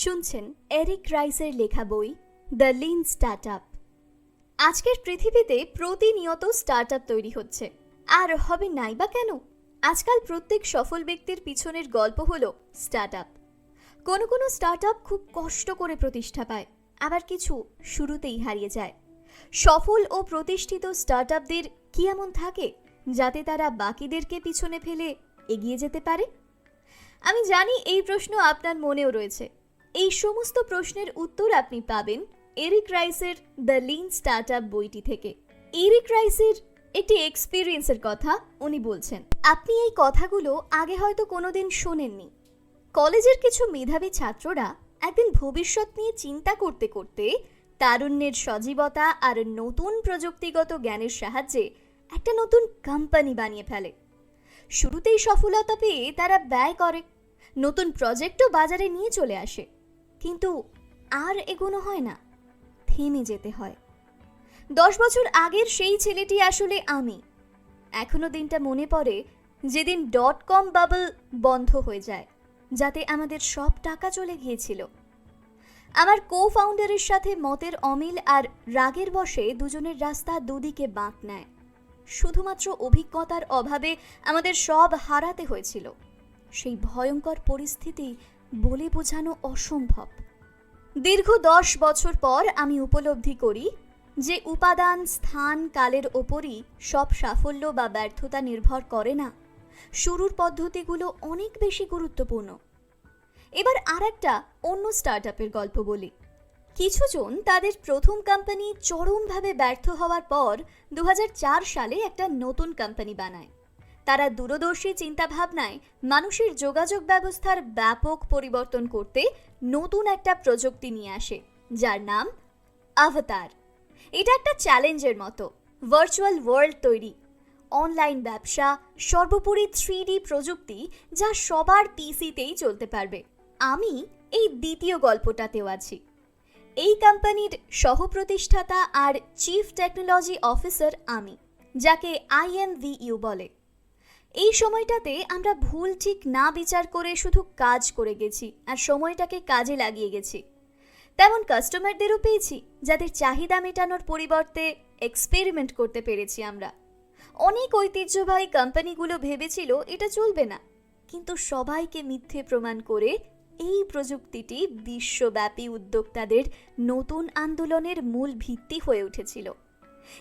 শুনছেন এরিক রাইসের লেখা বই দ্য লিন স্টার্টআপ। আজকের পৃথিবীতে প্রতিনিয়ত স্টার্টআপ তৈরি হচ্ছে, আর হবে নাই বা কেন? আজকাল প্রত্যেক সফল ব্যক্তির পিছনের গল্প হলো স্টার্টআপ। কোনো কোনো স্টার্টআপ খুব কষ্ট করে প্রতিষ্ঠা পায়, আবার কিছু শুরুতেই হারিয়ে যায়। সফল ও প্রতিষ্ঠিত স্টার্টআপদের কি এমন থাকে যাতে তারা বাকিদেরকে পিছনে ফেলে এগিয়ে যেতে পারে? আমি জানি এই প্রশ্ন আপনার মনেও রয়েছে। এই সমস্ত প্রশ্নের উত্তর আপনি পাবেন এরিক রাইসের দ্য লিন স্টার্টআপ বইটি থেকে। এরিক রাইসের একটি এক্সপিরিয়েন্সের কথা উনি বলছেন। আপনি এই কথাগুলো আগে হয়তো কোনোদিন শোনেননি। কলেজের কিছু মেধাবী ছাত্ররা একদিন ভবিষ্যৎ নিয়ে চিন্তা করতে করতে তারুণ্যের সজীবতা আর নতুন প্রযুক্তিগত জ্ঞানের সাহায্যে একটা নতুন কোম্পানি বানিয়ে ফেলে। শুরুতেই সফলতা পেয়ে তারা ব্যয় করে, নতুন প্রজেক্টও বাজারে নিয়ে চলে আসে, কিন্তু আর এগোনো হয় না, থেমে যেতে হয়। 10 বছর আগের সেই ছেলেটি আসলে আমি। এখনো দিনটা মনে পড়ে যেদিন .com বাবল বন্ধ হয়ে যায়, যাতে আমাদের সব টাকা চলে গিয়েছিল। আমার কো-ফাউন্ডারের সাথে মতের অমিল আর রাগের বশে দুজনের রাস্তা দুদিকে বাঁক নেয়। শুধুমাত্র অভিজ্ঞতার অভাবে আমাদের সব হারাতে হয়েছিল। সেই ভয়ঙ্কর পরিস্থিতি বলে বোঝানো অসম্ভব। দীর্ঘ 10 বছর পর আমি উপলব্ধি করি যে উপাদান, স্থান, কালের ওপরই সব সাফল্য বা ব্যর্থতা নির্ভর করে না। শুরুর পদ্ধতিগুলো অনেক বেশি গুরুত্বপূর্ণ। এবার আরেকটা অন্য স্টার্টআপের গল্প বলি। কিছুজন তাদের প্রথম কোম্পানি চরমভাবে ব্যর্থ হওয়ার পর 2004 সালে একটা নতুন কোম্পানি বানায়। তারা দূরদর্শী চিন্তাভাবনায় মানুষের যোগাযোগ ব্যবস্থার ব্যাপক পরিবর্তন করতে নতুন একটা প্রযুক্তি নিয়ে আসে, যার নাম আভাতার। এটা একটা চ্যালেঞ্জের মতো, ভার্চুয়াল ওয়ার্ল্ড তৈরি, অনলাইন ব্যবসা, সর্বোপরি 3D প্রযুক্তি যা সবার পিসিতেই চলতে পারবে। আমি এই দ্বিতীয় গল্পটাতেও আছি। এই কোম্পানির সহ-প্রতিষ্ঠাতা আর চিফ টেকনোলজি অফিসার আমি, যাকে IMVU বলে। এই সময়টাতে আমরা ভুল ঠিক না বিচার করে শুধু কাজ করে গেছি আর সময়টাকে কাজে লাগিয়ে গেছি। তেমন কাস্টমারদেরও পেয়েছি যাদের চাহিদা মেটানোর পরিবর্তে এক্সপেরিমেন্ট করতে পেরেছি আমরা। অনেক ঐতিহ্যবাহী কোম্পানিগুলো ভেবেছিল এটা চলবে না, কিন্তু সবাইকে মিথ্যে প্রমাণ করে এই প্রযুক্তিটি বিশ্বব্যাপী উদ্যোক্তাদের নতুন আন্দোলনের মূল ভিত্তি হয়ে উঠেছিল।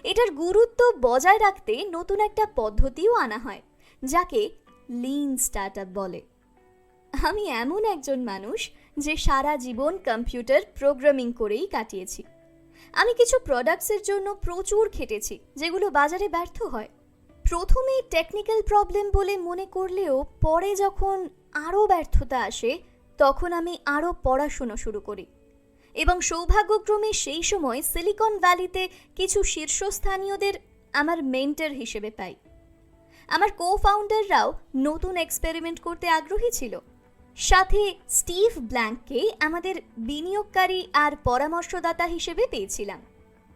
এটার গুরুত্ব বজায় রাখতে নতুন একটা পদ্ধতিও আনা হয়, যাকে লিন স্টার্টআপ বলে। আমি এমন একজন মানুষ যে সারা জীবন কম্পিউটার প্রোগ্রামিং করেই কাটিয়েছি। আমি কিছু প্রোডাক্টসের জন্য প্রচুর খেটেছি যেগুলো বাজারে ব্যর্থ হয়। প্রথমে টেকনিক্যাল প্রবলেম বলে মনে করলেও পরে যখন আরও ব্যর্থতা আসে তখন আমি আরও পড়াশুনো শুরু করি, এবং সৌভাগ্যক্রমে সেই সময় সিলিকন ভ্যালিতে কিছু শীর্ষস্থানীয়দের আমার মেন্টর হিসেবে পাই। আমার কো-ফাউন্ডাররাও নতুন এক্সপেরিমেন্ট করতে আগ্রহী ছিল। সাথে স্টিভ ব্ল্যাঙ্ককে আমাদের বিনিয়োগকারী আর পরামর্শদাতা হিসেবে পেয়েছিলাম।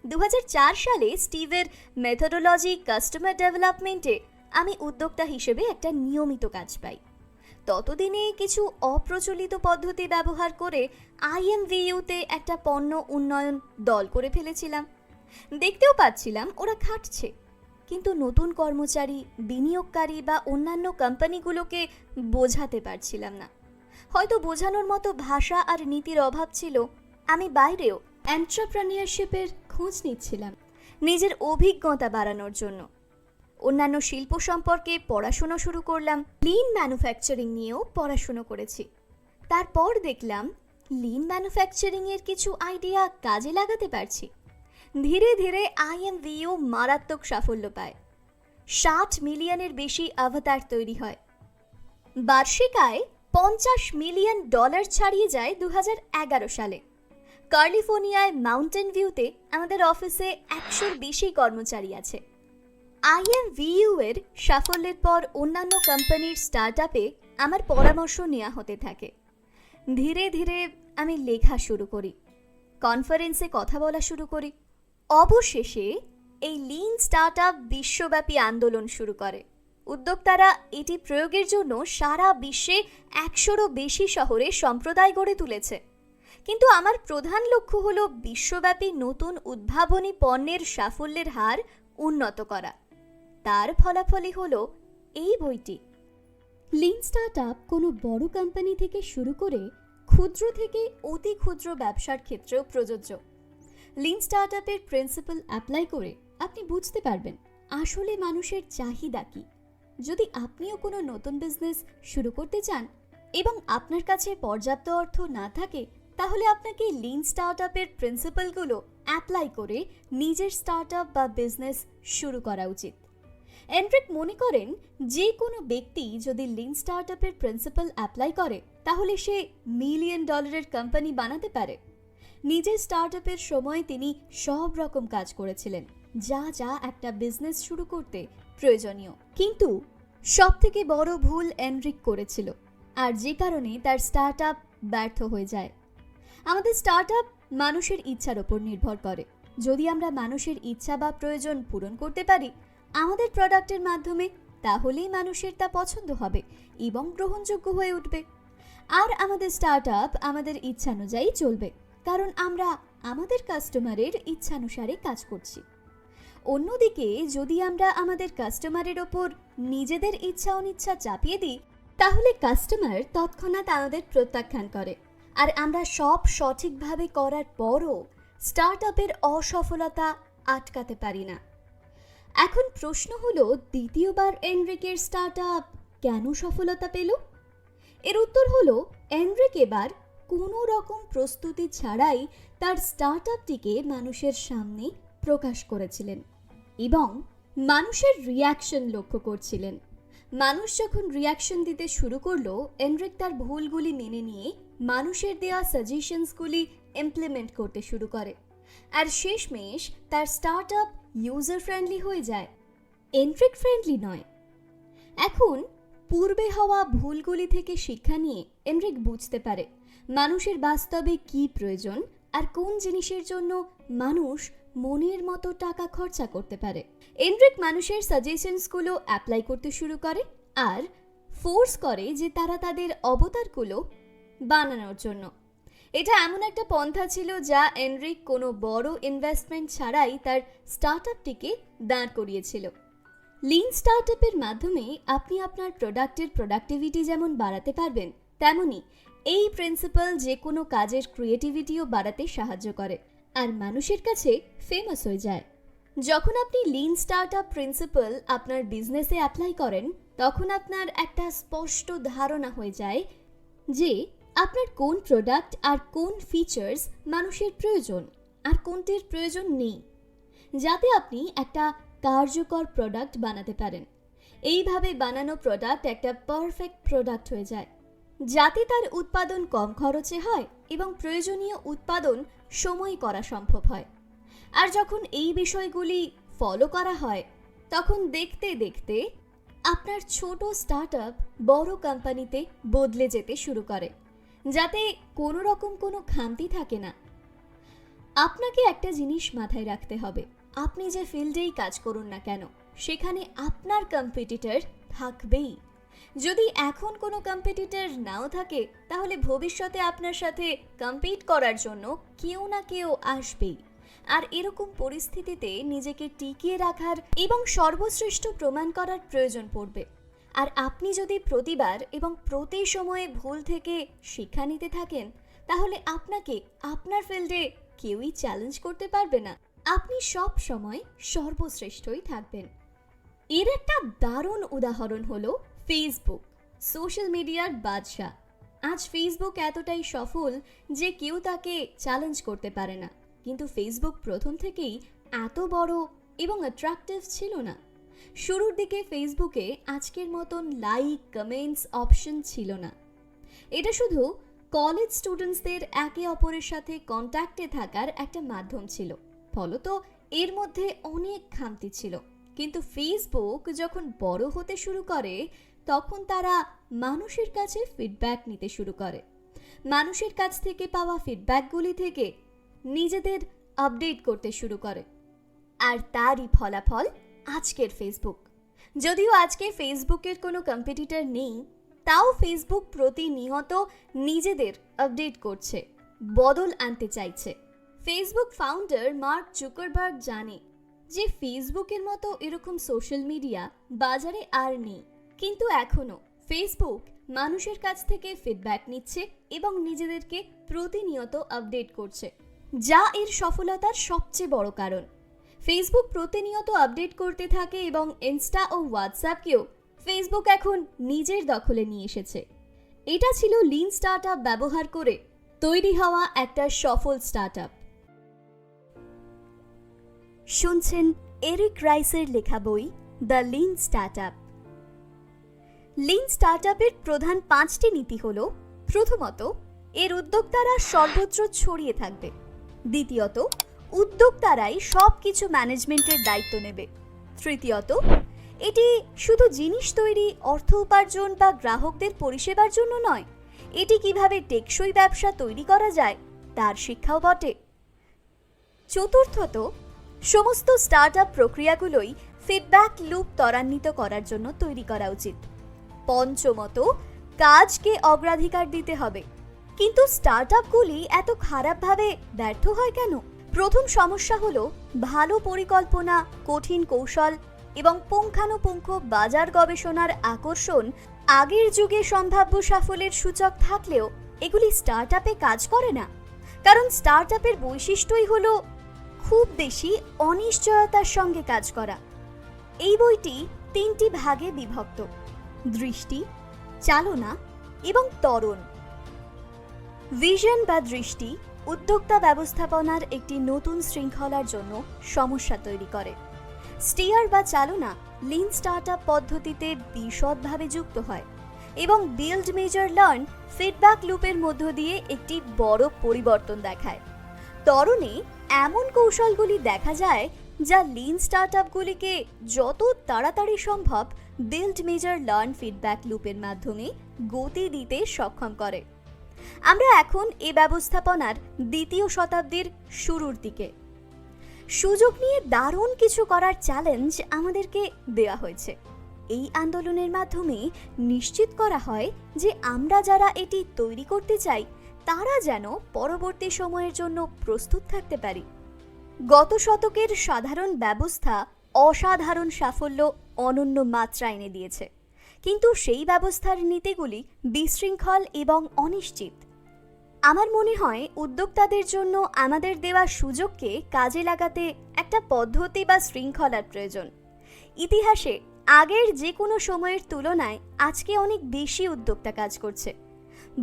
2004 সালে স্টিভের মেথোডোলজি কাস্টমার ডেভেলপমেন্টে আমি উদ্যোক্তা হিসেবে একটা নিয়মিত কাজ পাই। ততদিনে কিছু অপ্রচলিত পদ্ধতি ব্যবহার করে IMVU-তে একটা পণ্য উন্নয়ন দল করে ফেলেছিলাম। দেখতেও পাচ্ছিলাম ওরা খাটছে, কিন্তু নতুন কর্মচারী, বিনিয়োগকারী বা অন্যান্য কোম্পানিগুলোকে বোঝাতে পারছিলাম না। হয়তো বোঝানোর মতো ভাষা আর নীতির অভাব ছিল। আমি বাইরেও এন্টারপ্রেনিয়রশিপের খোঁজ নিচ্ছিলাম, নিজের অভিজ্ঞতা বাড়ানোর জন্য। অন্যান্য শিল্প সম্পর্কে পড়াশুনো শুরু করলাম। লিন ম্যানুফ্যাকচারিং নিয়েও পড়াশুনো করেছি। তারপর দেখলাম লিন ম্যানুফ্যাকচারিংয়ের কিছু আইডিয়া কাজে লাগাতে পারছি। ধীরে ধীরে IMVU মারাত্মক সাফল্য পায়। 60 মিলিয়নের বেশি অবতার তৈরি হয়। বার্ষিক আয় $50 মিলিয়ন ছাড়িয়ে যায় 2011 সালে। ক্যালিফোর্নিয়ায় মাউন্টেন ভিউতে আমাদের অফিসে 100-র বেশি কর্মচারী আছে। IMVU এর সাফল্যের পর অন্যান্য কোম্পানির স্টার্টআপে আমার পরামর্শ নেওয়া হতে থাকে। ধীরে ধীরে আমি লেখা শুরু করি, কনফারেন্সে কথা বলা শুরু করি। অবশেষে এই লিন স্টার্টআপ বিশ্বব্যাপী আন্দোলন শুরু করে। উদ্যোক্তারা এটি প্রয়োগের জন্য সারা বিশ্বে 100-রও বেশি শহরে সম্প্রদায় গড়ে তুলেছে। কিন্তু আমার প্রধান লক্ষ্য হলো বিশ্বব্যাপী নতুন উদ্ভাবনী পণ্যের সাফল্যের হার উন্নত করা। তার ফলাফলই হলো এই বইটি। লিন স্টার্টআপ কোনো বড় কোম্পানি থেকে শুরু করে ক্ষুদ্র থেকে অতি ক্ষুদ্র ব্যবসার ক্ষেত্রেও প্রযোজ্য। লিন স্টার্টআপের প্রিন্সিপাল অ্যাপ্লাই করে আপনি বুঝতে পারবেন আসলে মানুষের চাহিদা কি। যদি আপনিও কোনো নতুন বিজনেস শুরু করতে চান এবং আপনার কাছে পর্যাপ্ত অর্থ না থাকে, তাহলে আপনাকে লিন স্টার্টআপের প্রিন্সিপালগুলো অ্যাপ্লাই করে নিজের স্টার্টআপ বা বিজনেস শুরু করা উচিত। এনরিক মনে করেন যে কোনো ব্যক্তি যদি লিন স্টার্টআপের প্রিন্সিপাল অ্যাপ্লাই করে তাহলে সে $1 মিলিয়ন কোম্পানি বানাতে পারে। নিজের স্টার্টআপের সময় তিনি সব রকম কাজ করেছিলেন যা যা একটা বিজনেস শুরু করতে প্রয়োজনীয়, কিন্তু সবথেকে বড় ভুল এনরিক করেছিল, আর যে কারণে তার স্টার্টআপ ব্যর্থ হয়ে যায়। আমাদের স্টার্টআপ মানুষের ইচ্ছার উপর নির্ভর করে। যদি আমরা মানুষের ইচ্ছা বা প্রয়োজন পূরণ করতে পারি আমাদের প্রোডাক্টের মাধ্যমে, তাহলেই মানুষের তা পছন্দ হবে এবং গ্রহণযোগ্য হয়ে উঠবে। আর আমাদের স্টার্টআপ আমাদের ইচ্ছানুযায়ী চলবে, কারণ আমরা আমাদের কাস্টমারের ইচ্ছানুসারে কাজ করছি। অন্যদিকে যদি আমরা আমাদের কাস্টমারের ওপর নিজেদের ইচ্ছা অনিচ্ছা চাপিয়ে দিই তাহলে কাস্টমার তৎক্ষণাৎ আমাদের প্রত্যাখ্যান করে, আর আমরা সব সঠিকভাবে করার পরও স্টার্টআপের অসফলতা আটকাতে পারি না। এখন প্রশ্ন হলো, দ্বিতীয়বার এনরিকের স্টার্টআপ কেন সফলতা পেল? এর উত্তর হলো, এনরিক এবার কোনো রকম প্রস্তুতি ছাড়াই তার স্টার্টআপটিকে মানুষের সামনে প্রকাশ করেছিলেন এবং মানুষের রিয়াকশন লক্ষ্য করছিলেন। মানুষ যখন রিয়াকশন দিতে শুরু করলো, এনরিক তার ভুলগুলি মেনে নিয়ে মানুষের দেওয়া সাজেশনসগুলি ইমপ্লিমেন্ট করতে শুরু করে, আর শেষমেশ তার স্টার্টআপ ইউজার ফ্রেন্ডলি হয়ে যায়, এনরিক ফ্রেন্ডলি নয়। এখন পূর্বে হওয়া ভুলগুলি থেকে শিক্ষা নিয়ে এনরিক বুঝতে পারে মানুষের বাস্তবে কি প্রয়োজন আর কোন জিনিসের জন্য মানুষ মনের মতো টাকা খরচা করতে পারে। এনরিক মানুষের সাজেশনসগুলো অ্যাপ্লাই করতে শুরু করে আর ফোর্স করে যে তারা তাদের অবতারগুলো বানানোর জন্য। এটা এমন একটা পন্থা ছিল যা এনরিক কোনো বড় ইনভেস্টমেন্ট ছাড়াই তার স্টার্টআপটিকে দাঁড় করিয়েছিল। লিন স্টার্টআপের মাধ্যমে আপনি আপনার প্রোডাক্টের প্রোডাক্টিভিটি যেমন বাড়াতে পারবেন, তেমনি এই প্রিন্সিপাল যে কোনো কাজের ক্রিয়েটিভিটিও বাড়াতে সাহায্য করে আর মানুষের কাছে ফেমাস হয়ে যায়। যখন আপনি লিন স্টার্টআপ প্রিন্সিপাল আপনার বিজনেসে অ্যাপ্লাই করেন তখন আপনার একটা স্পষ্ট ধারণা হয়ে যায় যে আপনার কোন প্রোডাক্ট আর কোন ফিচার্স মানুষের প্রয়োজন আর কোনটির প্রয়োজন নেই, যাতে আপনি একটা কার্যকর প্রোডাক্ট বানাতে পারেন। এইভাবে বানানো প্রোডাক্ট একটা পারফেক্ট প্রোডাক্ট হয়ে যায়, যাতে তার উৎপাদন কম খরচে হয় এবং প্রয়োজনীয় উৎপাদন সময় করা সম্ভব হয়। আর যখন এই বিষয়গুলি ফলো করা হয় তখন দেখতে দেখতে আপনার ছোট স্টার্টআপ বড় কোম্পানিতে বদলে যেতে শুরু করে, যাতে কোনো রকম কোনো খামতি থাকে না। আপনাকে একটা জিনিস মাথায় রাখতে হবে, আপনি যে ফিল্ডেই কাজ করুন না কেন সেখানে আপনার কম্পিটিটর থাকবেই। যদি এখন কোনো কম্পিটিটর নাও থাকে তাহলে ভবিষ্যতে আপনার সাথে কম্পিট করার জন্য কেউ না কেউ আসবেই, আর এরকম পরিস্থিতিতে নিজেকে টিকিয়ে রাখার এবং সর্বশ্রেষ্ঠ প্রমাণ করার প্রয়োজন পড়বে। আর আপনি যদি প্রতিবার এবং প্রতি সময়ে ভুল থেকে শিক্ষা নিতে থাকেন তাহলে আপনাকে আপনার ফিল্ডে কেউই চ্যালেঞ্জ করতে পারবে না, আপনি সব সময় সর্বশ্রেষ্ঠই থাকবেন। এর একটা দারুণ উদাহরণ হলো ফেসবুক, সোশ্যাল মিডিয়ার বাদশা। আজ ফেসবুক এতটাই সফল যে কেউ তাকে চ্যালেঞ্জ করতে পারে না, কিন্তু ফেসবুক প্রথম থেকেই এত বড় এবং অ্যাট্রাকটিভ ছিল না। শুরুর দিকে ফেসবুকে আজকের মতন লাইক কমেন্টস অপশন ছিল না। এটা শুধু কলেজ স্টুডেন্টসদের একে অপরের সাথে কন্ট্যাক্টে থাকার একটা মাধ্যম ছিল, ফলত এর মধ্যে অনেক খামতি ছিল। কিন্তু ফেসবুক যখন বড় হতে শুরু করে তখন তারা মানুষের কাছে ফিডব্যাক নিতে শুরু করে, মানুষের কাছ থেকে পাওয়া ফিডব্যাকগুলি থেকে নিজেদের আপডেট করতে শুরু করে, আর তারই ফলাফল আজকের ফেসবুক। যদিও আজকে ফেসবুকের কোনো কম্পিটিটর নেই, তাও ফেসবুক প্রতিনিয়ত নিজেদের আপডেট করছে, বদল আনতে চাইছে। ফেসবুক ফাউন্ডার মার্ক জুকারবার্গ জানে যে ফেসবুকের মতো এরকম সোশ্যাল মিডিয়া বাজারে আর নেই, কিন্তু এখনো ফেসবুক মানুষের কাছ থেকে ফিডব্যাক নিচ্ছে এবং নিজেদেরকে প্রতিনিয়ত আপডেট করছে, যা এর সফলতার সবচেয়ে বড় কারণ। ফেসবুক প্রতিনিয়ত আপডেট করতে থাকে এবং ইনস্টা ও হোয়াটসঅ্যাপকেও ফেসবুক এখন নিজের দখলে নিয়ে এসেছে। এটা ছিল লিন স্টার্টআপ ব্যবহার করে তৈরি হওয়া একটা সফল স্টার্টআপ। শুনছেন এরিক রাইসের লেখা বই দ্য লিন স্টার্টআপ। লিন স্টার্টআপের প্রধান 5টি নীতি হলো: প্রথমত, এর উদ্যোক্তারা সর্বত্র ছড়িয়ে থাকবে। দ্বিতীয়ত, উদ্যোক্তারাই সবকিছু ম্যানেজমেন্টের দায়িত্ব নেবে। তৃতীয়ত, এটি শুধু জিনিস তৈরি, অর্থ উপার্জন বা গ্রাহকদের পরিষেবার জন্য নয়, এটি কিভাবে টেকসই ব্যবসা তৈরি করা যায় তার শিক্ষাও বটে। চতুর্থত, সমস্ত স্টার্টআপ প্রক্রিয়াগুলোই ফিডব্যাক লুপ ত্বরান্বিত করার জন্য তৈরি করা উচিত। পঞ্চমত, কাজকে অগ্রাধিকার দিতে হবে। কিন্তু স্টার্টআপগুলি এত খারাপভাবে ব্যর্থ হয় কেন? প্রথম সমস্যা হলো ভালো পরিকল্পনা, কঠিন কৌশল এবং পুঙ্খানুপুঙ্খ বাজার গবেষণার আকর্ষণ আগের যুগে সম্ভাব্য সাফল্যের সূচক থাকলেও এগুলি স্টার্টআপে কাজ করে না, কারণ স্টার্টআপের বৈশিষ্ট্যই হলো খুব বেশি অনিশ্চয়তার সঙ্গে কাজ করা। এই বইটি 3টি ভাগে বিভক্ত: দৃষ্টি, চালনা এবং ত্বরণ। ভিশন বা দৃষ্টি উদ্যোক্তা ব্যবস্থাপনার একটি নতুন শৃঙ্খলার জন্য সমস্যা তৈরি করে। স্টিয়ার বা চালনা লিন স্টার্টআপ পদ্ধতিতে বিশদভাবে যুক্ত হয় এবং বিল্ড, মেজার, লার্ন ফিডব্যাক লুপের মধ্য দিয়ে একটি বড় পরিবর্তন দেখায়। ত্বরণে এমন কৌশলগুলি দেখা যায় যা লিন স্টার্টআপগুলিকে যত তাড়াতাড়ি সম্ভব বিল্ড, মেজার, লার্ন ফিডব্যাক লুপের মাধ্যমে গতি দিতে সক্ষম করে। আমরা এখন এ ব্যবস্থাপনার 2য় শতাব্দীর শুরুর দিকে। সুযোগ নিয়ে দারুণ কিছু করার চ্যালেঞ্জ আমাদেরকে দেওয়া হয়েছে। এই আন্দোলনের মাধ্যমে নিশ্চিত করা হয় যে আমরা যারা এটি তৈরি করতে চাই তারা যেন পরবর্তী সময়ের জন্য প্রস্তুত থাকতে পারি। গত শতকের সাধারণ ব্যবস্থা অসাধারণ সাফল্য, অনন্য মাত্রা এনে দিয়েছে, কিন্তু সেই ব্যবস্থার নীতিগুলি বিশৃঙ্খল এবং অনিশ্চিত। আমার মনে হয় উদ্যোক্তাদের জন্য আমাদের দেওয়া সুযোগকে কাজে লাগাতে একটা পদ্ধতি বা শৃঙ্খলার প্রয়োজন। ইতিহাসে আগের যে কোনো সময়ের তুলনায় আজকে অনেক বেশি উদ্যোক্তা কাজ করছে।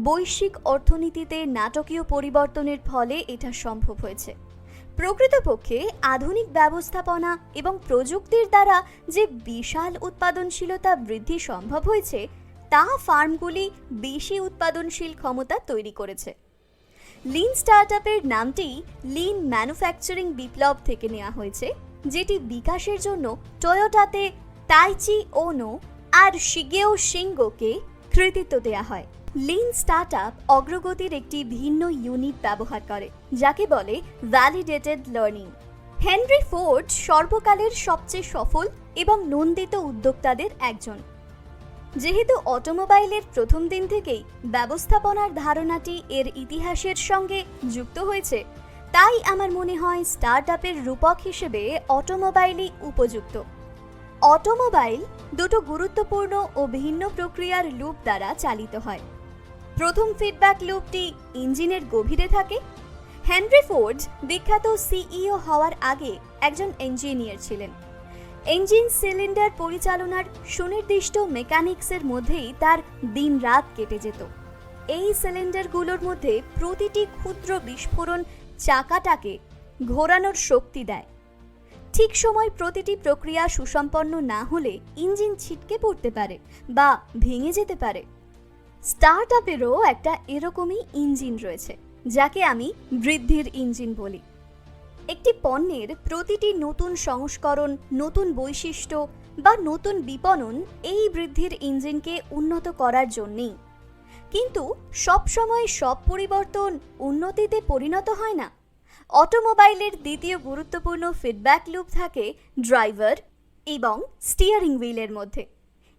বৈশ্বিক অর্থনীতিতে নাটকীয় পরিবর্তনের ফলে এটা সম্ভব হয়েছে। প্রকৃতপক্ষে আধুনিক ব্যবস্থাপনা এবং প্রযুক্তির দ্বারা যে বিশাল উৎপাদনশীলতা বৃদ্ধি সম্ভব হয়েছে তা ফার্মগুলি বেশি উৎপাদনশীল ক্ষমতা তৈরি করেছে। লিন স্টার্টআপের নামটি লিন ম্যানুফ্যাকচারিং বিপ্লব থেকে নেওয়া হয়েছে, যেটি বিকাশের জন্য টয়োটাতে তাইচি ওনো আর শিগেও শিঙ্গোকে কৃতিত্ব দেওয়া হয়। লিন স্টার্টআপ অগ্রগতির একটি ভিন্ন ইউনিট ব্যবহার করে, যাকে বলে ভ্যালিডেটেড লার্নিং। হেনরি ফোর্ড সর্বকালের সবচেয়ে সফল এবং নন্দিত উদ্যোক্তাদের একজন। যেহেতু অটোমোবাইলের প্রথম দিন থেকেই ব্যবস্থাপনার ধারণাটি এর ইতিহাসের সঙ্গে যুক্ত হয়েছে, তাই আমার মনে হয় স্টার্টআপের রূপক হিসেবে অটোমোবাইলই উপযুক্ত। অটোমোবাইল দুটো গুরুত্বপূর্ণ ও ভিন্ন প্রক্রিয়ার লুপ দ্বারা চালিত হয়। প্রথম ফিডব্যাক লুপটি ইঞ্জিনের গভীরে থাকে। হেনরি ফোর্ড বিখ্যাত সিইও হওয়ার আগে একজন ইঞ্জিনিয়ার ছিলেন। ইঞ্জিন সিলিন্ডার পরিচালনার সুনির্দিষ্ট মেকানিক্সের মধ্যেই তার দিনরাত কেটে যেত। এই সিলিন্ডারগুলোর মধ্যে প্রতিটি ক্ষুদ্র বিস্ফোরণ চাকাটাকে ঘোরানোর শক্তি দেয়। ঠিক সময় প্রতিটি প্রক্রিয়া সুসম্পন্ন না হলে ইঞ্জিন ছিটকে পড়তে পারে বা ভেঙে যেতে পারে। স্টার্টআপেরও একটা এরকমই ইঞ্জিন রয়েছে, যাকে আমি বৃদ্ধির ইঞ্জিন বলি। একটি পণ্যের প্রতিটি নতুন সংস্করণ, নতুন বৈশিষ্ট্য বা নতুন বিপণন এই বৃদ্ধির ইঞ্জিনকে উন্নত করার জন্যই। কিন্তু সবসময় সব পরিবর্তন উন্নতিতে পরিণত হয় না। অটোমোবাইলের দ্বিতীয় গুরুত্বপূর্ণ ফিডব্যাক লুপ থাকে ড্রাইভার এবং স্টিয়ারিং হুইলের মধ্যে।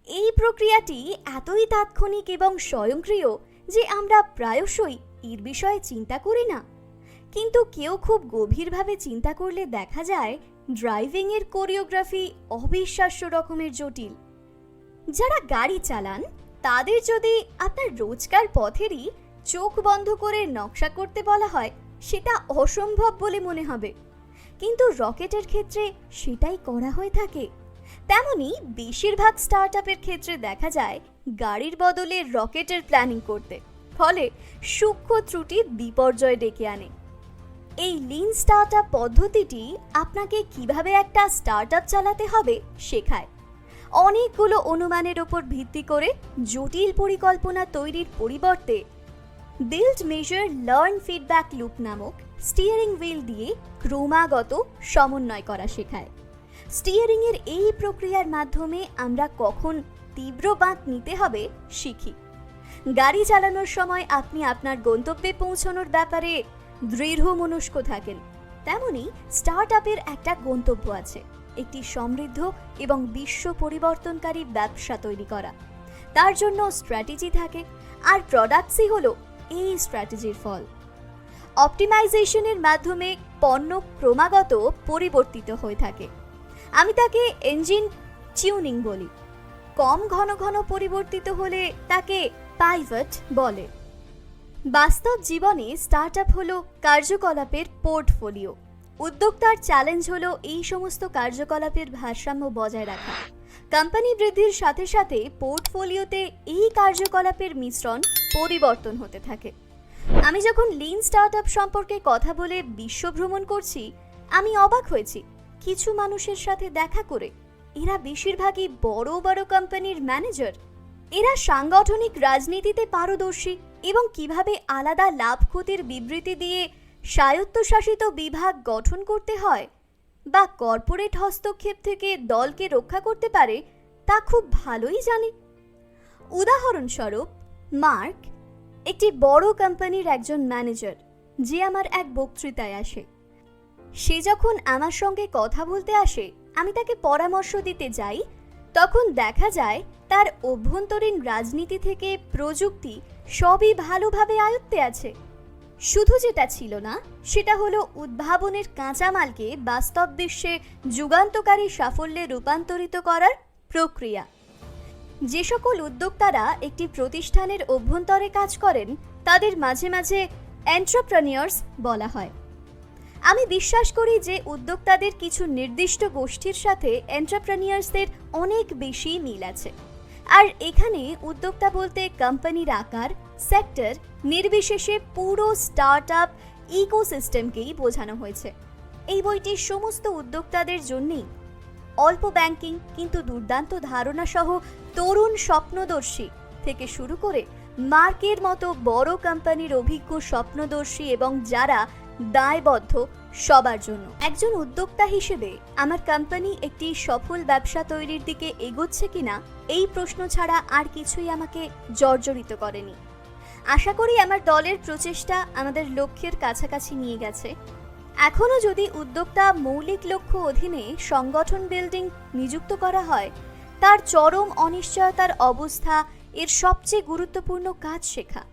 এই প্রক্রিয়াটি এতই তাৎক্ষণিক এবং স্বয়ংক্রিয় যে আমরা প্রায়শই এর বিষয়ে চিন্তা করি না, কিন্তু কেউ খুব গভীরভাবে চিন্তা করলে দেখা যায় ড্রাইভিং এর কোরিওগ্রাফি অবিশ্বাস্য রকমের জটিল। যারা গাড়ি চালান তাদের যদি আপনার রোজকার পথেরই চোখ বন্ধ করে নকশা করতে বলা হয়, সেটা অসম্ভব বলে মনে হবে, কিন্তু রকেটের ক্ষেত্রে সেটাই করা হয়ে থাকে। তেমনি বেশিরভাগ স্টার্টআপের ক্ষেত্রে দেখা যায় গাড়ির বদলে রকেটের প্ল্যানিং করতে, ফলে সূক্ষ্ম ত্রুটি বিপর্যয় ডেকে আনে। এই লিন স্টার্টআপ পদ্ধতিটি আপনাকে কিভাবে একটা স্টার্টআপ চালাতে হবে শেখায়। অনেকগুলো অনুমানের ওপর ভিত্তি করে জটিল পরিকল্পনা তৈরির পরিবর্তে build measure learn feedback loop নামক স্টিয়ারিং হুইল দিয়ে ক্রমাগত সমন্বয় করা শেখায়। স্টিয়ারিং এর এই প্রক্রিয়ার মাধ্যমে আমরা কখন তীব্র বাঁক নিতে হবে শিখি। গাড়ি চালানোর সময় আপনি আপনার গন্তব্যে পৌঁছানোর ব্যাপারে দৃঢ় মনস্ক থাকেন, তেমনি স্টার্টআপের একটা গন্তব্য আছে, একটি সমৃদ্ধ এবং বিশ্ব পরিবর্তনকারী ব্যবসা তৈরি করা। তার জন্য স্ট্র্যাটেজি থাকে, আর প্রোডাক্টসই হলো এই স্ট্র্যাটেজির ফল। অপটিমাইজেশনের মাধ্যমে পণ্য ক্রমাগত পরিবর্তিত হয়ে থাকে। আমি তাকে ইঞ্জিন টিউনিং বলি। কম ঘন ঘন পরিবর্তিত হলে তাকে পাইভট বলে। বাস্তব জীবনে স্টার্টআপ হলো কার্যকলাপের পোর্টফোলিও। উদ্যোক্তার চ্যালেঞ্জ হলো এই সমস্ত কার্যকলাপের ভারসাম্য বজায় রাখা। কোম্পানি বৃদ্ধির সাথে সাথে পোর্টফোলিওতে এই কার্যকলাপের মিশ্রণ পরিবর্তন হতে থাকে। আমি যখন লিন স্টার্টআপ সম্পর্কে কথা বলে বিশ্ব ভ্রমণ করছি, আমি অবাক হয়েছি কিছু মানুষের সাথে দেখা করে। এরা বেশিরভাগই বড় বড় কোম্পানির ম্যানেজার। এরা সাংগঠনিক রাজনীতিতে পারদর্শী এবং কিভাবে আলাদা লাভ ক্ষতির বিবৃতি দিয়ে স্বায়ত্তশাসিত বিভাগ গঠন করতে হয় বা কর্পোরেট হস্তক্ষেপ থেকে দলকে রক্ষা করতে পারে তা খুব ভালোই জানে। উদাহরণস্বরূপ, মার্ক একটি বড় কোম্পানির একজন ম্যানেজার, যে আমার এক বক্তৃতায় আসে। সে যখন আমার সঙ্গে কথা বলতে আসে, আমি তাকে পরামর্শ দিতে যাই, তখন দেখা যায় তার অভ্যন্তরীণ রাজনীতি থেকে প্রযুক্তি সবই ভালোভাবে আয়ত্তে আছে। শুধু যেটা ছিল না সেটা হলো উদ্ভাবনের কাঁচামালকে বাস্তব বিশ্বে যুগান্তকারী সাফল্যে রূপান্তরিত করার প্রক্রিয়া। যে সকল উদ্যোক্তারা একটি প্রতিষ্ঠানের অভ্যন্তরে কাজ করেন তাদের মাঝে মাঝে এন্টারপ্রেনিয়র্স বলা হয়। আমি বিশ্বাস করি যে উদ্যোক্তাদের কিছু নির্দিষ্ট গোষ্ঠীর সাথে এন্টারপ্রেনিয়র্সদের অনেক বেশি মিল আছে। আর এখানে উদ্যোক্তা বলতে কোম্পানির আকার, সেক্টর নির্বিশেষে পুরো স্টার্টআপ ইকোসিস্টেমকেই বোঝানো হয়েছে। এই বইটি সমস্ত উদ্যোক্তাদের জন্যই। অল্প ব্যাংকিং কিন্তু দুর্দান্ত ধারণা সহ তরুণ স্বপ্নদর্শী থেকে শুরু করে মার্কের মতো বড় কোম্পানির অভিজ্ঞ স্বপ্নদর্শী এবং যারা দায়বদ্ধ, সবার জন্য। একজন উদ্যোক্তা হিসেবে আমার কোম্পানি একটি সফল ব্যবসা তৈরির দিকে এগোচ্ছে কিনা এই প্রশ্ন ছাড়া আর কিছুই আমাকে জর্জরিত করেনি। আশা করি আমার দলের প্রচেষ্টা আমাদের লক্ষ্যের কাছাকাছি নিয়ে গেছে। এখনও যদি উদ্যোক্তা মৌলিক লক্ষ্য অধীনে সংগঠন বিল্ডিং নিযুক্ত করা হয়, তার চরম অনিশ্চয়তার অবস্থা এর সবচেয়ে গুরুত্বপূর্ণ কাজ শেখা।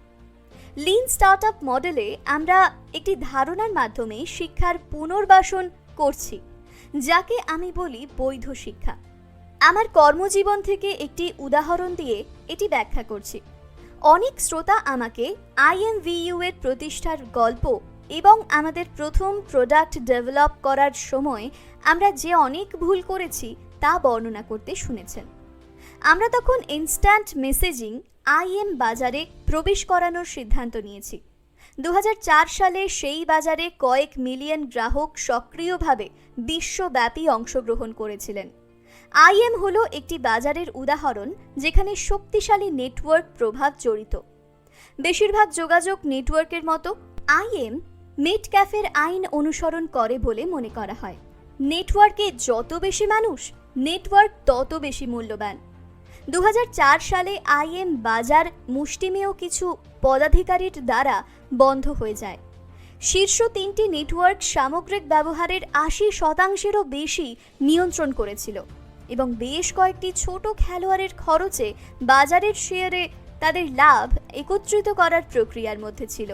লিন স্টার্টআপ মডেলে আমরা একটি ধারণার মাধ্যমে শিক্ষার পুনর্বাসন করছি, যাকে আমি বলি বৈধ শিক্ষা। আমার কর্মজীবন থেকে একটি উদাহরণ দিয়ে এটি ব্যাখ্যা করছি। অনেক শ্রোতা আমাকে IMVU এর প্রতিষ্ঠার গল্প এবং আমাদের প্রথম প্রোডাক্ট ডেভেলপ করার সময় আমরা যে অনেক ভুল করেছি তা বর্ণনা করতে শুনেছেন। আমরা তখন ইনস্ট্যান্ট মেসেজিং IM বাজারে প্রবেশ করানোর সিদ্ধান্ত নিয়েছি। 2004 সালে সেই বাজারে কয়েক মিলিয়ন গ্রাহক সক্রিয়ভাবে বিশ্বব্যাপী অংশগ্রহণ করেছিলেন। IM হলো একটি বাজারের উদাহরণ যেখানে শক্তিশালী নেটওয়ার্ক প্রভাব জড়িত। বেশিরভাগ যোগাযোগ নেটওয়ার্কের মতো IM নেট ক্যাফের আইন অনুসরণ করে বলে মনে করা হয়। নেটওয়ার্কে যত বেশি মানুষ, নেটওয়ার্ক তত বেশি মূল্যবান। 2004 সালে IM বাজার মুষ্টিমেয় কিছু পদাধিকারীর দ্বারা বন্ধ হয়ে যায়। শীর্ষ 3টি নেটওয়ার্ক সামগ্রিক ব্যবহারের 80%-এরও বেশি নিয়ন্ত্রণ করেছিল এবং বেশ কয়েকটি ছোট খেলোয়াড়ের খরচে বাজারের শেয়ারে তাদের লাভ একত্রিত করার প্রক্রিয়ার মধ্যে ছিল।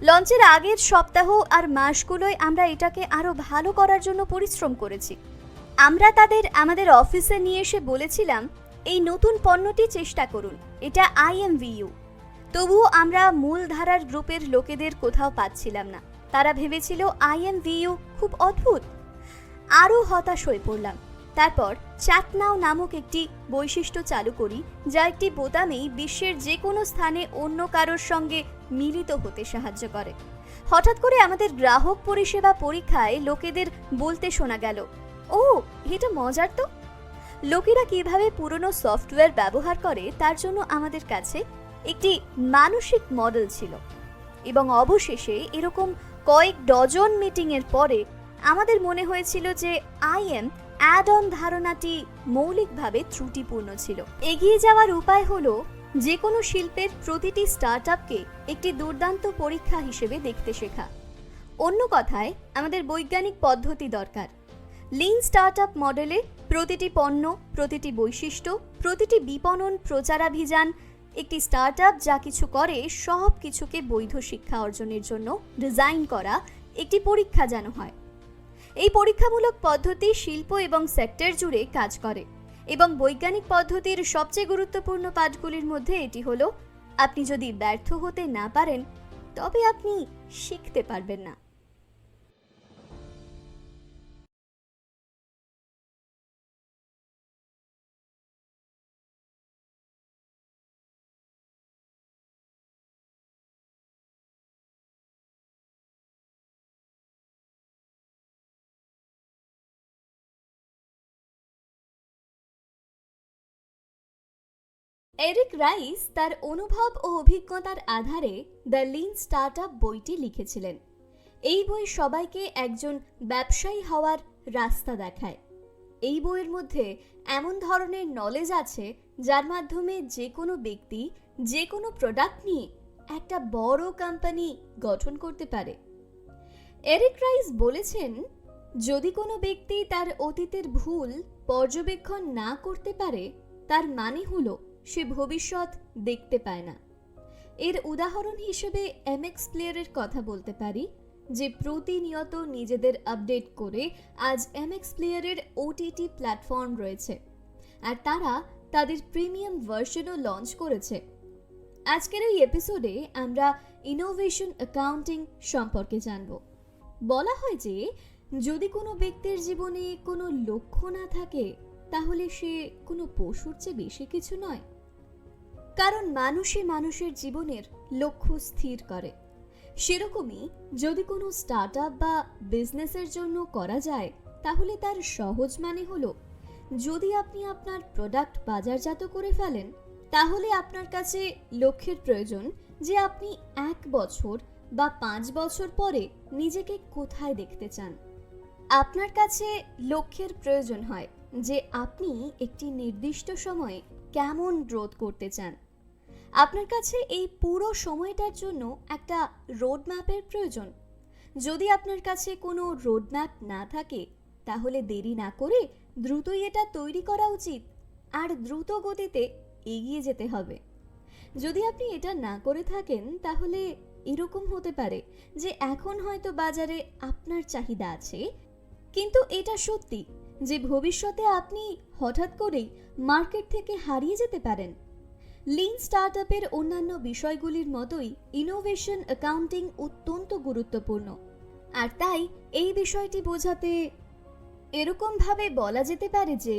লঞ্চের আগের সপ্তাহ আর মাসগুলোয় আমরা এটাকে আরো ভালো করার জন্য পরিশ্রম করেছি। আমরা তাদের আমাদের অফিসে নিয়ে এসে বলেছিলাম, এই নতুন পণ্যটি চেষ্টা করুন, এটা IMVU। তবুও আমরা মূলধারার গ্রুপের লোকেদের কোথাও পাচ্ছিলাম না। তারা ভেবেছিল IMVU খুব অদ্ভুত। আরও হতাশ হয়ে পড়লাম। তারপর চ্যাট নাও নামক একটি বৈশিষ্ট্য চালু করি, যা একটি বোতামেই বিশ্বের যে কোনো স্থানে অন্য কারোর সঙ্গে মিলিত হতে সাহায্য করে। হঠাৎ করে আমাদের গ্রাহক পরিষেবা পরীক্ষায় লোকেদের বলতে শোনা গেল, ও এটা মজার তো। লোকেরা কিভাবে পুরনো সফটওয়্যার ব্যবহার করে তার জন্য আমাদের কাছে একটি মানসিক মডেল ছিল। এবং অবশেষে এরকম কয়েক ডজন মিটিংয়ের পরে আমাদের মনে হয়েছিল যে IM অ্যাড অন ধারণাটি মৌলিকভাবে ত্রুটিপূর্ণ ছিল। এগিয়ে যাওয়ার উপায় হলো যে কোনো শিল্পের প্রতিটি স্টার্টআপকে একটি দুর্দান্ত পরীক্ষা হিসেবে দেখতে শেখা। অন্য কথায়, আমাদের বৈজ্ঞানিক পদ্ধতি দরকার। লিন স্টার্টআপ মডেলে প্রতিটি পণ্য, প্রতিটি বৈশিষ্ট্য, প্রতিটি বিপণন প্রচারাভিযান, একটি স্টার্টআপ যা কিছু করে সব কিছুকে বৈধ শিক্ষা অর্জনের জন্য ডিজাইন করা একটি পরীক্ষা যেন হয়। এই পরীক্ষামূলক পদ্ধতি শিল্প এবং সেক্টর জুড়ে কাজ করে, এবং বৈজ্ঞানিক পদ্ধতির সবচেয়ে গুরুত্বপূর্ণ পাঠগুলির মধ্যে এটি হলো, আপনি যদি ব্যর্থ হতে না পারেন তবে আপনি শিখতে পারবেন না। এরিক রাইস তার অনুভব ও অভিজ্ঞতার আধারে দ্য লিন স্টার্টআপ বইটি লিখেছিলেন। এই বই সবাইকে একজন ব্যবসায়ী হওয়ার রাস্তা দেখায়। এই বইয়ের মধ্যে এমন ধরনের নলেজ আছে যার মাধ্যমে যে কোনো ব্যক্তি যে কোনো প্রোডাক্ট নিয়ে একটা বড় কোম্পানি গঠন করতে পারে। এরিক রাইস বলেছেন, যদি কোনো ব্যক্তি তার অতীতের ভুল পর্যবেক্ষণ না করতে পারে তার মানে হলো সে ভবিষ্যৎ দেখতে পায় না। এর উদাহরণ হিসেবে MX প্লেয়ারের কথা বলতে পারি, যে প্রতিনিয়ত নিজেদের আপডেট করে আজ MX প্লেয়ারের OTT প্ল্যাটফর্ম রয়েছে, আর তারা তাদের প্রিমিয়াম ভার্সনও লঞ্চ করেছে। আজকের এই এপিসোডে আমরা ইনোভেশন অ্যাকাউন্টিং সম্পর্কে জানব। বলা হয় যে যদি কোনো ব্যক্তির জীবনে কোনো লক্ষ্য না থাকে তাহলে সে কোনো পশুর চেয়ে বেশি কিছু নয়। কারণ মানুষই মানুষের জীবনের লক্ষ্য স্থির করে। সেরকমই যদি কোনো স্টার্টআপ বা বিজনেসের জন্য করা যায় তাহলে তার সহজ মানে হলো, যদি আপনি আপনার প্রোডাক্ট বাজারজাত করে ফেলেন তাহলে আপনার কাছে লক্ষ্যের প্রয়োজন যে আপনি 1 বছর বা 5 বছর পরে নিজেকে কোথায় দেখতে চান। আপনার কাছে লক্ষ্যের প্রয়োজন হয় যে আপনি একটি নির্দিষ্ট সময়ে কেমন গ্রোথ করতে চান। আপনার কাছে এই পুরো সময়টার জন্য একটা রোডম্যাপের প্রয়োজন। যদি আপনার কাছে কোনো রোডম্যাপ না থাকে তাহলে দেরি না করে দ্রুতই এটা তৈরি করা উচিত, আর দ্রুত গতিতে এগিয়ে যেতে হবে। যদি আপনি এটা না করে থাকেন তাহলে এরকম হতে পারে যে এখন হয়তো বাজারে আপনার চাহিদা আছে, কিন্তু এটা সত্যি যে ভবিষ্যতে আপনি হঠাৎ করেই মার্কেট থেকে হারিয়ে যেতে পারেন। লিন স্টার্টআপের অন্যান্য বিষয়গুলির মতোই ইনোভেশন অ্যাকাউন্টিং অত্যন্ত গুরুত্বপূর্ণ, আর তাই এই বিষয়টি বোঝাতে এরকমভাবে বলা যেতে পারে যে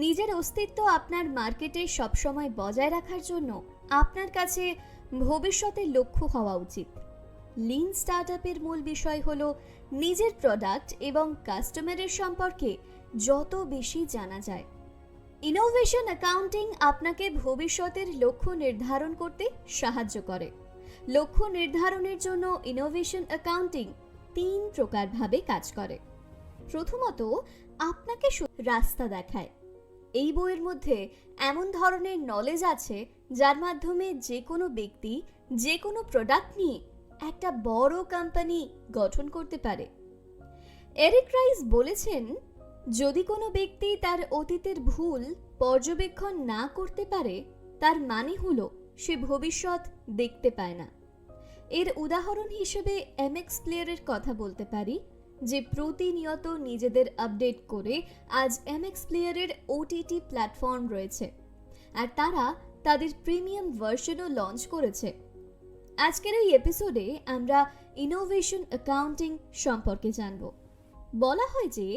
নিজের অস্তিত্ব আপনার মার্কেটে সবসময় বজায় রাখার জন্য আপনার কাছে ভবিষ্যতের লক্ষ্য হওয়া উচিত। লিন স্টার্টআপের মূল বিষয় হলো নিজের প্রোডাক্ট এবং কাস্টমারের সম্পর্কে যত বেশি জানা যায়। ইনোভেশন অ্যাকাউন্টিং আপনাকে ভবিষ্যতের লক্ষ্য নির্ধারণ করতে সাহায্য করে। লক্ষ্য নির্ধারণের জন্য ইনোভেশন অ্যাকাউন্টিং 3 প্রকারভাবে কাজ করে। প্রথমত, আপনাকে রাস্তা দেখায়। এই বইয়ের মধ্যে এমন ধরনের নলেজ আছে যার মাধ্যমে যে কোনো ব্যক্তি যে কোনো প্রোডাক্ট নিয়ে একটা বড় কোম্পানি গঠন করতে পারে। এরিক রাইস বলেছেন, যদি কোনো ব্যক্তি তার অতীতের ভুল পর্যবেক্ষণ না করতে পারে তার মানে হলো সে ভবিষ্যৎ দেখতে পায় না। এর উদাহরণ হিসেবে এমএক্স প্লেয়ারের কথা বলতে পারি, যে প্রতিনিয়ত নিজেদের আপডেট করে আজ এমএক্স প্লেয়ারের ওটিটি প্ল্যাটফর্ম রয়েছে, আর তারা তাদের প্রিমিয়াম ভার্সনও লঞ্চ করেছে। আজকের এই এপিসোডে আমরা ইনোভেশন অ্যাকাউন্টিং সম্পর্কে জানব। বলা হয় যে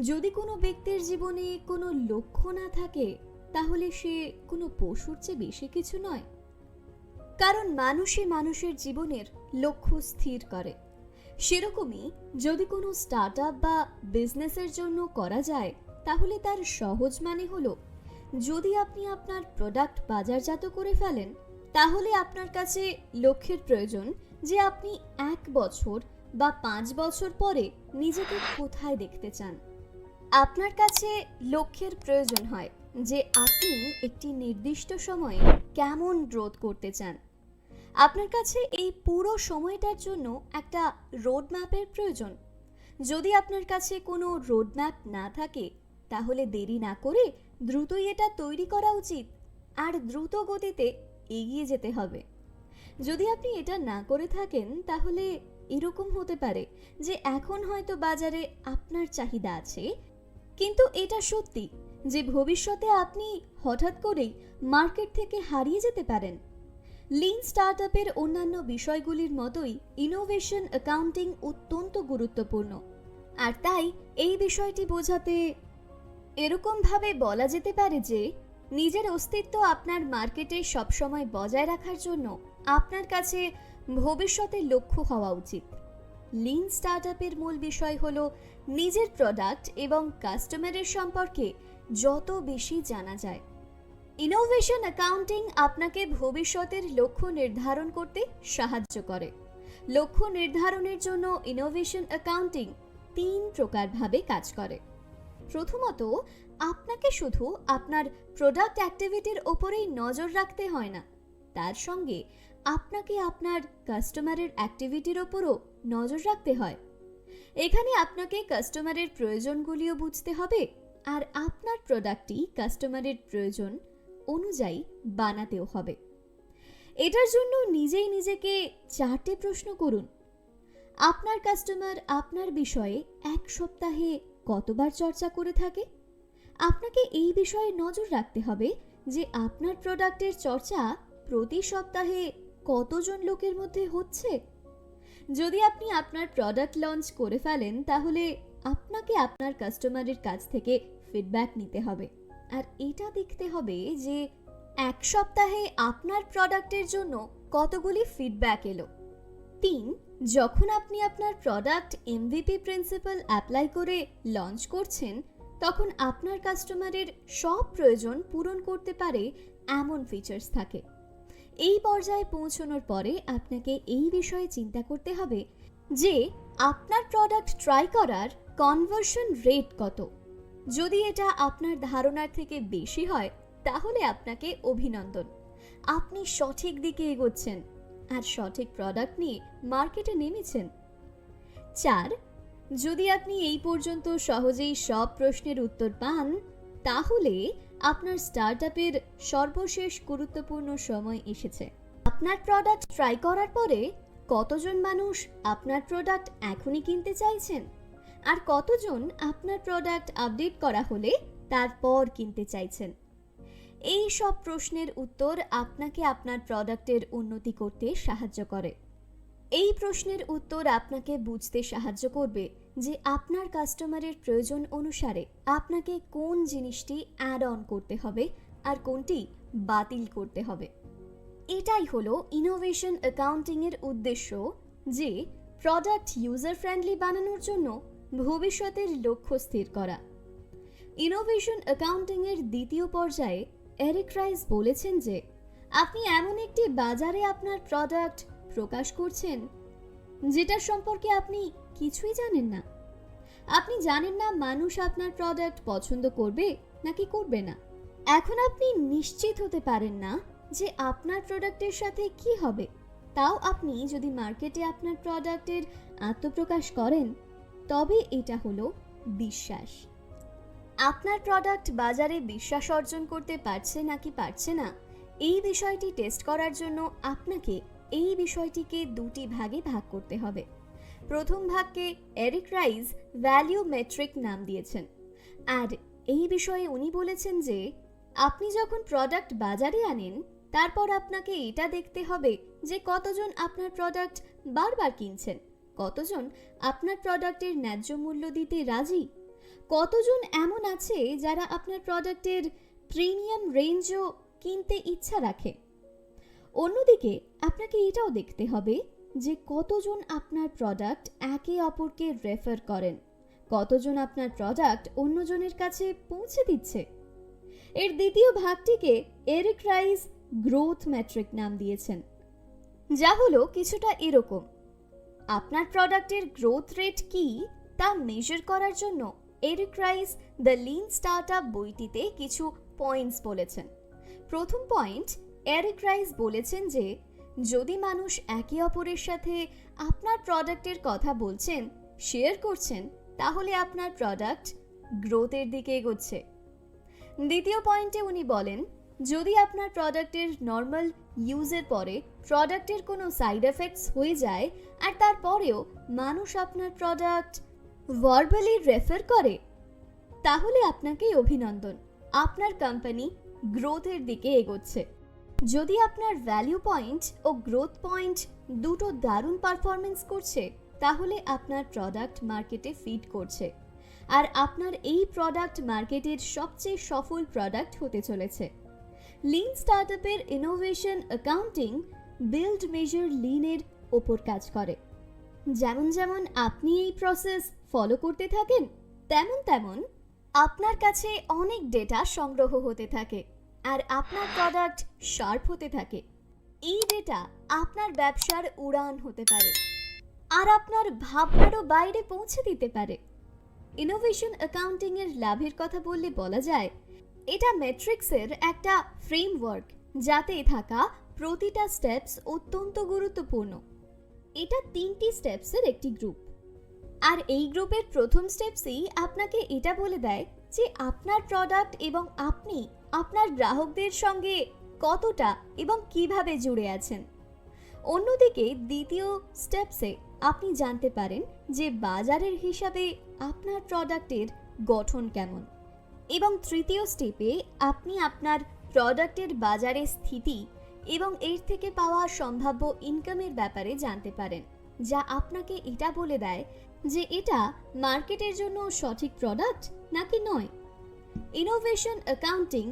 যদি কোনো ব্যক্তির জীবনে কোনো লক্ষ্য না থাকে তাহলে সে কোনো পশুর চেয়ে বেশি কিছু নয়, কারণ মানুষই মানুষের জীবনের লক্ষ্য স্থির করে। সেরকমই যদি কোনো স্টার্টআপ বা বিজনেসের জন্য করা যায় তাহলে তার সহজ মানে হলো, যদি আপনি আপনার প্রোডাক্ট বাজারজাত করে ফেলেন তাহলে আপনার কাছে লক্ষ্যের প্রয়োজন যে আপনি 1 বছর বা 5 বছর পরে নিজেকে কোথায় দেখতে চান। আপনার কাছে লক্ষ্যের প্রয়োজন হয় যে আপনি একটি নির্দিষ্ট সময়ে কেমন গ্রোথ করতে চান। আপনার কাছে এই পুরো সময়টার জন্য একটা রোড ম্যাপের প্রয়োজন। যদি আপনার কাছে কোনো রোড ম্যাপ না থাকে তাহলে দেরি না করে দ্রুতই এটা তৈরি করা উচিত আর দ্রুত গতিতে এগিয়ে যেতে হবে। যদি আপনি এটা না করে থাকেন তাহলে এরকম হতে পারে যে এখন হয়তো বাজারে আপনার চাহিদা আছে, কিন্তু এটা সত্যি যে ভবিষ্যতে আপনি হঠাৎ করেই মার্কেট থেকে হারিয়ে যেতে পারেন। লিন স্টার্টআপের অন্যান্য বিষয়গুলির মতোই ইনোভেশন অ্যাকাউন্টিং অত্যন্ত গুরুত্বপূর্ণ, আর তাই এই বিষয়টি বোঝাতে এরকমভাবে বলা যেতে পারে যে নিজের অস্তিত্ব আপনার মার্কেটে সবসময় বজায় রাখার জন্য আপনার কাছে ভবিষ্যতের লক্ষ্য হওয়া উচিত। লিন স্টার্টআপের মূল বিষয় হলো নিজের প্রোডাক্ট এবং কাস্টমারের সম্পর্কে যত বেশি জানা যায়। ইনোভেশন অ্যাকাউন্টিং আপনাকে ভবিষ্যতের লক্ষ্য নির্ধারণ করতে সাহায্য করে। লক্ষ্য নির্ধারণের জন্য ইনোভেশন অ্যাকাউন্টিং 3 প্রকারভাবে কাজ করে। প্রথমত, আপনাকে শুধু আপনার প্রোডাক্ট অ্যাক্টিভিটির ওপরেই নজর রাখতে হয় না, তার সঙ্গে আপনাকে আপনার কাস্টমারের অ্যাক্টিভিটির ওপরও নজর রাখতে হয়। এখানে আপনাকে কাস্টমারের প্রয়োজনগুলিও বুঝতে হবে আর আপনার প্রোডাক্টটি কাস্টমারের প্রয়োজন অনুযায়ী বানাতেও হবে। এটার জন্য নিজেই নিজেকে 4টে প্রশ্ন করুন। আপনার কাস্টমার আপনার বিষয়ে 1 সপ্তাহে কতবার চর্চা করে থাকে? আপনাকে এই বিষয়ে নজর রাখতে হবে যে আপনার প্রোডাক্টের চর্চা প্রতি সপ্তাহে কতজন লোকের মধ্যে হচ্ছে। যদি আপনি আপনার প্রোডাক্ট লঞ্চ করে ফেলেন তাহলে আপনাকে আপনার কাস্টমারের কাছ থেকে ফিডব্যাক নিতে হবে, আর এটা দেখতে হবে যে 1 সপ্তাহে আপনার প্রোডাক্টের জন্য কতগুলি ফিডব্যাক এলো। 3, যখন আপনি আপনার প্রোডাক্ট এমভিপি প্রিন্সিপাল অ্যাপ্লাই করে লঞ্চ করছেন তখন আপনার কাস্টমারের সব প্রয়োজন পূরণ করতে পারে এমন ফিচার্স থাকে। এই পর্যায়ে পৌঁছানোর পরে আপনাকে এই বিষয়ে চিন্তা করতে হবে যে আপনার প্রোডাক্ট ট্রাই করার কনভার্সন রেট কত। যদি এটা আপনার ধারণার থেকে বেশি হয় তাহলে আপনাকে অভিনন্দন, আপনি সঠিক দিকে এগোচ্ছেন আর সঠিক প্রোডাক্ট নিয়ে মার্কেটে নেমেছেন। 4, যদি আপনি এই পর্যন্ত সহজেই সব প্রশ্নের উত্তর পান তাহলে আপনার স্টার্টআপের সর্বশেষ গুরুত্বপূর্ণ সময় এসেছে। আপনার প্রোডাক্ট ট্রাই করার পরে কতজন মানুষ আপনার প্রোডাক্ট এখনই কিনতে চাইছেন আর কতজন আপনার প্রোডাক্ট আপডেট করা হলে তারপর কিনতে চাইছেন। এই সব প্রশ্নের উত্তর আপনাকে আপনার প্রোডাক্টের উন্নতি করতে সাহায্য করে। এই প্রশ্নের উত্তর আপনাকে বুঝতে সাহায্য করবে যে আপনার কাস্টমারের প্রয়োজন অনুসারে আপনাকে কোন জিনিসটি অ্যাড অন করতে হবে আর কোনটি বাতিল করতে হবে। এটাই হলো ইনোভেশন অ্যাকাউন্টিং এর উদ্দেশ্য, যে প্রোডাক্ট ইউজার ফ্রেন্ডলি বানানোর জন্য ভবিষ্যতের লক্ষ্য স্থির করা। ইনোভেশন অ্যাকাউন্টিং এর দ্বিতীয় পর্যায়ে এরিক রাইস বলেছেন যে আপনি এমন একটি বাজারে আপনার প্রোডাক্ট প্রকাশ করছেন যেটার সম্পর্কে আপনি কিছুই জানেন না। আপনি জানেন না মানুষ আপনার প্রোডাক্ট পছন্দ করবে নাকি করবে না। এখন আপনি নিশ্চিত হতে পারেন না যে আপনার প্রোডাক্টের সাথে কি হবে। তাও আপনি যদি মার্কেটে আপনার প্রোডাক্টের আত্মপ্রকাশ করেন তবে এটা হলো বিশ্বাস। আপনার প্রোডাক্ট বাজারে বিশ্বাস অর্জন করতে পারছে নাকি পারছে না এই বিষয়টি টেস্ট করার জন্য আপনাকে এই বিষয়টিকে দুটি ভাগে ভাগ করতে হবে। প্রথম ভাগকে এরিক রাইস ভ্যালিউ মেট্রিক নাম দিয়েছেন। আর এই বিষয়ে উনি বলেছেন যে আপনি যখন প্রোডাক্ট বাজারে আনেন, তারপর আপনাকে এটা দেখতে হবে যে কতজন আপনার প্রোডাক্ট বারবার কিনছেন, কতজন আপনার প্রোডাক্টের ন্যায্য মূল্য দিতে রাজি, কতজন এমন আছে যারা আপনার প্রোডাক্টের প্রিমিয়াম রেঞ্জও কিনতে ইচ্ছা রাখে। অন্যদিকে আপনাকে এটাও দেখতে হবে যে কতজন আপনার প্রোডাক্ট একে অপরকে রেফার করেন, কতজন আপনার প্রোডাক্ট অন্যজনের কাছে পৌঁছে দিচ্ছে। এর দ্বিতীয় ভাগটিকে এরিক রাইস গ্রোথ মেট্রিক নাম দিয়েছেন, যা হলো কিছুটা এরকম। আপনার প্রোডাক্টের গ্রোথ রেট কি তা মেজার করার জন্য Eric Ries the lean startup বইটিতে কিছু পয়েন্টস বলেছেন। প্রথম পয়েন্ট, এরিক রাইস বলেছেন যে যদি মানুষ একে অপরের সাথে আপনার প্রোডাক্টের কথা বলছেন, শেয়ার করছেন, তাহলে আপনার প্রোডাক্ট গ্রোথের দিকে এগোচ্ছে। দ্বিতীয় পয়েন্টে উনি বলেন যদি আপনার প্রোডাক্টের নর্মাল ইউজের পরে প্রোডাক্টের কোনো সাইড এফেক্টস হয়ে যায় আর তারপরেও মানুষ আপনার প্রোডাক্ট ভার্বালি রেফার করে, তাহলে আপনাকে অভিনন্দন, আপনার কোম্পানি গ্রোথের দিকে এগোচ্ছে। যদি আপনার ভ্যালু পয়েন্ট ও গ্রোথ পয়েন্ট দুটো দারুণ পারফরমেন্স করছে, তাহলে আপনার প্রোডাক্ট মার্কেটে ফিট করছে আর আপনার এই প্রোডাক্ট মার্কেটের সবচেয়ে সফল প্রোডাক্ট হতে চলেছে। লিন স্টার্টআপের ইনোভেশন অ্যাকাউন্টিং বিল্ড মেজার লিনের ওপর কাজ করে। যেমন যেমন আপনি এই প্রসেস ফলো করতে থাকেন, তেমন তেমন আপনার কাছে অনেক ডেটা সংগ্রহ হতে থাকে আর আপনার প্রোডাক্ট শার্প হতে থাকে। এই ডেটা আপনার ব্যবসার উড়ান হতে পারে আর আপনার ভাবনারও বাইরে পৌঁছে দিতে পারে। ইনোভেশন অ্যাকাউন্টিং এর লাভের কথা বললে বলা যায় এটা মেট্রিক্সের একটা ফ্রেমওয়ার্ক, যাতে থাকা প্রতিটা স্টেপস অত্যন্ত গুরুত্বপূর্ণ। এটা 3টি স্টেপসের একটি গ্রুপ, আর এই গ্রুপের প্রথম স্টেপসই আপনাকে এটা বলে দেয় যে আপনার প্রোডাক্ট এবং আপনি আপনার গ্রাহকদের সঙ্গে কতটা এবং কিভাবে জুড়ে আছেন। অন্যদিকে দ্বিতীয় স্টেপসে আপনি জানতে পারেন যে বাজারের হিসাবে আপনার প্রোডাক্টের গঠন কেমন, এবং তৃতীয় স্টেপে আপনি আপনার প্রোডাক্টের বাজারে স্থিতি এবং এর থেকে পাওয়া সম্ভাব্য ইনকামের ব্যাপারে জানতে পারেন, যা আপনাকে এটা বলে দেয় যে এটা মার্কেটের জন্য সঠিক প্রোডাক্ট নাকি নয়। ইনোভেশন অ্যাকাউন্টিং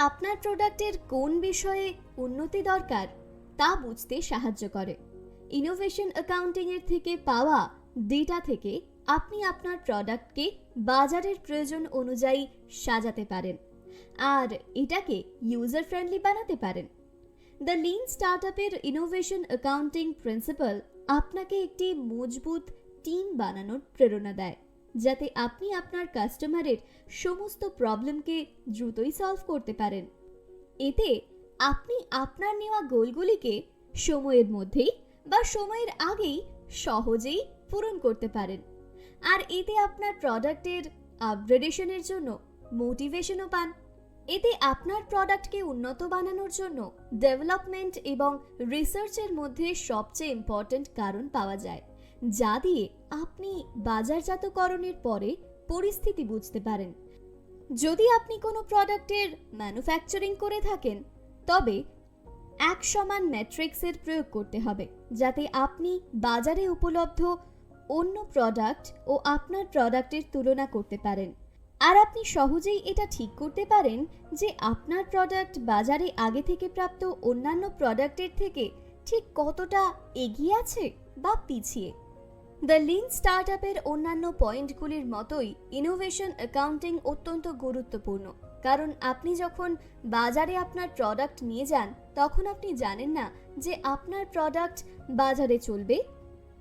আপনার প্রোডাক্টের কোন বিষয়ে উন্নতি দরকার তা বুঝতে সাহায্য করে। ইনোভেশন অ্যাকাউন্টিং এর থেকে পাওয়া ডেটা থেকে আপনি আপনার প্রোডাক্টকে বাজারের প্রয়োজন অনুযায়ী সাজাতে পারেন আর এটাকে ইউজার ফ্রেন্ডলি বানাতে পারেন। দ্য লিন স্টার্টআপের ইনোভেশন অ্যাকাউন্টিং প্রিন্সিপাল আপনাকে একটি মজবুত টিম বানানোর প্রেরণা দেয়, যাতে আপনি আপনার কাস্টমারের সমস্ত প্রবলেমকে দ্রুতই সলভ করতে পারেন। এতে আপনি আপনার নেওয়া গোলগুলিকে সময়ের মধ্যেই বা সময়ের আগেই সহজেই পূরণ করতে পারেন, আর এতে আপনার প্রোডাক্টের আপগ্রেডেশনের জন্য মোটিভেশনও পান। এতে আপনার প্রোডাক্টকে উন্নত বানানোর জন্য ডেভেলপমেন্ট এবং রিসার্চের মধ্যে সবচেয়ে ইম্পর্ট্যান্ট কারণ পাওয়া যায়, যা দিয়ে আপনি বাজারজাতকরণের পরে পরিস্থিতি বুঝতে পারেন। যদি আপনি কোনো প্রোডাক্টের ম্যানুফ্যাকচারিং করে থাকেন, তবে এক সমান ম্যাট্রিক্সের প্রয়োগ করতে হবে, যাতে আপনি বাজারে উপলব্ধ অন্য প্রোডাক্ট ও আপনার প্রোডাক্টের তুলনা করতে পারেন, আর আপনি সহজেই এটা ঠিক করতে পারেন যে আপনার প্রোডাক্ট বাজারে আগে থেকে প্রাপ্ত অন্যান্য প্রোডাক্টের থেকে ঠিক কতটা এগিয়ে আছে বা পিছিয়ে। দ্য লিন স্টার্টআপের অন্যান্য পয়েন্টগুলির মতোই ইনোভেশন অ্যাকাউন্টিং অত্যন্ত গুরুত্বপূর্ণ, কারণ আপনি যখন বাজারে আপনার প্রোডাক্ট নিয়ে যান, তখন আপনি জানেন না যে আপনার প্রোডাক্ট বাজারে চলবে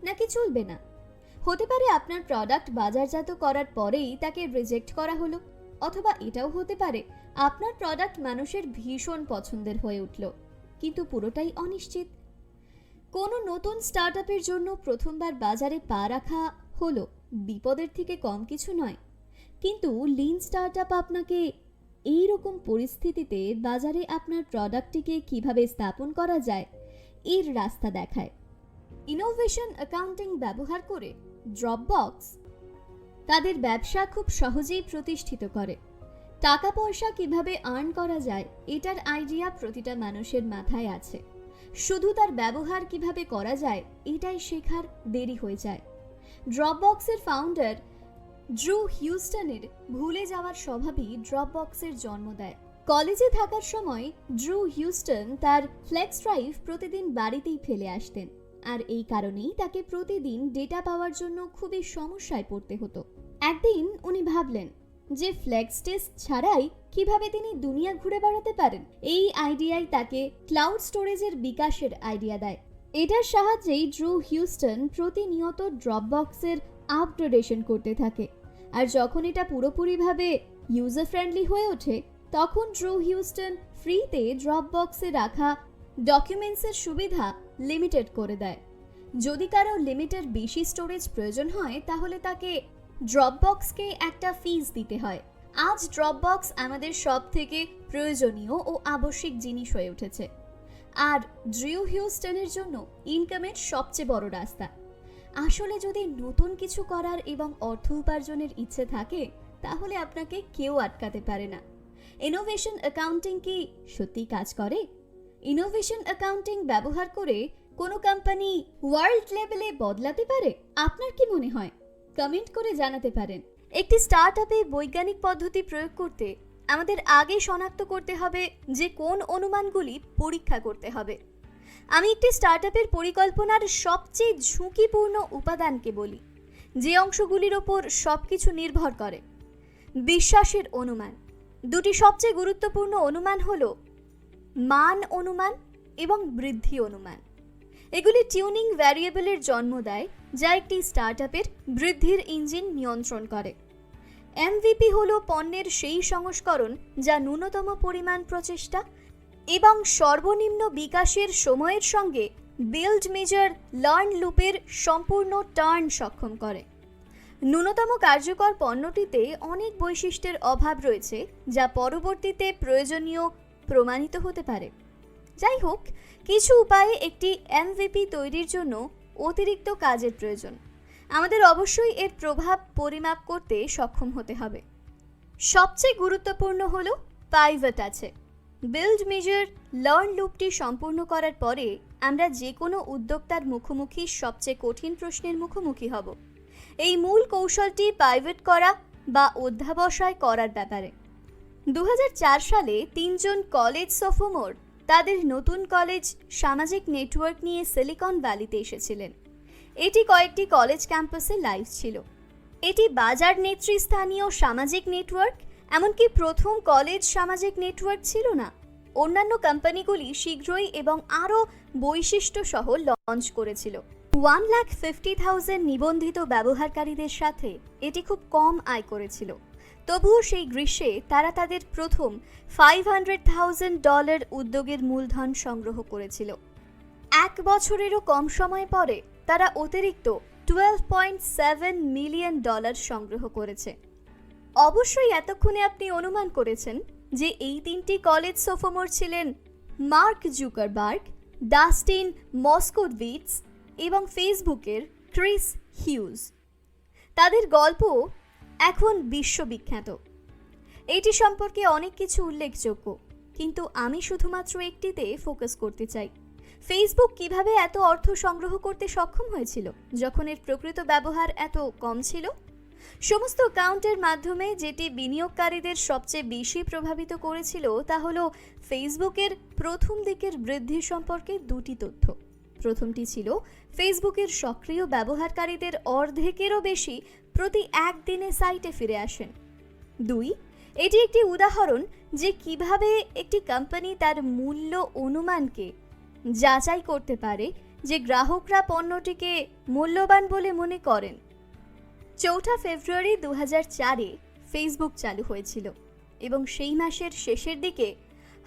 নাকি চলবে না। হতে পারে আপনার প্রোডাক্ট বাজারজাত করার পরেই তাকে রিজেক্ট করা হলো, অথবা এটাও হতে পারে আপনার প্রোডাক্ট মানুষের ভীষণ পছন্দের হয়ে উঠল, কিন্তু পুরোটাই অনিশ্চিত। কোনো নতুন স্টার্টআপের জন্য প্রথমবার বাজারে পা রাখা হলো বিপদের থেকে কম কিছু নয়, কিন্তু লিন স্টার্টআপ আপনাকে এই রকম পরিস্থিতিতে বাজারে আপনার প্রোডাক্টটিকে কিভাবে স্থাপন করা যায় এর রাস্তা দেখায়। ইনোভেশন অ্যাকাউন্টিং ব্যবহার করে ড্রপবক্স তাদের ব্যবসা খুব সহজেই প্রতিষ্ঠিত করে। টাকা পয়সা কিভাবে আর্ন করা যায় এটার আইডিয়া প্রতিটা মানুষের মাথায় আছে, শুধু তার ব্যবহার কিভাবে করা যায় এটাই শেখার দেরি হয়ে যায়। ড্রপবক্সের ফাউন্ডার ড্রু হিউস্টনের ভুলে যাওয়ার স্বভাবই ড্রপবক্সের জন্ম দেয়। কলেজে থাকার সময় ড্রু হিউস্টন তার ফ্লেক্স ড্রাইভ প্রতিদিন বাড়িতেই ফেলে আসতেন, আর এই কারণেই তাকে প্রতিদিন ডেটা পাওয়ার জন্য খুবই সমস্যায় পড়তে হতো। একদিন উনি ভাবলেন যে ফ্লেক্স ডিস্ক ছাড়াই কিভাবে তিনি দুনিয়া ঘুরে বেড়াতে পারেন। এই আইডিয়াই তাকে ক্লাউড স্টোরেজের বিকাশের আইডিয়া দেয়। এটার সাহায্যেই ড্রু হিউস্টন প্রতিনিয়ত ড্রপবক্সের আপগ্রেডেশন করতে থাকে, আর যখন এটা পুরোপুরিভাবে ইউজার ফ্রেন্ডলি হয়ে ওঠে তখন ড্রু হিউস্টন ফ্রিতে ড্রপবক্সে রাখা ডকুমেন্টসের সুবিধা লিমিটেড করে দেয়। যদি কারো লিমিটের বেশি স্টোরেজ প্রয়োজন হয় তাহলে তাকে ড্রপবক্সকে একটা ফিস দিতে হয়। আজ ড্রপবক্স আমাদের সব থেকে প্রয়োজনীয় ও আবশ্যিক জিনিস হয়ে উঠেছে, আর ড্রু হিউস্টনের জন্য ইনকামের সবচেয়ে বড় রাস্তা। আসলে যদি নতুন কিছু করার এবং অর্থ উপার্জনের ইচ্ছে থাকে তাহলে আপনাকে কেউ আটকাতে পারে না। ইনোভেশন অ্যাকাউন্টিং কি সত্যি কাজ করে? ইনোভেশন অ্যাকাউন্টিং ব্যবহার করে কোনো কোম্পানি ওয়ার্ল্ড লেভেলে বদলাতে পারে? আপনার কি মনে হয়? কমেন্ট করে জানাতে পারেন। একটি স্টার্টআপে বৈজ্ঞানিক পদ্ধতি প্রয়োগ করতে আমাদের আগে শনাক্ত করতে হবে যে কোন অনুমানগুলি পরীক্ষা করতে হবে। আমি একটি স্টার্টআপের পরিকল্পনার সবচেয়ে ঝুঁকিপূর্ণ উপাদানকে বলি, যে অংশগুলির ওপর সবকিছু নির্ভর করে। বিশ্বাসের অনুমান। দুটি সবচেয়ে গুরুত্বপূর্ণ অনুমান হলো মান অনুমান এবং বৃদ্ধি অনুমান। এগুলি টিউনিং ভ্যারিয়েবলের জন্ম দেয় যা একটি স্টার্টআপের বৃদ্ধির ইঞ্জিন নিয়ন্ত্রণ করে। এমভিপি হলো পণ্যের সেই সংস্করণ যা ন্যূনতম পরিমাণ প্রচেষ্টা এবং সর্বনিম্ন বিকাশের সময়ের সঙ্গে বিল্ড মেজার লার্ন লুপের সম্পূর্ণ টার্ন সক্ষম করে। ন্যূনতম কার্যকর পণ্যটিতে অনেক বৈশিষ্ট্যের অভাব রয়েছে যা পরবর্তীতে প্রয়োজনীয় প্রমাণিত হতে পারে। যাই হোক, কিছু উপায়ে একটি এমভিপি তৈরির জন্য অতিরিক্ত কাজের প্রয়োজন। আমাদের অবশ্যই এর প্রভাব পরিমাপ করতে সক্ষম হতে হবে। সবচেয়ে গুরুত্বপূর্ণ হলো পাইভট আছে। বিল্ড মেজার লার্ন লুপটি সম্পূর্ণ করার পরে আমরা যে কোনো উদ্যোক্তার মুখোমুখি সবচেয়ে কঠিন প্রশ্নের মুখোমুখি হব। এই মূল কৌশলটি পাইভট করা বা অধ্যাবসায় করার ব্যাপারে। 2004 সালে 3 জন কলেজ সোফোমোর তাদের নতুন কলেজ সামাজিক নেটওয়ার্ক নিয়ে সিলিকন ভ্যালিতে এসেছিলেন। এটি কয়েকটি কলেজ ক্যাম্পাসে লাইভ ছিল। এটি বাজার নেতৃস্থানীয় সামাজিক নেটওয়ার্ক, এমনকি প্রথম কলেজ সামাজিক নেটওয়ার্ক ছিল না। অন্যান্য কোম্পানিগুলি শীঘ্রই এবং আরও বৈশিষ্ট্য সহ লঞ্চ করেছিল। 1,50,000 নিবন্ধিত ব্যবহারকারীদের সাথে এটি খুব কম আয় করেছিল। তবুও সেই গ্রীষ্মে তারা তাদের প্রথম $500,000 উদ্যোগের মূলধন সংগ্রহ করেছিল। 1 বছরেরও কম সময় পরে তারা অতিরিক্ত $12.7 মিলিয়ন সংগ্রহ করেছে। অবশ্যই এতক্ষণে আপনি অনুমান করেছেন যে এই 3টি কলেজ সোফোমোর ছিলেন মার্ক জুকারবার্গ, ডাস্টিন মস্কোভিটস এবং ফেসবুকের ক্রিস হিউজ। তাদের গল্প এখন বিশ্ববিখ্যাত। এটি সম্পর্কে অনেক কিছু উল্লেখযোগ্য, কিন্তু আমি শুধুমাত্র একটিতে ফোকাস করতে চাই। ফেসবুক কিভাবে এত অর্থ সংগ্রহ করতে সক্ষম হয়েছিল যখন এর প্রকৃত ব্যবহার এত কম ছিল? সমস্ত অ্যাকাউন্টের মাধ্যমে যেটি বিনিয়োগকারীদের সবচেয়ে বেশি প্রভাবিত করেছিল তা হলো ফেসবুকের প্রথম দিকের বৃদ্ধি সম্পর্কে দুটি তথ্য। প্রথমটি ছিল ফেসবুকের সক্রিয় ব্যবহারকারীদের অর্ধেকেরও বেশি প্রতি একদিনে সাইটে ফিরে আসেন। 2, এটি একটি উদাহরণ যে কিভাবে একটি কোম্পানি তার মূল্য অনুমানকে যাচাই করতে পারে যে গ্রাহকরা পণ্যটিকে মূল্যবান বলে মনে করেন। 4 ফেব্রুয়ারি 2004-এ ফেসবুক চালু হয়েছিল এবং সেই মাসের শেষের দিকে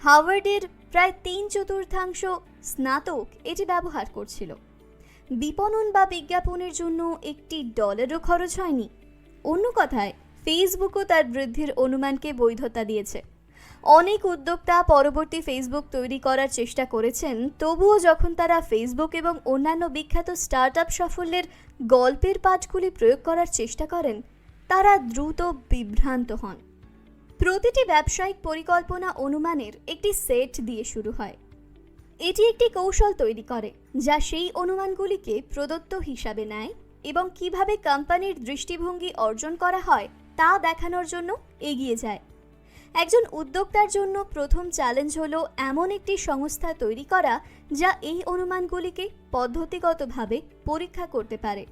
হার্ভার্ডের প্রায় 3/4 স্নাতক এটি ব্যবহার করছিল। বিপণন বা বিজ্ঞাপনের জন্য $1 খরচ হয়নি। অন্য কথায়, ফেসবুকও তার বৃদ্ধির অনুমানকে বৈধতা দিয়েছে। অনেক উদ্যোক্তা পরবর্তী ফেসবুক তৈরি করার চেষ্টা করেছেন, তবুও যখন তারা ফেসবুক এবং অন্যান্য বিখ্যাত স্টার্টআপ সাফল্যের গল্পের পাঠগুলি প্রয়োগ করার চেষ্টা করেন, তারা দ্রুত বিভ্রান্ত হন। প্রতিটি ব্যবসায়িক পরিকল্পনা অনুমানের একটি সেট দিয়ে শুরু হয়। এটি একটি কৌশল তৈরি করে যা সেই অনুমানগুলিকে প্রদত্ত হিসাবে নেয় এবং কিভাবে কোম্পানির দৃষ্টিভঙ্গি অর্জন করা হয় তা দেখানোর জন্য এগিয়ে যায়। একজন উদ্যোক্তার জন্য প্রথম চ্যালেঞ্জ হলো এমন একটি সংস্থা তৈরি করা যা এই অনুমানগুলিকে পদ্ধতিগতভাবে পরীক্ষা করতে পারে।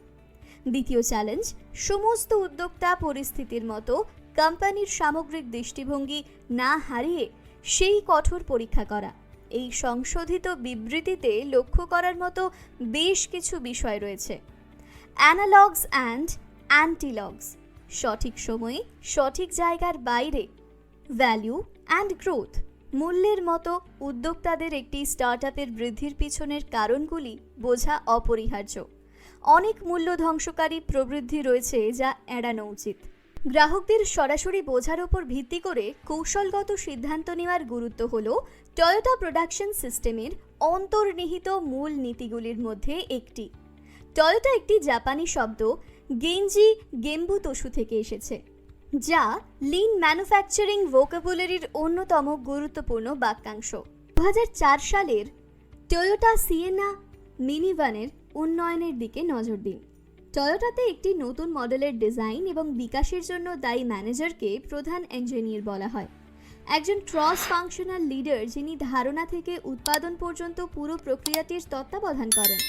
দ্বিতীয় চ্যালেঞ্জ, সমস্ত উদ্যোক্তা পরিস্থিতির মতো কোম্পানির সামগ্রিক দৃষ্টিভঙ্গি না হারিয়ে সেই কঠোর পরীক্ষা করা। এই সংশোধিত বিবৃতিতে লক্ষ্য করার মতো বেশ কিছু বিষয় রয়েছে। অ্যানালগস অ্যান্ড অ্যান্টিলগস, সঠিক সময়ে সঠিক জায়গার বাইরে, ভ্যালু অ্যান্ড গ্রোথ, মূল্যের মতো উদ্যোক্তাদের একটি স্টার্টআপের বৃদ্ধির পিছনের কারণগুলি বোঝা অপরিহার্য। অনেক মূল্য ধ্বংসকারী প্রবৃদ্ধি রয়েছে যা এড়ানো উচিত। গ্রাহকদের সরাসরি বোঝার উপর ভিত্তি করে কৌশলগত সিদ্ধান্ত নেওয়ার গুরুত্ব হল টয়োটা প্রোডাকশন সিস্টেমের অন্তর্নিহিত মূল নীতিগুলির মধ্যে একটি। টয়োটা একটি জাপানি শব্দ গেঞ্জি গেম্বুতোসু থেকে এসেছে, যা লিন ম্যানুফ্যাকচারিং ভোকাবুলারির অন্যতম গুরুত্বপূর্ণ বাক্যাংশ। 2004 সালের টয়োটা সিয়েনা মিনিভানের উন্নয়নের দিকে নজর দিন। টয়োটাতে একটি নতুন মডেলের ডিজাইন এবং বিকাশের জন্য দায়ী ম্যানেজারকে প্রধান ইঞ্জিনিয়ার বলা হয়। একজন ক্রস ফাংশনাল লিডার যিনি ধারণা থেকে উৎপাদন পর্যন্ত পুরো প্রক্রিয়াটির তত্ত্বাবধান করেন।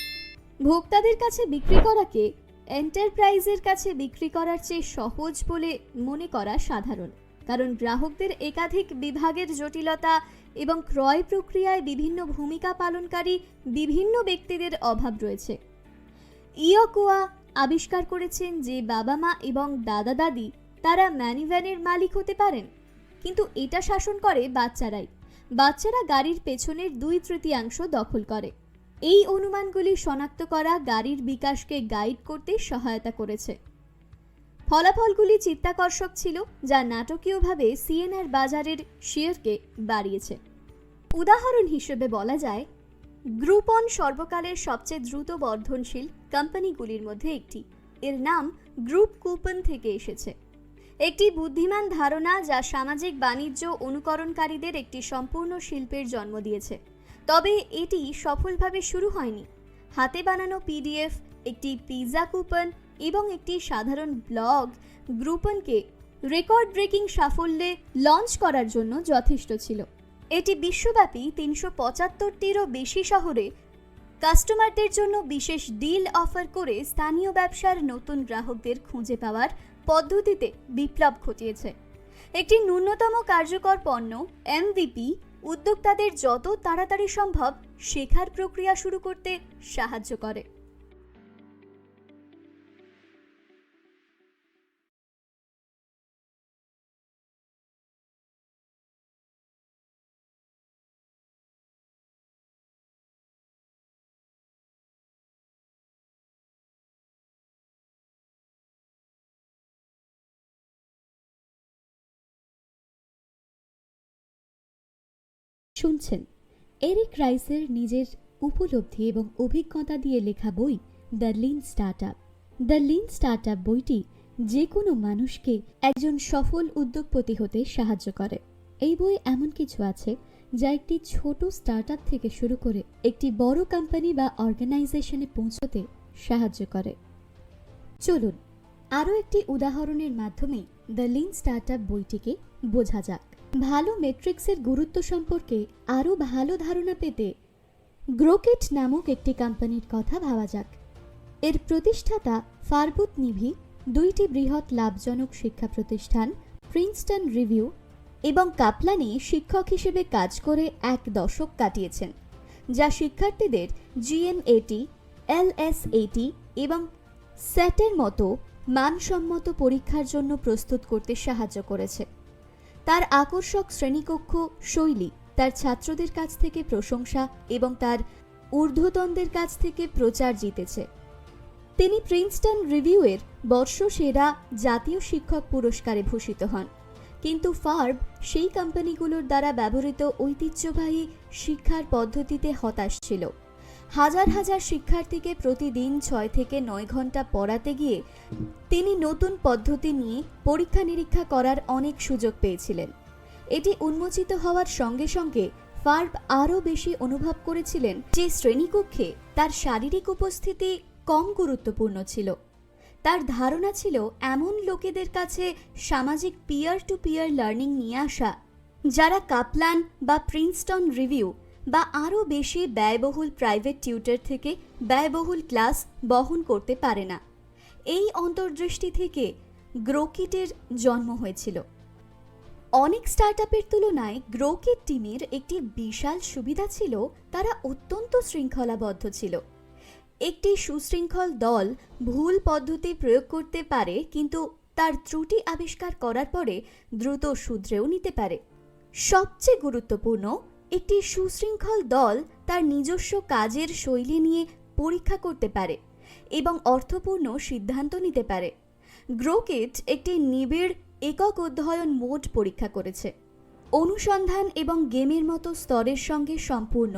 ভোক্তাদের কাছে বিক্রি করাকে এন্টারপ্রাইজের কাছে বিক্রি করার চেয়ে সহজ বলে মনে করা সাধারণ, কারণ গ্রাহকদের একাধিক বিভাগের জটিলতা এবং ক্রয় প্রক্রিয়ায় বিভিন্ন ভূমিকা পালনকারী বিভিন্ন ব্যক্তিদের অভাব রয়েছে। ইয়োকোয়া আবিষ্কার করেছেন যে বাবা মা এবং দাদা দাদি তারা ম্যানিভ্যানের মালিক হতে পারেন, কিন্তু এটা শাসন করে বাচ্চারাই। বাচ্চারা গাড়ির পেছনের 2/3 দখল করে। এই অনুমানগুলি শনাক্ত করা গাড়ির বিকাশকে গাইড করতে সহায়তা করেছে। ফলাফলগুলি চিত্তাকর্ষক ছিল, যা নাটকীয়ভাবে সিএনআর বাজারের শেয়ারকে বাড়িয়েছে। উদাহরণ হিসেবে বলা যায়, গ্রুপন সর্বকালের সবচেয়ে দ্রুত বর্ধনশীল কোম্পানিগুলির মধ্যে একটি। এর নাম গ্রুপ কুপন থেকে এসেছে, একটি বুদ্ধিমান ধারণা যা সামাজিক বাণিজ্য অনুকরণকারীদের একটি সম্পূর্ণ শিল্পের জন্ম দিয়েছে। তবে এটি সফলভাবে শুরু হয়নি। হাতে বানানো পিডিএফ, একটি পিৎজা কুপন এবং একটি সাধারণ ব্লগ গ্রুপনকে রেকর্ড ব্রেকিং সাফল্যে লঞ্চ করার জন্য যথেষ্ট ছিল। এটি বিশ্বব্যাপী 375টিরও বেশি শহরে কাস্টমারদের জন্য বিশেষ ডিল অফার করে স্থানীয় ব্যবসার নতুন গ্রাহকদের খুঁজে পাওয়ার পদ্ধতিতে বিপ্লব ঘটিয়েছে। একটি ন্যূনতম কার্যকর পণ্য এমভিপি উদ্যোক্তাদের যত তাড়াতাড়ি সম্ভব শেখার প্রক্রিয়া শুরু করতে সাহায্য করে। শুনছেন এরিক রাইসের নিজের উপলব্ধি এবং অভিজ্ঞতা দিয়ে লেখা বই the lean startup. The lean startup বইটি যে কোনো মানুষকে একজন সফল উদ্যোগপতি হতে সাহায্য করে। এই বই এমন কিছু আছে যা একটি ছোট স্টার্টআপ থেকে শুরু করে একটি বড় কোম্পানি বা অর্গানাইজেশনে পৌঁছতে সাহায্য করে। চলুন আরও একটি উদাহরণের মাধ্যমে দ্য লিন স্টার্টআপ বইটিকে বোঝা যাক। ভালো মেট্রিক্সের গুরুত্ব সম্পর্কে আরও ভালো ধারণা পেতে গ্রোকেট নামক একটি কোম্পানির কথা ভাবা যাক। এর প্রতিষ্ঠাতা ফারবুত নিভি 2টি বৃহৎ লাভজনক শিক্ষা প্রতিষ্ঠান প্রিন্সটন রিভিউ এবং কাপলানে শিক্ষক হিসেবে কাজ করে 1 দশক কাটিয়েছেন, যা শিক্ষার্থীদের জিএমএটি, এলএসএটি এবং স্যাটের মতো মানসম্মত পরীক্ষার জন্য প্রস্তুত করতে সাহায্য করেছে। তার আকর্ষক শ্রেণীকক্ষ শৈলী তার ছাত্রদের কাছ থেকে প্রশংসা এবং তার ঊর্ধ্বতনদের কাছ থেকে প্রচার জিতেছে। তিনি প্রিন্সটন রিভিউয়ের বর্ষসেরা জাতীয় শিক্ষক পুরস্কারে ভূষিত হন। কিন্তু ফার্ব সেই কোম্পানিগুলোর দ্বারা ব্যবহৃত ঐতিহ্যবাহী শিক্ষার পদ্ধতিতে হতাশ ছিল। হাজার হাজার শিক্ষার্থীকে প্রতিদিন 6 থেকে 9 ঘন্টা পড়াতে গিয়ে তিনি নতুন পদ্ধতি নিয়ে পরীক্ষা নিরীক্ষা করার অনেক সুযোগ পেয়েছিলেন। এটি উন্মোচিত হওয়ার সঙ্গে সঙ্গে ফার্ব আরও বেশি অনুভব করেছিলেন যে শ্রেণীকক্ষে তার শারীরিক উপস্থিতি কম গুরুত্বপূর্ণ ছিল। তার ধারণা ছিল এমন লোকেদের কাছে সামাজিক পিয়ার টু পিয়ার লার্নিং নিয়ে আসা যারা কাপলান বা প্রিন্সটন রিভিউ বা আরও বেশি ব্যয়বহুল প্রাইভেট টিউটর থেকে ব্যয়বহুল ক্লাস বহন করতে পারে না। এই অন্তর্দৃষ্টি থেকে গ্রোকিটের জন্ম হয়েছিল। অনেক স্টার্টআপের তুলনায় গ্রোকিট টিমের একটি বিশাল সুবিধা ছিল তারা অত্যন্ত শৃঙ্খলাবদ্ধ ছিল। একটি সুশৃঙ্খল দল ভুল পদ্ধতি প্রয়োগ করতে পারে, কিন্তু তার ত্রুটি আবিষ্কার করার পরে দ্রুত শুধরেও নিতে পারে। সবচেয়ে গুরুত্বপূর্ণ, একটি সুশৃঙ্খল দল তার নিজস্ব কাজের শৈলী নিয়ে পরীক্ষা করতে পারে এবং অর্থপূর্ণ সিদ্ধান্ত নিতে পারে। গ্রোকিট একটি নিবিড় একক অধ্যয়ন মোড পরীক্ষা করেছে, অনুসন্ধান এবং গেমের মতো স্তরের সঙ্গে সম্পূর্ণ,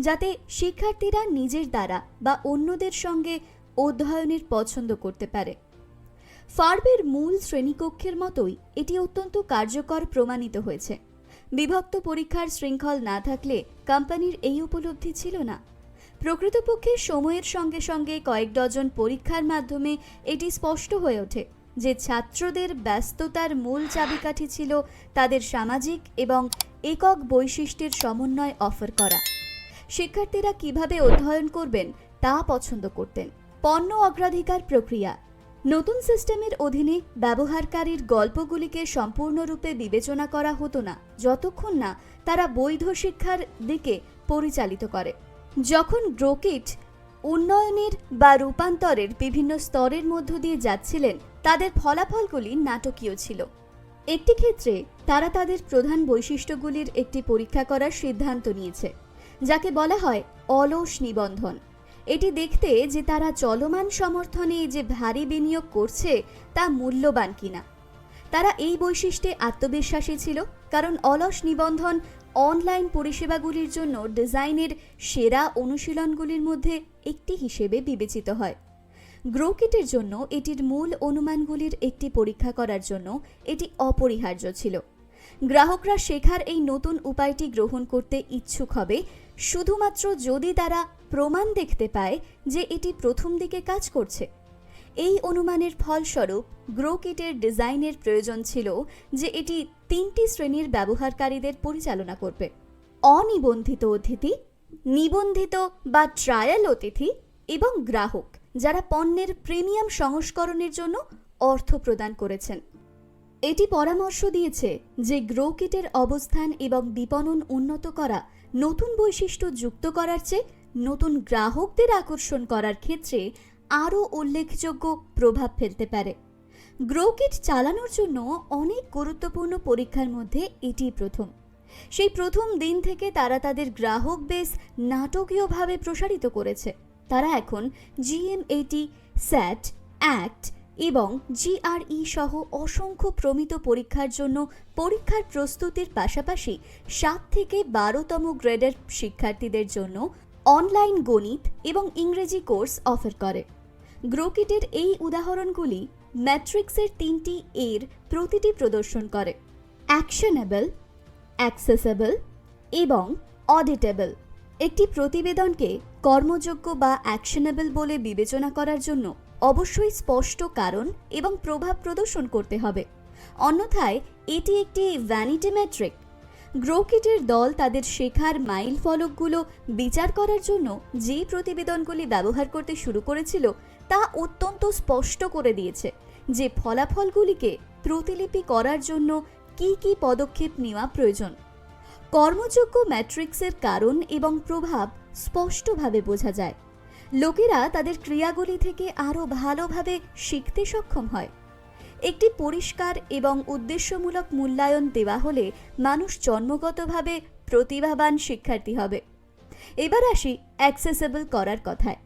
যাতে শিক্ষার্থীরা নিজের দ্বারা বা অন্যদের সঙ্গে অধ্যয়নের পছন্দ করতে পারে। ফার্বের মূল শ্রেণীকক্ষের মতোই এটি অত্যন্ত কার্যকর প্রমাণিত হয়েছে। বিভক্ত পরীক্ষার শৃঙ্খল না থাকলে কোম্পানির এই উপলব্ধি ছিল না। প্রকৃতপক্ষে সময়ের সঙ্গে সঙ্গে কয়েক ডজন পরীক্ষার মাধ্যমে এটি স্পষ্ট হয়ে ওঠে যে ছাত্রদের ব্যস্ততার মূল চাবিকাঠি ছিল তাদের সামাজিক এবং একক বৈশিষ্ট্যের সমন্বয় অফার করা। শিক্ষার্থীরা কিভাবে অধ্যয়ন করবেন তা পছন্দ করতেন। পণ্য অগ্রাধিকার প্রক্রিয়া। নতুন সিস্টেমের অধীনে ব্যবহারকারীর গল্পগুলিকে সম্পূর্ণরূপে বিবেচনা করা হতো না যতক্ষণ না তারা বৈধ শিক্ষার দিকে পরিচালিত করে। যখন গ্রোকিট উন্নয়নের বা রূপান্তরের বিভিন্ন স্তরের মধ্য দিয়ে যাচ্ছিলেন, তাদের ফলাফলগুলি নাটকীয় ছিল। একটি ক্ষেত্রে তারা তাদের প্রধান বৈশিষ্ট্যগুলির একটি পরীক্ষা করার সিদ্ধান্ত নিয়েছে, যাকে বলা হয় অলস নিবন্ধন। এটি দেখতে যে তারা চলমান সমর্থনে যে ভারী বিনিয়োগ করছে তা মূল্যবান কিনা। তারা এই বৈশিষ্ট্যে আত্মবিশ্বাসী ছিল কারণ অলস নিবন্ধন অনলাইন পরিষেবাগুলির জন্য ডিজাইনের সেরা অনুশীলনগুলির মধ্যে একটি হিসেবে বিবেচিত হয়। গ্রোকিটের জন্য এটির মূল অনুমানগুলির একটি পরীক্ষা করার জন্য এটি অপরিহার্য ছিল। গ্রাহকরা শেখার এই নতুন উপায়টি গ্রহণ করতে ইচ্ছুক হবে শুধুমাত্র যদি তারা প্রমাণ দেখতে পায় যে এটি প্রথম দিকে কাজ করছে। এই অনুমানের ফলস্বরূপ গ্রোকিটের ডিজাইনের প্রয়োজন ছিল যে এটি 3টি শ্রেণীর ব্যবহারকারীদের পরিচালনা করবে: অনিবন্ধিত অতিথি, নিবন্ধিত বা ট্রায়াল অতিথি এবং গ্রাহক যারা পণ্যের প্রিমিয়াম সংস্করণের জন্য অর্থ প্রদান করেছেন। এটি পরামর্শ দিয়েছে যে গ্রোকিটের অবস্থান এবং বিপণন উন্নত করা নতুন বৈশিষ্ট্য যুক্ত করার চেয়ে নতুন গ্রাহকদের আকর্ষণ করার ক্ষেত্রে আরও উল্লেখযোগ্য প্রভাব ফেলতে পারে। গ্রোকিট চালানোর জন্য অনেক গুরুত্বপূর্ণ পরীক্ষার মধ্যে এটি প্রথম। সেই প্রথম দিন থেকে তারা তাদের গ্রাহক বেস নাটকীয়ভাবে প্রসারিত করেছে। তারা এখন GMAT, SAT, ACT এবং GRE সহ অসংখ্য প্রমিত পরীক্ষার জন্য পরীক্ষার প্রস্তুতির পাশাপাশি 7 থেকে 12তম গ্রেডের শিক্ষার্থীদের জন্য অনলাইন গণিত এবং ইংরেজি কোর্স অফার করে। গ্রোকিটের এই উদাহরণগুলি ম্যাট্রিক্সের 3টি এর প্রতিটি প্রদর্শন করে: অ্যাকশনেবল, অ্যাক্সেসেবল এবং অডিটেবল। একটি প্রতিবেদনকে কর্মযোগ্য বা অ্যাকশনেবল বলে বিবেচনা করার জন্য অবশ্যই স্পষ্ট কারণ এবং প্রভাব প্রদর্শন করতে হবে, অন্যথায় এটি একটি ভ্যানিটি মেট্রিক। গ্রোকিটের দল তাদের শেখার মাইল ফলকগুলো বিচার করার জন্য যে প্রতিবেদনগুলি ব্যবহার করতে শুরু করেছিল তা অত্যন্ত স্পষ্ট করে দিয়েছে যে ফলাফলগুলিকে প্রতিলিপি করার জন্য কী কী পদক্ষেপ নেওয়া প্রয়োজন। কর্মযোগ্য ম্যাট্রিক্সের কারণ এবং প্রভাব স্পষ্টভাবে বোঝা যায়। লোকেরা তাদের ক্রিয়াগুলি থেকে আরও ভালোভাবে শিখতে সক্ষম হয়। একটি পরিষ্কার এবং উদ্দেশ্যমূলক মূল্যায়ন দেওয়া হলে মানুষ জন্মগতভাবে প্রতিভাবান শিক্ষার্থী হবে। এবার আসি অ্যাক্সেসেবল করার কথায়।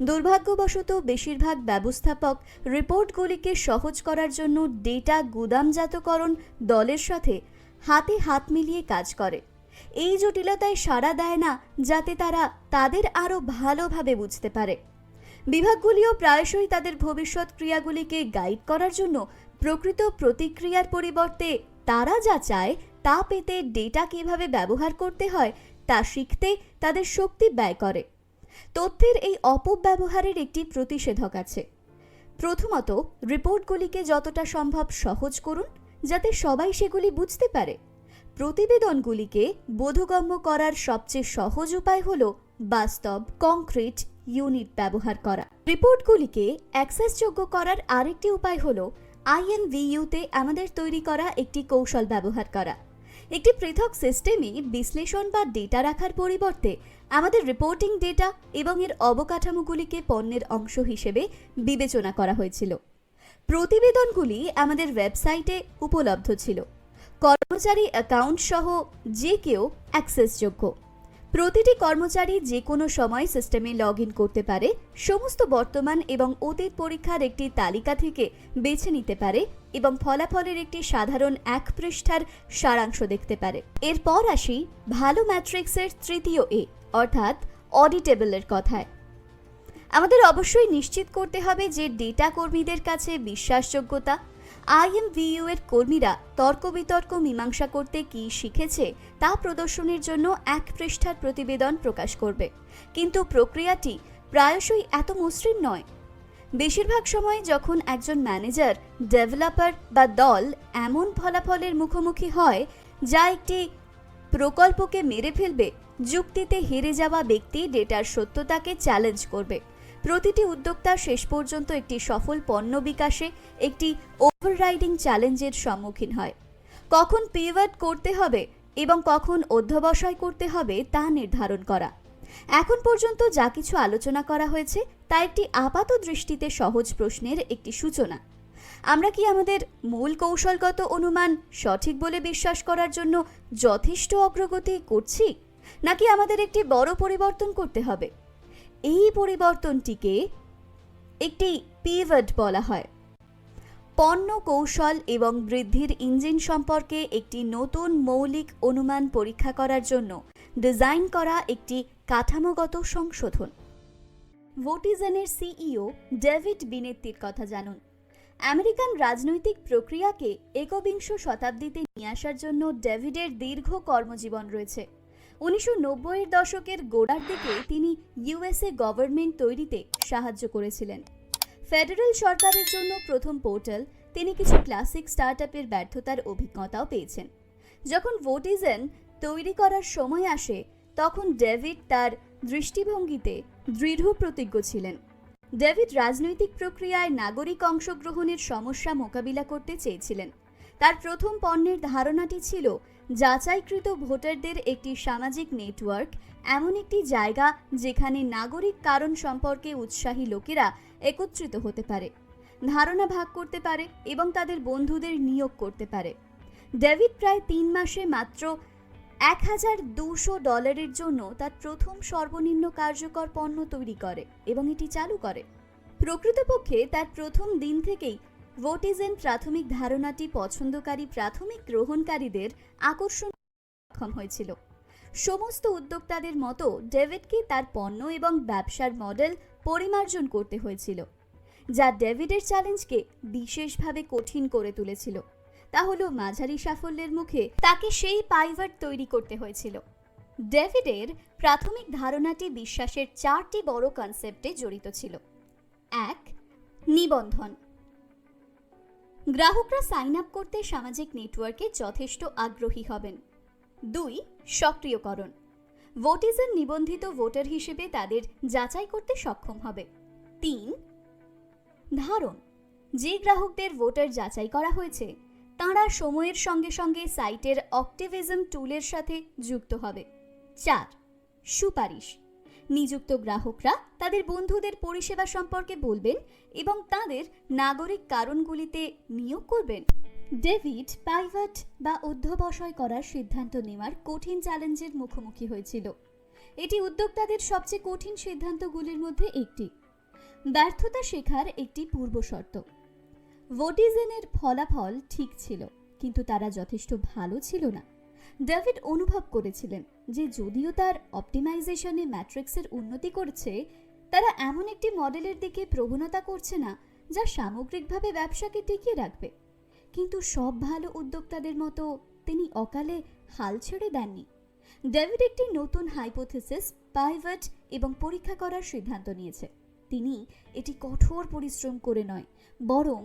দুর্ভাগ্যবশত বেশিরভাগ ব্যবস্থাপক রিপোর্টগুলিকে সহজ করার জন্য ডেটা গুদামজাতকরণ দলের সাথে হাতে হাত মিলিয়ে কাজ করে। এই জটিলতায় সাড়া দেয় না যাতে তারা তাদের আরও ভালোভাবে বুঝতে পারে। বিভাগগুলিও প্রায়শই তাদের ভবিষ্যৎ ক্রিয়াগুলিকে গাইড করার জন্য প্রকৃত প্রতিক্রিয়ার পরিবর্তে তারা যা চায় তা পেতে ডেটা কিভাবে ব্যবহার করতে হয় তা শিখতে তাদের শক্তি ব্যয় করে। তথ্যের এই অপব্যবহারের একটি প্রতিষেধক আছে। প্রথমত, রিপোর্টগুলিকে যতটা সম্ভব সহজ করুন যাতে সবাই সেগুলি বুঝতে পারে। প্রতিবেদনগুলিকে বোধগম্য করার সবচেয়ে সহজ উপায় হল বাস্তব কংক্রিট ইউনিট ব্যবহার করা। রিপোর্টগুলিকে অ্যাক্সেসযোগ্য করার আরেকটি উপায় হল IMVU-তে আমাদের তৈরি করা একটি কৌশল ব্যবহার করা। একটি পৃথক সিস্টেমে বিশ্লেষণ বা ডেটা রাখার পরিবর্তে আমাদের রিপোর্টিং ডেটা এবং এর অবকাঠামোগুলিকে পণ্যের অংশ হিসেবে বিবেচনা করা হয়েছিল। প্রতিবেদনগুলি আমাদের ওয়েবসাইটে উপলব্ধ ছিল, কর্মচারী অ্যাকাউন্ট সহ যে কেউ অ্যাক্সেসযোগ্য। প্রতিটি কর্মচারী যে কোনো সময় সিস্টেমে লগ ইন করতে পারে, সমস্ত বর্তমান এবং অতীত পরীক্ষার একটি তালিকা থেকে বেছে নিতে পারে এবং ফলাফলের একটি সাধারণ এক পৃষ্ঠার সারাংশ দেখতে পারে। এরপর আসি ভালো ম্যাট্রিক্সের তৃতীয় এ অর্থাৎ অডিটেবলের কথায়। আমাদের অবশ্যই নিশ্চিত করতে হবে যে ডেটা কর্মীদের কাছে বিশ্বাসযোগ্যতা। IMVU এর কর্মীরা তর্ক বিতর্ক মীমাংসা করতে কী শিখেছে তা প্রদর্শনের জন্য এক পৃষ্ঠার প্রতিবেদন প্রকাশ করবে, কিন্তু প্রক্রিয়াটি প্রায়শই এত মসৃণ নয়। বেশিরভাগ সময় যখন একজন ম্যানেজার, ডেভেলপার বা দল এমন ফলাফলের মুখোমুখি হয় যা একটি প্রকল্পকে মেরে ফেলবে, যুক্তিতে হেরে যাওয়া ব্যক্তি ডেটার সত্যতাকে চ্যালেঞ্জ করবে। প্রতিটি উদ্যোক্তা শেষ পর্যন্ত একটি সফল পণ্য বিকাশে একটি ওভাররাইডিং চ্যালেঞ্জের সম্মুখীন হয়। কখন পিভট করতে হবে এবং কখন অধ্যবসায় করতে হবে তা নির্ধারণ করা। এখন পর্যন্ত যা কিছু আলোচনা করা হয়েছে তা একটি আপাত দৃষ্টিতে সহজ প্রশ্নের একটি সূচনা। আমরা কি আমাদের মূল কৌশলগত অনুমান সঠিক বলে বিশ্বাস করার জন্য যথেষ্ট অগ্রগতি করছি, নাকি আমাদের একটি বড় পরিবর্তন করতে হবে? এই পরিবর্তনটিকে একটি পিভট বলা হয়। পণ্য কৌশল এবং বৃদ্ধির ইঞ্জিন সম্পর্কে একটি নতুন মৌলিক অনুমান পরীক্ষা করার জন্য ডিজাইন করা একটি কাঠামোগত সংশোধন। ভোটিজেনের সিইও ডেভিড বিনেত্তির কথা জানুন। আমেরিকান রাজনৈতিক প্রক্রিয়াকে একবিংশ শতাব্দীতে নিয়ে আসার জন্য ডেভিডের দীর্ঘ কর্মজীবন রয়েছে। 1990-এর দশকের গোড়ার দিকে তিনি USA গভর্নমেন্ট তৈরিতে সাহায্য করেছিলেন। ফেডারেল সরকারের জন্য প্রথম পোর্টাল, তিনি কিছু ক্লাসিক স্টার্টআপের ব্যর্থতার অভিজ্ঞতাও পেয়েছেন। যখন ভোটিজেন তৈরি করার সময় আসে তখন ডেভিড তার দৃষ্টিভঙ্গিতে দৃঢ় প্রতিজ্ঞ ছিলেন। ডেভিড রাজনৈতিক প্রক্রিয়ায় নাগরিক অংশগ্রহণের সমস্যা মোকাবিলা করতে চেয়েছিলেন। তার প্রথম পণ্যের ধারণাটি ছিল যাচাইকৃত ভোটারদের একটি সামাজিক নেটওয়ার্ক, এমন একটি জায়গা যেখানে নাগরিক কারণ সম্পর্কে উৎসাহী লোকেরা একত্রিত হতে পারে, ধারণা ভাগ করতে পারে এবং তাদের বন্ধুদের নিয়োগ করতে পারে। ডেভিড প্রায় 3 মাসে মাত্র $1,200 জন্য তার প্রথম সর্বনিম্ন কার্যকর পণ্য তৈরি করে এবং এটি চালু করে। প্রকৃতপক্ষে তার প্রথম দিন থেকেই ভোটিজেন প্রাথমিক ধারণাটি পছন্দকারী প্রাথমিক গ্রহণকারীদের আকর্ষণ সক্ষম হয়েছিল। সমস্ত উদ্যোক্তাদের মতো ডেভিডকে তার পণ্য এবং ব্যবসার মডেল পরিমার্জন করতে হয়েছিল, যা ডেভিডের চ্যালেঞ্জকে বিশেষভাবে কঠিন করে তুলেছিল। তা হলো মাঝারি সাফল্যের মুখে তাকে সেই পাইভট তৈরি করতে হয়েছিল। ডেভিডের প্রাথমিক ধারণাটি বিশ্বাসের 4টি বড় কনসেপ্টে জড়িত ছিল। 1. নিবন্ধন। গ্রাহকরা সাইন আপ করতে সামাজিক নেটওয়ার্কে যথেষ্ট আগ্রহী হবেন। 2. সক্রিয়করণ। ভোটিজেন নিবন্ধিত ভোটার হিসেবে তাদের যাচাই করতে সক্ষম হবে। 3. ধারণ। যে গ্রাহকদের ভোটার যাচাই করা হয়েছে তাঁরা সময়ের সঙ্গে সঙ্গে সাইটের অক্টিভিজম টুলের সাথে যুক্ত হবে। 4. সুপারিশ। নিযুক্ত গ্রাহকরা তাদের বন্ধুদের পরিষেবা সম্পর্কে বলবেন এবং তাদের নাগরিক কারণগুলিতে নিয়োগ করবেন। ডেভিড পাইভট বা অধ্যবসায় করার সিদ্ধান্ত নেওয়ার কঠিন চ্যালেঞ্জের মুখোমুখি হয়েছিল। এটি উদ্যোক্তাদের সবচেয়ে কঠিন সিদ্ধান্তগুলির মধ্যে একটি, ব্যর্থতা শেখার একটি পূর্বশর্ত। ভোটিজেনের ফলাফল ঠিক ছিল, কিন্তু তারা যথেষ্ট ভালো ছিল না। ডেভিড অনুভব করেছিলেন যে যদিও তার অপটিমাইজেশনে ম্যাট্রিক্সের উন্নতি করছে, তারা এমন একটি মডেলের দিকে প্রবণতা করছে না যা সামগ্রিকভাবে ব্যবসাকে টিকিয়ে রাখবে। কিন্তু সব ভালো উদ্যোক্তাদের মতো তিনি অকালে হাল ছেড়ে দেননি। ডেভিড একটি নতুন হাইপোথিসিস পাইভট এবং পরীক্ষা করার সিদ্ধান্ত নিয়েছে। তিনি এটি কঠোর পরিশ্রম করে নয়, বরং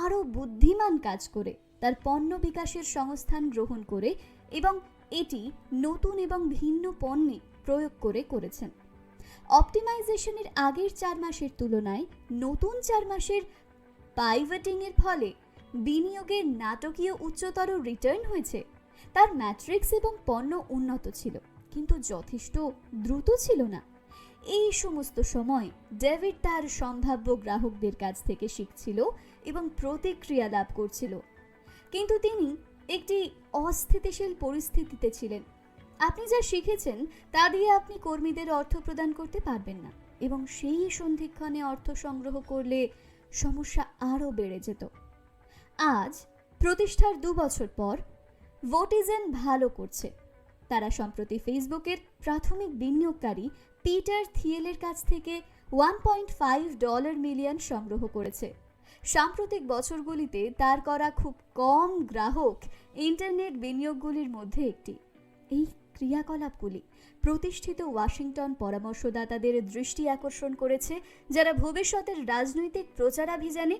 আরও বুদ্ধিমান কাজ করে তার পণ্য বিকাশের সংস্থান গ্রহণ করে এবং এটি নতুন এবং ভিন্ন পণ্যে প্রয়োগ করে করেছেন। অপটিমাইজেশনের আগের 4 মাসের তুলনায় নতুন 4 মাসের পাইভটিংয়ের ফলে বিনিয়োগের নাটকীয় উচ্চতর রিটার্ন হয়েছে। তার ম্যাট্রিক্স এবং পণ্য উন্নত ছিল, কিন্তু যথেষ্ট দ্রুত ছিল না। এই সমস্ত সময় ডেভিড তার সম্ভাব্য গ্রাহকদের কাছ থেকে শিখছিল এবং প্রতিক্রিয়া লাভ করছিল, কিন্তু তিনি একটি অস্থিতিশীল পরিস্থিতিতে ছিলেন। আপনি যা শিখেছেন তা দিয়ে আপনি কর্মীদের অর্থ প্রদান করতে পারবেন না, এবং সেই সন্ধিক্ষণে অর্থ সংগ্রহ করলে সমস্যা আরও বেড়ে যেত। আজ প্রতিষ্ঠার 2 বছর পর ভোটিজেন ভালো করছে। তারা সম্প্রতি ফেসবুকের প্রাথমিক বিনিয়োগকারী পিটার থিয়েলের কাছ থেকে $1.5 মিলিয়ন সংগ্রহ করেছে। সাম্প্রতিক বছরগুলিতে তার করা খুব কম গ্রাহক ইন্টারনেট বিনিয়োগগুলির মধ্যে একটি। এই ক্রিয়াকলাপগুলি প্রতিষ্ঠিত ওয়াশিংটন পরামর্শদাতাদের দৃষ্টি আকর্ষণ করেছে, যারা ভবিষ্যতের রাজনৈতিক প্রচারাভিযানে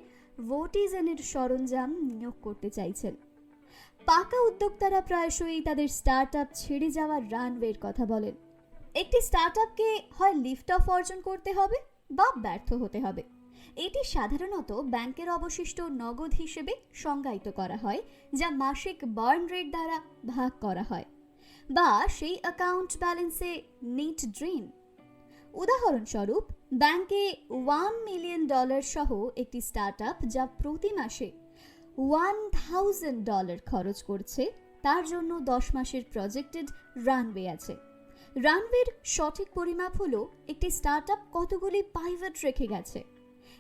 ভোটিজেনের সরঞ্জাম নিয়োগ করতে চাইছেন। পাকা উদ্যোক্তারা প্রায়শই তাদের স্টার্টআপ ছেড়ে যাওয়ার রানওয়ের কথা বলেন। একটি স্টার্টআপকে হয় লিফট অফ অর্জন করতে হবে বা ব্যর্থ হতে হবে। এটি সাধারণত ব্যাংকের অবশিষ্ট নগদ হিসেবে সংজ্ঞায়িত করা হয়, যা মাসিক বার্ন রেট দ্বারা ভাগ করা হয়, বা সেই অ্যাকাউন্ট ব্যালেন্সে নেট ড্রেন। উদাহরণস্বরূপ, ব্যাংকে $1 মিলিয়ন সহ একটি স্টার্টআপ যা প্রতি মাসে $1,000 খরচ করছে, তার জন্য 10 মাসের প্রজেক্টেড রানওয়ে আছে। রানওয়ের সঠিক পরিমাপ হলো একটি স্টার্টআপ কতগুলি পাইভট রেখে গেছে,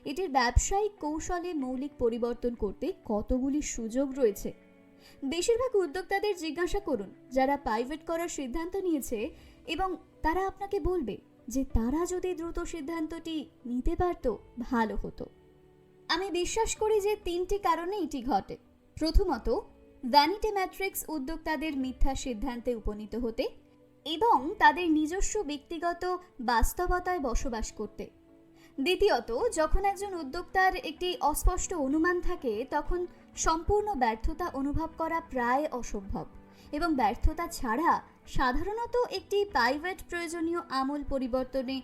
এটির ব্যবসায়িক কৌশলে মৌলিক পরিবর্তন করতে কতগুলি সুযোগ রয়েছে। বেশিরভাগ উদ্যোক্তাদের জিজ্ঞাসা করুন যারা পাইভট করার সিদ্ধান্ত নিয়েছে, এবং তারা আপনাকে বলবে যে তারা যদি দ্রুত সিদ্ধান্তটি নিতে পারত ভালো হতো। আমি বিশ্বাস করি যে 3টি কারণে এটি ঘটে। প্রথমত, ভ্যানিটি ম্যাট্রিক্স উদ্যোক্তাদের মিথ্যা সিদ্ধান্তে উপনীত হতে এবং তাদের নিজস্ব ব্যক্তিগত বাস্তবতায় বসবাস করতে। দ্বিতীয়ত, যখন একজন উদ্যোক্তার একটি অস্পষ্ট অনুমান থাকে, তখন সম্পূর্ণ ব্যর্থতা অনুভব করা প্রায় অসম্ভব, এবং ব্যর্থতা ছাড়া সাধারণত একটি পাইভট প্রয়োজনীয় আমূল পরিবর্তনে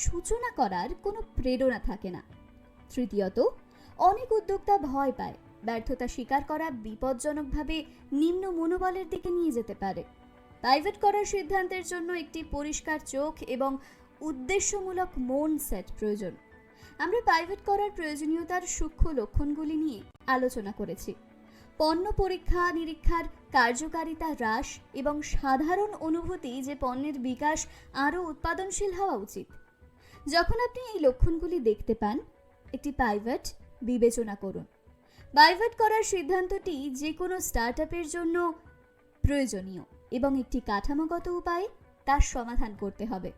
সূচনা করার কোনো প্রেরণা থাকে না। তৃতীয়ত, অনেক উদ্যোক্তা ভয় পায় ব্যর্থতা স্বীকার করা বিপজ্জনকভাবে নিম্ন মনোবলের দিকে নিয়ে যেতে পারে। পাইভট করার সিদ্ধান্তের জন্য একটি পরিষ্কার চোখ এবং উদ্দেশ্যমূলক মন সেট প্রয়োজন। আমরা পাইভট করার প্রয়োজনীয়তার সূক্ষ্ম লক্ষণগুলি নিয়ে আলোচনা করেছি। পণ্য পরীক্ষা নিরীক্ষার কার্যকারিতা হ্রাস এবং সাধারণ অনুভূতি যে পণ্যের বিকাশ আরও উৎপাদনশীল হওয়া উচিত। যখন আপনি এই লক্ষণগুলি দেখতে পান, একটি পাইভট বিবেচনা করুন। পাইভট করার সিদ্ধান্তটি যে কোনো স্টার্টআপের জন্য প্রয়োজনীয় এবং একটি কাঠামোগত উপায়ে তার সমাধান করতে হবে।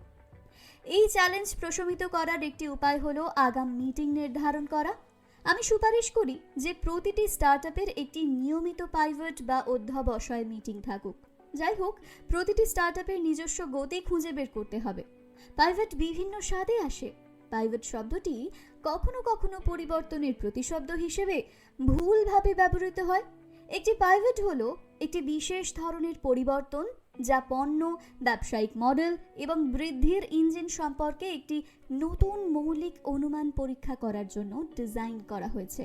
এই চ্যালেঞ্জ প্রশমিত করার একটি উপায় হলো আগাম মিটিং নির্ধারণ করা। আমি সুপারিশ করি যে প্রতিটি স্টার্টআপের একটি নিয়মিত পাইভট বা অধ্যবসায় মিটিং থাকুক। যাই হোক, প্রতিটি স্টার্টআপের নিজস্ব গতি খুঁজে বের করতে হবে। পাইভট বিভিন্ন স্বাদে আসে। পাইভট শব্দটি কখনো কখনো পরিবর্তনের প্রতিশব্দ হিসেবে ভুলভাবে ব্যবহৃত হয়। একটি পাইভট হলো একটি বিশেষ ধরনের পরিবর্তন যা পণ্য, ব্যবসায়িক মডেল এবং বৃদ্ধির ইঞ্জিন সম্পর্কে একটি নতুন মৌলিক অনুমান পরীক্ষা করার জন্য ডিজাইন করা হয়েছে।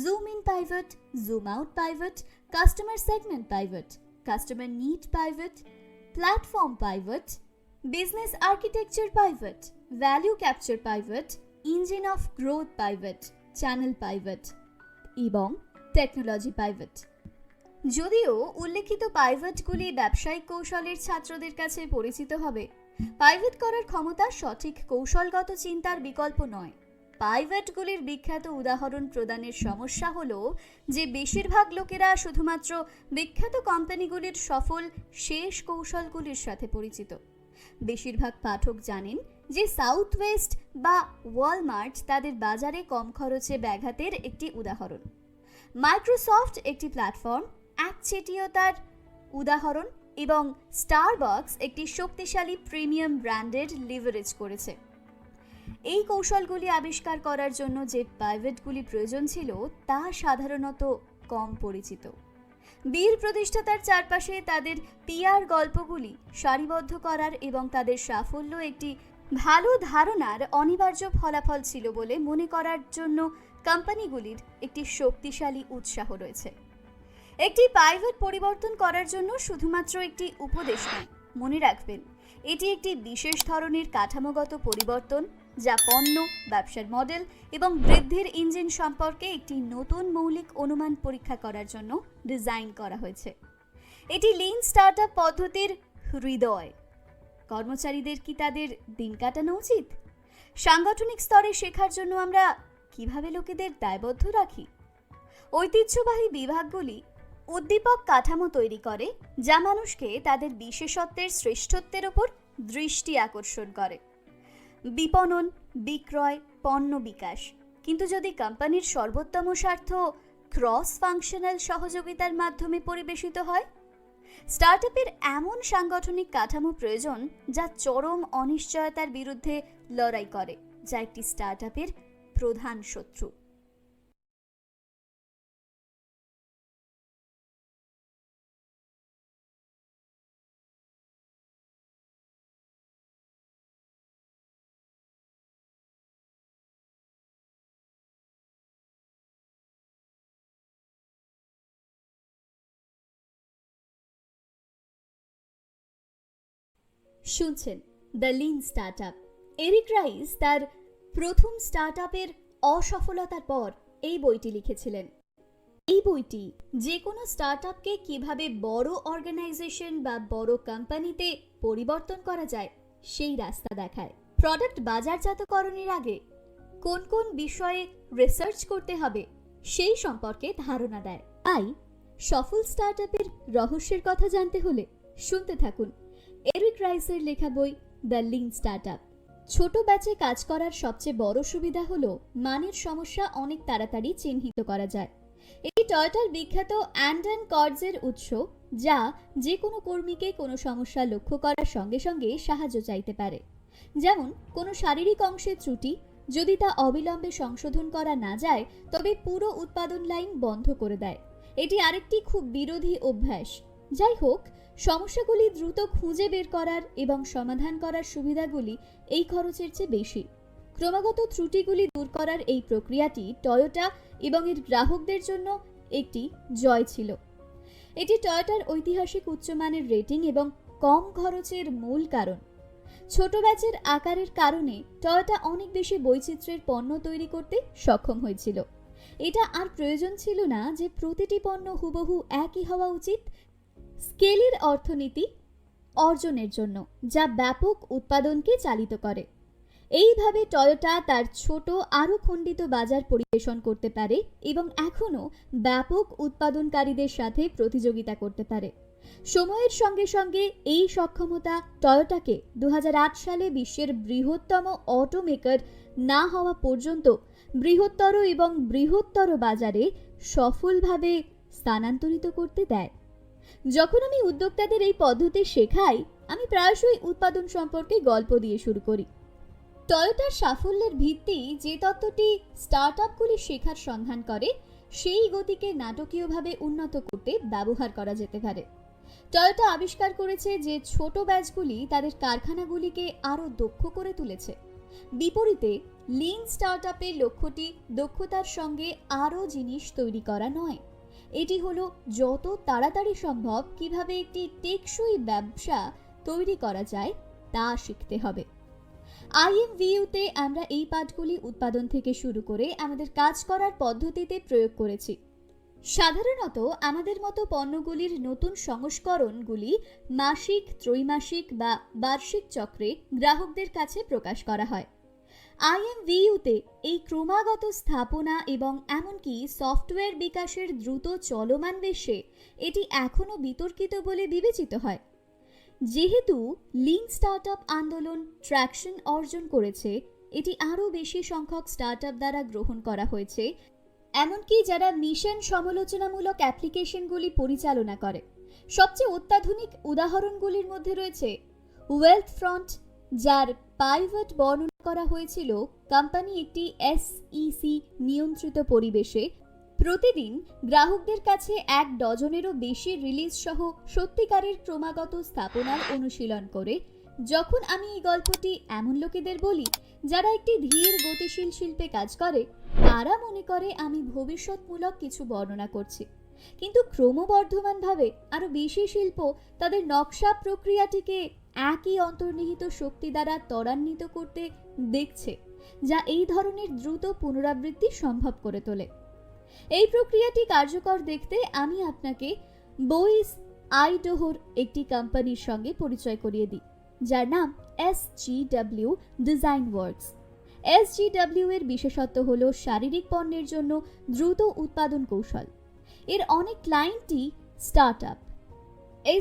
Zoom in pivot, zoom out pivot, customer segment pivot, customer need pivot, platform pivot, business architecture pivot, value capture pivot, engine of growth pivot, channel pivot এবং টেকনোলজি পাইভট। যদিও উল্লেখিত পাইভটগুলি ব্যবসায়িক কৌশলের ছাত্রদের কাছে পরিচিত হবে, পাইভট করার ক্ষমতা সঠিক কৌশলগত চিন্তার বিকল্প নয়। পাইভটগুলির বিখ্যাত উদাহরণ প্রদানের সমস্যা হলো যে বেশিরভাগ লোকেরা শুধুমাত্র বিখ্যাত কোম্পানিগুলির সফল শেষ কৌশলগুলির সাথে পরিচিত। বেশিরভাগ পাঠক জানেন যে সাউথ ওয়েস্ট বা ওয়ালমার্ট তাদের বাজারে কম খরচে ব্যাঘাতের একটি উদাহরণ। মাইক্রোসফট একটি প্ল্যাটফর্ম একচেটিয়তার উদাহরণ এবং স্টারবাকস একটি শক্তিশালী প্রিমিয়াম ব্র্যান্ডের লিভারেজ করেছে। এই কৌশলগুলি আবিষ্কার করার জন্য যে পাইভটগুলি প্রয়োজন ছিল তা সাধারণত কম পরিচিত। বীর প্রতিষ্ঠাতার চারপাশে তাদের পিআর গল্পগুলি সারিবদ্ধ করার এবং তাদের সাফল্য একটি ভালো ধারণার অনিবার্য ফলাফল ছিল বলে মনে করার জন্য কোম্পানিগুলির একটি শক্তিশালী উৎসাহ রয়েছে। একটি পাইভট পরিবর্তন করার জন্য শুধুমাত্র একটি উপদেশ নয়, মনে রাখবেন এটি একটি বিশেষ ধরনের কাঠামোগত পরিবর্তন যা পণ্য, ব্যবসার মডেল এবং বৃদ্ধির ইঞ্জিন সম্পর্কে একটি নতুন মৌলিক অনুমান পরীক্ষা করার জন্য ডিজাইন করা হয়েছে। এটি লিন স্টার্টআপ পদ্ধতির হৃদয়। কর্মচারীদের কি তাদের দিন কাটানো উচিত? সাংগঠনিক স্তরে শেখার জন্য আমরা কিভাবে লোকেদের দায়বদ্ধ রাখি? ঐতিহ্যবাহী বিভাগগুলি উদ্দীপক কাঠামো তৈরি করে যা মানুষকে তাদের বিশেষত্বের শ্রেষ্ঠত্বের ওপর দৃষ্টি আকর্ষণ করে। বিপণন, বিক্রয়, পণ্য বিকাশ। কিন্তু যদি কোম্পানির সর্বোত্তম স্বার্থ ক্রস ফাংশনাল সহযোগিতার মাধ্যমে পরিবেশিত হয়, স্টার্টআপের এমন সাংগঠনিক কাঠামো প্রয়োজন যা চরম অনিশ্চয়তার বিরুদ্ধে লড়াই করে, যা একটি স্টার্টআপের প্রধান শত্রু। শুনছেন the lean startup. Eric Ries তার প্রথম স্টার্টআপের অসফলতার পর এই বইটি লিখেছিলেন। এই বইটি যে কোনো স্টার্টআপকে কিভাবে বড় অর্গানাইজেশন বা বড় কোম্পানিতে পরিবর্তন করা যায় সেই রাস্তা দেখায়। প্রোডাক্ট বাজারজাতকরণের আগে কোন কোন বিষয়ে রিসার্চ করতে হবে সেই সম্পর্কে ধারণা দেয়। তাই সফল স্টার্টআপের রহস্যের কথা জানতে হলে শুনতে থাকুন এরিক রাইসের লেখা বই দ্য লিন স্টার্টআপ। ছোট ব্যাচে কাজ করার সবচেয়ে বড় সুবিধা হলো মানের সমস্যা অনেক তাড়াতাড়ি চিহ্নিত করা যায়। এটি টয়োটার বিখ্যাত অ্যান্ডন কর্ডসের উৎস, যা যে কোনো কর্মীকে কোনো সমস্যা লক্ষ্য করার সঙ্গে সঙ্গে সাহায্য চাইতে পারে। যেমন কোনো শারীরিক অংশের ত্রুটি, যদি তা অবিলম্বে সংশোধন করা না যায় তবে পুরো উৎপাদন লাইন বন্ধ করে দেয়। এটি আরেকটি খুব বিরোধী অভ্যাস। যাই হোক, সমস্যাগুলি দ্রুত খুঁজে বের করার এবং সমাধান করার সুবিধাগুলি এই খরচের চেয়ে বেশি। ক্রমাগত ত্রুটিগুলি দূর করার এই প্রক্রিয়াটি টয়োটা এবং এর গ্রাহকদের জন্য একটি জয় ছিল। এটি টয়োটার ঐতিহাসিক উচ্চমানের রেটিং এবং কম খরচের মূল কারণ। ছোট ব্যাচের আকারের কারণে টয়োটা অনেক বেশি বৈচিত্র্যের পণ্য তৈরি করতে সক্ষম হয়েছিল। এটা আর প্রয়োজন ছিল না যে প্রতিটি পণ্য হুবহু একই হওয়া উচিত। স্কেলের অর্থনীতি অর্জনের জন্য, যা ব্যাপক উৎপাদনকে চালিত করে। এইভাবে টয়োটা তার ছোট আরও খণ্ডিত বাজার পরিবেশন করতে পারে এবং এখনও ব্যাপক উৎপাদনকারীদের সাথে প্রতিযোগিতা করতে পারে। সময়ের সঙ্গে সঙ্গে এই সক্ষমতা টয়োটাকে 2008 সালে বিশ্বের বৃহত্তম অটোমেকার না হওয়া পর্যন্ত বৃহত্তর এবং বৃহত্তর বাজারে সফলভাবে স্থানান্তরিত করতে দেয়। যখন আমি উদ্যোক্তাদের এই পদ্ধতি শেখাই, আমি প্রায়শই উৎপাদন সম্পর্কে গল্প দিয়ে শুরু করি। টয়োটার সাফল্যের ভিত্তি যে তত্ত্বটি স্টার্টআপগুলি শেখার সন্ধান করে, সেই গতিকে নাটকীয়ভাবে উন্নত করতে ব্যবহার করা যেতে পারে। টয়োটা আবিষ্কার করেছে যে ছোট ব্যাচগুলি তাদের কারখানাগুলিকে আরও দক্ষ করে তুলেছে। বিপরীতে লিন স্টার্টআপের লক্ষ্যটি দক্ষতার সঙ্গে আরও জিনিস তৈরি করা নয়, এটি হলো যত তাড়াতাড়ি সম্ভব কিভাবে একটি টেকসই ব্যবসা তৈরি করা যায় তা শিখতে হবে। IMVU-তে আমরা এই পাঠগুলি উৎপাদন থেকে শুরু করে আমাদের কাজ করার পদ্ধতিতে প্রয়োগ করেছি। সাধারণত আমাদের মতো পণ্যগুলির নতুন সংস্করণগুলি মাসিক, ত্রৈমাসিক বা বার্ষিক চক্রে গ্রাহকদের কাছে প্রকাশ করা হয়। IMVU-তে এই ক্রমাগত স্থাপনা এবং এমনকি সফটওয়্যার বিকাশের দ্রুত চলমান বেশে এটি এখনও বিতর্কিত বলে বিবেচিত হয়। যেহেতু লিন স্টার্টআপ আন্দোলন ট্র্যাকশন অর্জন করেছে, এটি আরও বেশি সংখ্যক স্টার্টআপ দ্বারা গ্রহণ করা হয়েছে, এমনকি যারা মিশন সমালোচনামূলক অ্যাপ্লিকেশনগুলি পরিচালনা করে। সবচেয়ে অত্যাধুনিক উদাহরণগুলির মধ্যে রয়েছে ওয়েলথ ফ্রন্ট, যার পাইভট বর্ণনা করা হয়েছিল কোম্পানি একটি SEC নিয়ন্ত্রিত পরিবেশে প্রতিদিন গ্রাহকদের কাছে 1 ডজনেরও বেশি রিলিজ সহ সত্যিকারের ক্রমাগত স্থাপনার অনুশীলন করে। যখন আমি এই গল্পটি এমন লোকেদের বলি যারা একটি ধীর গতিশীল শিল্পে কাজ করে, তারা মনে করে আমি ভবিষ্যৎমূলক কিছু বর্ণনা করছি, কিন্তু ক্রমবর্ধমানভাবে আরও বেশি শিল্প তাদের নকশা প্রক্রিয়াটিকে একই অন্তর্নিহিত শক্তি দ্বারা ত্বরান্বিত করতে দেখছে, যা এই ধরনের দ্রুত পুনরাবৃত্তি সম্ভব করে তোলে। এই প্রক্রিয়াটি কার্যকর দেখতে আমি আপনাকে বোইস আইডাহোর একটি কোম্পানির সঙ্গে পরিচয় করিয়ে দিই, যার নাম SGW ডিজাইন ওয়ার্কস। SGW এর বিশেষত্ব হল শারীরিক পণ্যের জন্য দ্রুত উৎপাদন কৌশল। এর অনেক ক্লায়েন্টই স্টার্টআপ।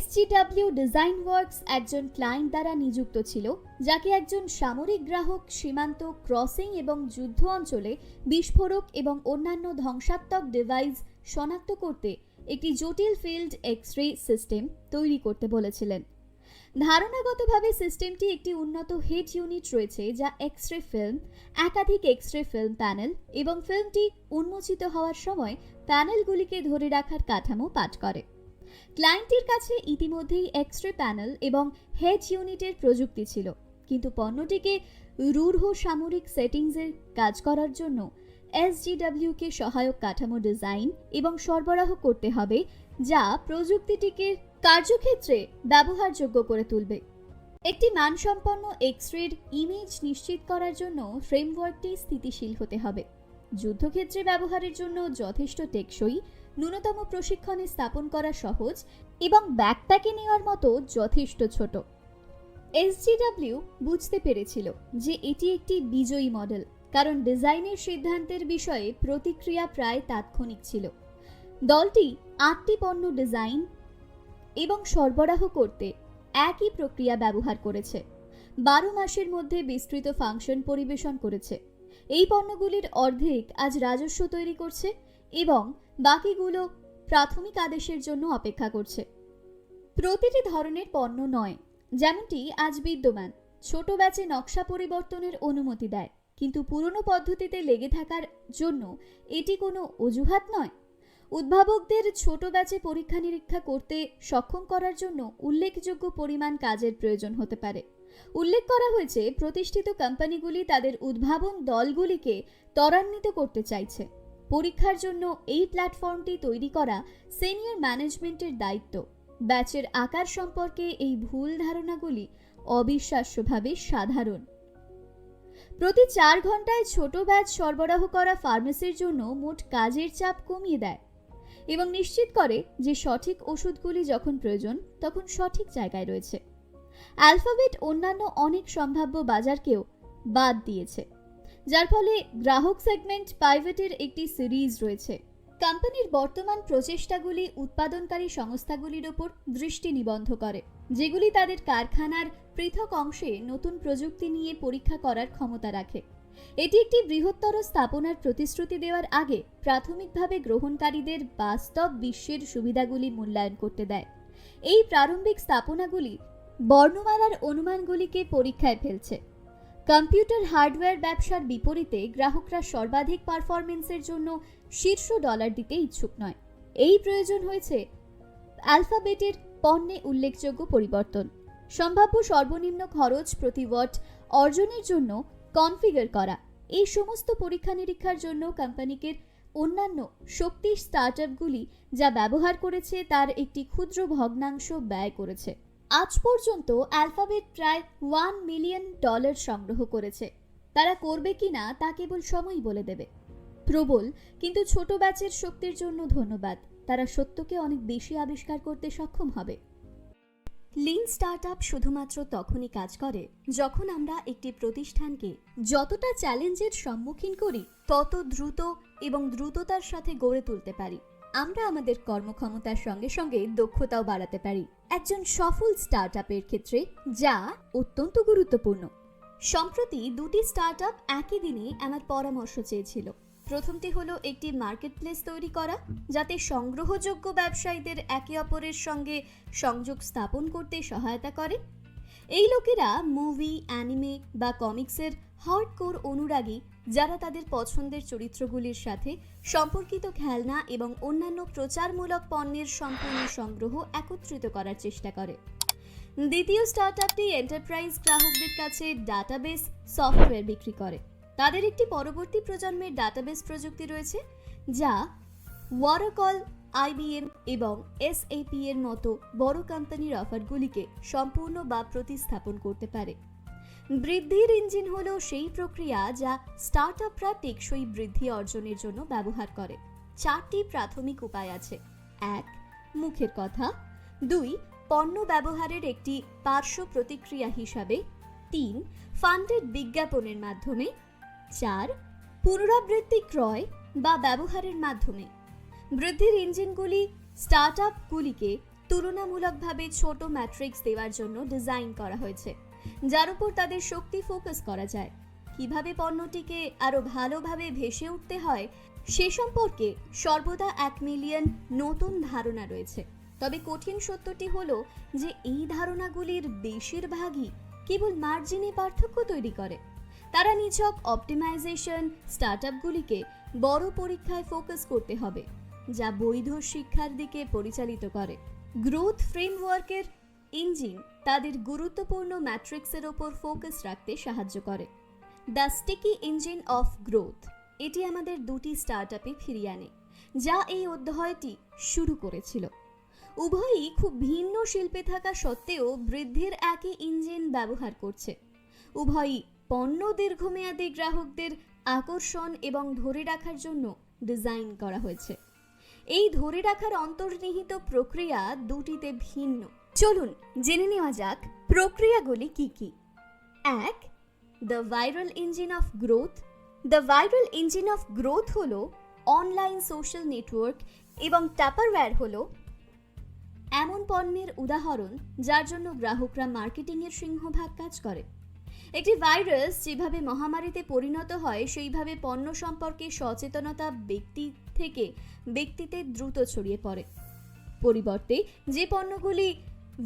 SGW ডিজাইন ওয়ার্কস একজন ক্লায়েন্ট দ্বারা নিযুক্ত ছিল, যাকে একজন সামরিক গ্রাহক সীমান্ত ক্রসিং এবং যুদ্ধ অঞ্চলে বিস্ফোরক এবং অন্যান্য ধ্বংসাত্মক ডিভাইস শনাক্ত করতে একটি জটিল ফিল্ড এক্স-রে সিস্টেম তৈরি করতে বলেছিলেন। ধারণাগতভাবে সিস্টেমটি একটি উন্নত হেড ইউনিট রয়েছে, যা এক্স-রে ফিল্ম, একাধিক এক্স-রে ফিল্ম প্যানেল এবং ফিল্মটি উন্মোচিত হওয়ার সময় প্যানেলগুলিকে ধরে রাখার কাঠামো পাঠ করে। ক্লায়েন্টের কাছে ইতিমধ্যেই এক্স-রে প্যানেল এবং হেড ইউনিটের প্রযুক্তি ছিল, কিন্তু পণ্যটিকে রূঢ় সামরিক সেটিংসে কাজ করার জন্য SGW-কে সহায়ক কাঠামো ডিজাইন এবং সরবরাহ করতে হবে, যা প্রযুক্তিটিকে কার্যক্ষেত্রে ব্যবহারযোগ্য করে তুলবে। একটি মানসম্পন্ন এক্স-রের ইমেজ নিশ্চিত করার জন্য ফ্রেমওয়ার্কটি স্থিতিশীল হতে হবে, যুদ্ধক্ষেত্রে ব্যবহারের জন্য যথেষ্ট টেকসই, ন্যূনতম প্রশিক্ষণে স্থাপন করা সহজ এবং ব্যাকপ্যাকে নেওয়ার মতো যথেষ্ট ছোট। SGW বুঝতে পেরেছিল যে এটি একটি বিজয়ী মডেল, কারণ ডিজাইনের সিদ্ধান্তের বিষয়ে প্রতিক্রিয়া প্রায় তাৎক্ষণিক ছিল। দলটি 8টি পণ্য ডিজাইন এবং সরবরাহ করতে একই প্রক্রিয়া ব্যবহার করেছে, 12 মাসের মধ্যে বিস্তৃত ফাংশন পরিবেশন করেছে। এই পণ্যগুলির অর্ধেক আজ রাজস্ব তৈরি করছে এবং বাকিগুলো প্রাথমিক আদেশের জন্য অপেক্ষা করছে। প্রতিটি ধরনের পণ্য নয়, যেমনটি আজ বিদ্যমান, ছোট ব্যাচে নকশা পরিবর্তনের অনুমতি দেয়, কিন্তু পুরনো পদ্ধতিতে লেগে থাকার জন্য এটি কোনো অজুহাত নয়। উদ্ভাবকদের ছোট ব্যাচে পরীক্ষা নিরীক্ষা করতে সক্ষম করার জন্য উল্লেখযোগ্য পরিমাণ কাজের প্রয়োজন হতে পারে। উল্লেখ করা হয়েছে প্রতিষ্ঠিত কোম্পানিগুলি তাদের উদ্ভাবন দলগুলিকে ত্বরান্বিত করতে চাইছে। পরীক্ষার জন্য এই প্ল্যাটফর্মটি তৈরি করা সিনিয়র ম্যানেজমেন্টের দায়িত্ব। ব্যাচের আকার সম্পর্কে এই ভুল ধারণাগুলি অবিশ্বাস্যভাবে সাধারণ। প্রতি 4 ঘন্টায় ছোট ব্যাচ সরবরাহ করা ফার্মেসির জন্য মোট কাজের চাপ কমিয়ে দেয় এবং নিশ্চিত করে যে সঠিক ওষুধগুলি যখন প্রয়োজন তখন সঠিক জায়গায় রয়েছে। অ্যালফাবেট অন্যান্য অনেক সম্ভাব্য বাজারকেও বাদ দিয়েছে, যার ফলে গ্রাহক সেগমেন্ট পাইভটের একটি সিরিজ রয়েছে। কোম্পানির বর্তমান প্রচেষ্টাগুলি উৎপাদনকারী সংস্থাগুলির ওপর দৃষ্টি নিবদ্ধ করে, যেগুলি তাদের কারখানার পৃথক অংশে নতুন প্রযুক্তি নিয়ে পরীক্ষা করার ক্ষমতা রাখে। এটি একটি বৃহত্তর স্থাপনার প্রতিশ্রুতি দেওয়ার আগে প্রাথমিকভাবে গ্রহণকারীদের বাস্তব বিশ্বের সুবিধাগুলি মূল্যায়ন করতে দেয়। এই প্রারম্ভিক স্থাপনাগুলি বর্ণমালার অনুমানগুলিকে পরীক্ষায় ফেলছে। কম্পিউটার হার্ডওয়্যার ব্যবসার বিপরীতে গ্রাহকরা সর্বাধিক পারফরমেন্সের জন্য শীর্ষ ডলার দিতে ইচ্ছুক নয়। এই প্রয়োজন হয়েছে অ্যালফাবেটের পণ্যে উল্লেখযোগ্য পরিবর্তন, সম্ভাব্য সর্বনিম্ন খরচ প্রতি ওয়াট অর্জনের জন্য কনফিগার করা। এই সমস্ত পরীক্ষা নিরীক্ষার জন্য কোম্পানিকে অন্যান্য শক্তি স্টার্টআপগুলি যা ব্যবহার করেছে তার একটি ক্ষুদ্র ভগ্নাংশ ব্যয় করেছে। আজ পর্যন্ত অ্যালফাবেট প্রায় $1 মিলিয়ন সংগ্রহ করেছে। তারা করবে কিনা তা কেবল সময়ই বলে দেবে। প্রবল কিন্তু ছোট ব্যাচের শক্তির জন্য ধন্যবাদ, তারা সত্যকে অনেক বেশি আবিষ্কার করতে সক্ষম হবে। লিন স্টার্টআপ শুধুমাত্র তখনই কাজ করে যখন আমরা একটি প্রতিষ্ঠানকে যতটা চ্যালেঞ্জের সম্মুখীন করি তত দ্রুত এবং দ্রুততার সাথে গড়ে তুলতে পারি। আমরা আমাদের কর্মক্ষমতার সঙ্গে সঙ্গে দক্ষতাও বাড়াতে পারি একজন সফল স্টার্টআপের ক্ষেত্রে, যা অত্যন্ত গুরুত্বপূর্ণ। সম্প্রতি দুটি স্টার্টআপ একই দিনে আমার পরামর্শ চেয়েছিল। প্রথমটি হলো একটি মার্কেটপ্লেস তৈরি করা যাতে সংগ্রহযোগ্য ব্যবসায়ীদের একে অপরের সঙ্গে সংযোগ স্থাপন করতে সহায়তা করে। এই লোকেরা মুভি, অ্যানিমে বা কমিক্সের হার্ডকোর অনুরাগী, যারা তাদের পছন্দের চরিত্রগুলির সাথে সম্পর্কিত খেলনা এবং অন্যান্য প্রচারমূলক পণ্যের সম্পূর্ণ সংগ্রহ একত্রিত করার চেষ্টা করে। দ্বিতীয় স্টার্টআপটি এন্টারপ্রাইজ গ্রাহকদের কাছে ডাটাবেস সফটওয়্যার বিক্রি করে। তাদের একটি পরবর্তী প্রজন্মের ডাটাবেস প্রযুক্তি রয়েছে যা ওয়ারাকল, IBM এবং SAP এর মতো বড় কোম্পানির অফারগুলিকে সম্পূর্ণ বা প্রতিস্থাপন করতে পারে। বৃদ্ধির ইঞ্জিন হলো সেই প্রক্রিয়া যা স্টার্টআপরা টেকসই বৃদ্ধি অর্জনের জন্য ব্যবহার করে। 4টি প্রাথমিক উপায় আছে। 1. মুখের কথা। 2. পণ্য ব্যবহারের একটি পার্শ্ব প্রতিক্রিয়া হিসাবে। 3. ফান্ডেড বিজ্ঞাপনের মাধ্যমে। 4. পুনরাবৃত্তি ক্রয় বা ব্যবহারের মাধ্যমে। বৃদ্ধির ইঞ্জিনগুলি স্টার্টআপগুলিকে তুলনামূলকভাবে ছোট ম্যাট্রিক্স দেওয়ার জন্য ডিজাইন করা হয়েছে, যার উপর তাদের শক্তি ফোকাস করা যায়। কিভাবে পণ্যটিকে আরও ভালোভাবে ভেসে উঠতে হয় সে সম্পর্কে সর্বদা 1 মিলিয়ন নতুন ধারণা রয়েছে। তবে কঠিন সত্যটি হলো যে এই ধারণাগুলির বেশিরভাগই কেবল মার্জিনে পার্থক্য তৈরি করে। তারা নিছক অপটিমাইজেশন। স্টার্টআপগুলিকে বড় পরীক্ষায় ফোকাস করতে হবে যা বৈধ শিক্ষার দিকে পরিচালিত করে। গ্রোথ ফ্রেমওয়ার্কের ইঞ্জিন তাদের গুরুত্বপূর্ণ ম্যাট্রিক্সের ওপর ফোকাস রাখতে সাহায্য করে। The sticky engine of growth, এটি আমাদের দুটি স্টার্টআপে ফিরিয়ে আনে যা এই অধ্যায়টি শুরু করেছিল। উভয়ই খুব ভিন্ন শিল্পে থাকা সত্ত্বেও বৃদ্ধির একই ইঞ্জিন ব্যবহার করছে। উভয়ই পণ্য দীর্ঘমেয়াদী গ্রাহকদের আকর্ষণ এবং ধরে রাখার জন্য ডিজাইন করা হয়েছে। এই ধরে রাখার অন্তর্নিহিত প্রক্রিয়া দুটিতে ভিন্ন। চলুন জেনে নেওয়া যাক প্রক্রিয়াগুলি কি কি। 1. The viral engine of growth. The viral engine of growth হলো অনলাইন সোশ্যাল নেটওয়ার্ক এবং টাপারওয়্যার হলো এমন পণ্যের উদাহরণ যার জন্য গ্রাহকরা মার্কেটিংয়ের সিংহভাগ কাজ করে। একটি ভাইরাস যেভাবে মহামারীতে পরিণত হয় সেইভাবে পণ্য সম্পর্কে সচেতনতা ব্যক্তি থেকে ব্যক্তিতে দ্রুত ছড়িয়ে পড়ে। পরিবর্তে যে পণ্যগুলি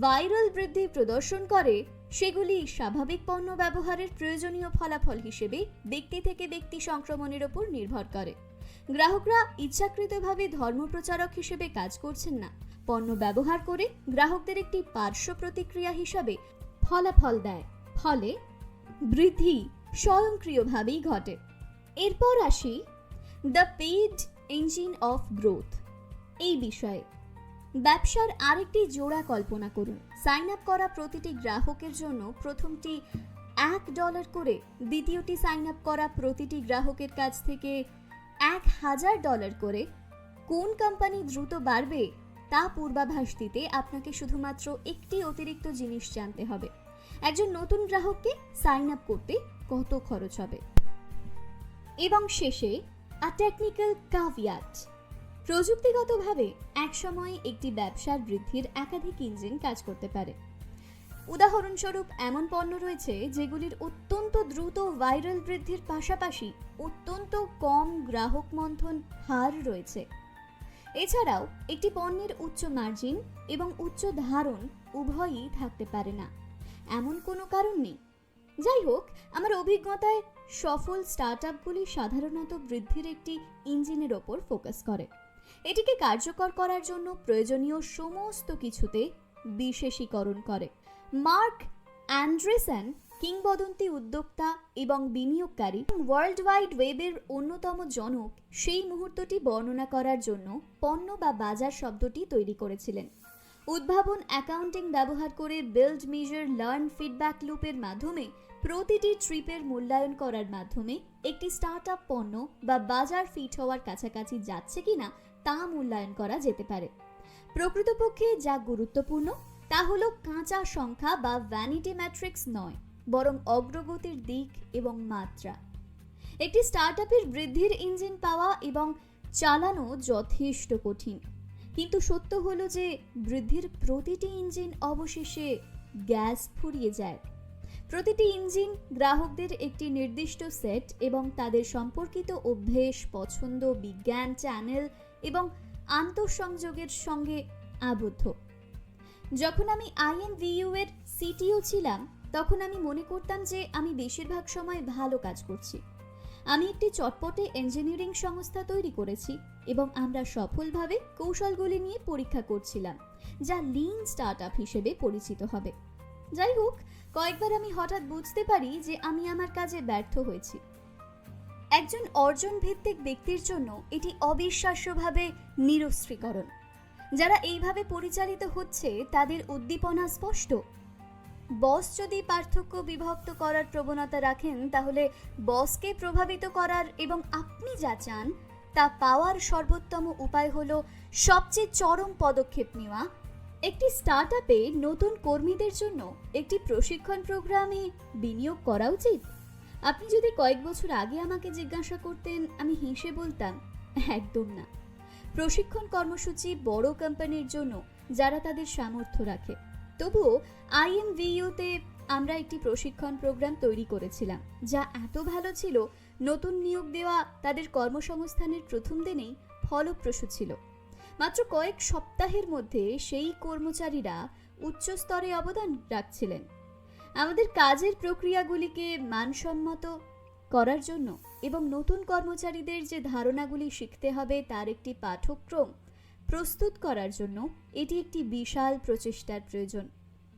ভাইরাল বৃদ্ধি প্রদর্শন করে সেগুলি স্বাভাবিক পণ্য ব্যবহারের প্রয়োজনীয় ফলাফল হিসেবে ব্যক্তি থেকে ব্যক্তি সংক্রমণের উপর নির্ভর করে। গ্রাহকরা ইচ্ছাকৃতভাবে ধর্মপ্রচারক হিসেবে কাজ করছেন না, পণ্য ব্যবহার করে গ্রাহকদের একটি পার্শ্ব প্রতিক্রিয়া হিসাবে ফলাফল দেয়, ফলে বৃদ্ধি স্বয়ংক্রিয়ভাবেই ঘটে। এরপর আসি the paid engine of growth এই বিষয়ে। ব্যবসার আরেকটি জোড়া কল্পনা করুন। সাইন আপ করা প্রতিটি গ্রাহকের জন্য প্রথমটি $1 করে, দ্বিতীয়টি সাইন আপ করা প্রতিটি গ্রাহকের কাছ থেকে $1000 করে। কোন কোম্পানি দ্রুত বাড়বে তা পূর্বাভাস দিতে আপনাকে শুধুমাত্র একটি অতিরিক্ত জিনিস জানতে হবে: একজন নতুন গ্রাহককে সাইন আপ করতে কত খরচ হবে। এবং শেষে টেকনিক্যাল ক্যাভিয়াট। প্রযুক্তিগতভাবে একসময় একটি ব্যবসার বৃদ্ধির একাধিক ইঞ্জিন কাজ করতে পারে। উদাহরণস্বরূপ এমন পণ্য রয়েছে যেগুলির অত্যন্ত দ্রুত ভাইরাল বৃদ্ধির পাশাপাশি অত্যন্ত কম গ্রাহক মন্থন হার রয়েছে। এছাড়াও একটি পণ্যের উচ্চ মার্জিন এবং উচ্চ ধারণ উভয়ই থাকতে পারে না, এমন কোনো কারণ নেই। যাই হোক, আমার অভিজ্ঞতায় সফল স্টার্টআপগুলি সাধারণত বৃদ্ধির একটি ইঞ্জিনের ওপর ফোকাস করে। এটিকে কার্যকর করার জন্য প্রয়োজনীয় সমস্ত কিছুতে বিশেষীকরণ করে। মার্ক অ্যান্ড্রেসন, কিংবদন্তি উদ্যোক্তা এবং বিনিয়োগকারী, ওয়ার্ল্ড ওয়াইড ওয়েবের অন্যতম জনক, সেই মুহূর্তটি বর্ণনা করার জন্য পণ্য বা বাজার শব্দটি তৈরি করেছিলেন। উদ্ভাবন অ্যাকাউন্টিং ব্যবহার করে বিল্ড, মেজার, লার্ন, ফিডব্যাক লুপের মাধ্যমে প্রতিটি ট্রিপের মূল্যায়ন করার মাধ্যমে একটি স্টার্টআপ পণ্য বা বাজার ফিট হওয়ার কাছাকাছি যাচ্ছে কিনা তা মূল্যায়ন করা যেতে পারে। প্রকৃতপক্ষে যা গুরুত্বপূর্ণ তা হলো কাঁচা সংখ্যা বা ভ্যানিটি ম্যাট্রিক্স নয়, বরং অগ্রগতির দিক এবং মাত্রা। একটি স্টার্টআপের বৃদ্ধির ইঞ্জিন পাওয়া এবং চালানো যথেষ্ট কঠিন, কিন্তু সত্য হলো যে বৃদ্ধির প্রতিটি ইঞ্জিন অবশেষে গ্যাস ফুরিয়ে যায়। প্রতিটি ইঞ্জিন গ্রাহকদের একটি নির্দিষ্ট সেট এবং তাদের সম্পর্কিত অভ্যেস, পছন্দ, বিজ্ঞান, চ্যানেল এবং আন্তঃসংযোগের সঙ্গে আবদ্ধ। যখন আমি IMVU এর CTO ছিলাম, তখন আমি মনে করতাম যে আমি বেশিরভাগ সময় ভালো কাজ করছি। আমি একটি চটপটে ইঞ্জিনিয়ারিং সংস্থা তৈরি করেছি এবং আমরা সফলভাবে কৌশলগুলি নিয়ে পরীক্ষা করছিলাম, যা লিন স্টার্টআপ হিসেবে পরিচিত হবে। যাই হোক, কয়েকবার আমি হঠাৎ বুঝতে পারি যে আমি আমার কাজে ব্যর্থ হয়েছি। একজন অর্জন ভিত্তিক ব্যক্তির জন্য এটি অবিশ্বাস্যভাবে নিরস্ত্রীকরণ। যারা এইভাবে পরিচালিত হচ্ছে তাদের উদ্দীপনা স্পষ্ট। বস যদি পার্থক্য বিভক্ত করার প্রবণতা রাখেন, তাহলে বসকে প্রভাবিত করার এবং আপনি যা চান তা পাওয়ার সর্বোত্তম উপায় হলো সবচেয়ে চরম পদক্ষেপ নেওয়া। একটি স্টার্টআপে নতুন কর্মীদের জন্য একটি প্রশিক্ষণ প্রোগ্রামে বিনিয়োগ করা উচিত। আপনি যদি কয়েক বছর আগে আমাকে জিজ্ঞাসা করতেন, আমি হেসে বলতাম, একদম না। প্রশিক্ষণ কর্মসূচি বড় কোম্পানির জন্য যারা তাদের সামর্থ্য রাখে। তবুও IMVU-তে আমরা একটি প্রশিক্ষণ প্রোগ্রাম তৈরি করেছিলাম, যা এত ভালো ছিল, নতুন নিয়োগ দেওয়া তাদের কর্মসংস্থানের প্রথম দিনেই ফলপ্রসূ ছিল। মাত্র কয়েক সপ্তাহের মধ্যে সেই কর্মচারীরা উচ্চ স্তরে অবদান রাখছিলেন। আমাদের কাজের প্রক্রিয়াগুলিকে মানসম্মত করার জন্য এবং নতুন কর্মচারীদের যে ধারণাগুলি শিখতে হবে তার একটি পাঠ্যক্রম প্রস্তুত করার জন্য এটি একটি বিশাল প্রচেষ্টার প্রয়োজন।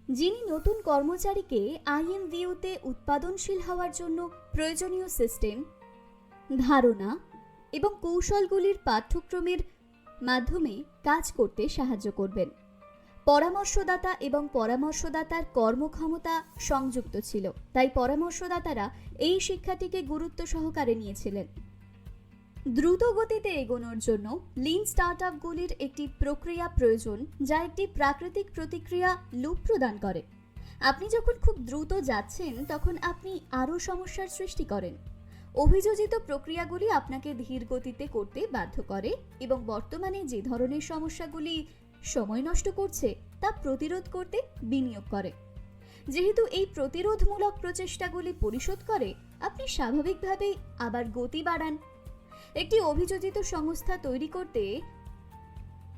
যিনি নতুন কর্মচারীকে IMVU-তে উৎপাদনশীল হওয়ার জন্য প্রয়োজনীয় সিস্টেম, ধারণা এবং কৌশলগুলির পাঠ্যক্রমের মাধ্যমে কাজ করতে সাহায্য করবেন। পরামর্শদাতা এবং পরামর্শদাতার কর্মক্ষমতা সংযুক্ত ছিল, তাই পরামর্শদাতারা এই শিক্ষাটিকে গুরুত্ব সহকারে নিয়েছিলেন। দ্রুত গতিতে এগোনোর জন্য লিন স্টার্টআপগুলির একটি প্রক্রিয়া প্রয়োজন, যা একটি প্রাকৃতিক প্রতিক্রিয়া লুপ প্রদান করে। আপনি যখন খুব দ্রুত যাচ্ছেন, তখন আপনি আরও সমস্যার সৃষ্টি করেন। অভিযোজিত প্রক্রিয়াগুলি আপনাকে ধীর গতিতে করতে বাধ্য করে এবং বর্তমানে যে ধরনের সমস্যাগুলি সময় নষ্ট করছে তা প্রতিরোধ করতে বিনিয়োগ করে। যেহেতু এই প্রতিরোধমূলক প্রচেষ্টাগুলি পরিশোধ করে, আপনি স্বাভাবিকভাবেই আবার গতি বাড়ান। একটি অভিযোজিত সংস্থা তৈরি করতে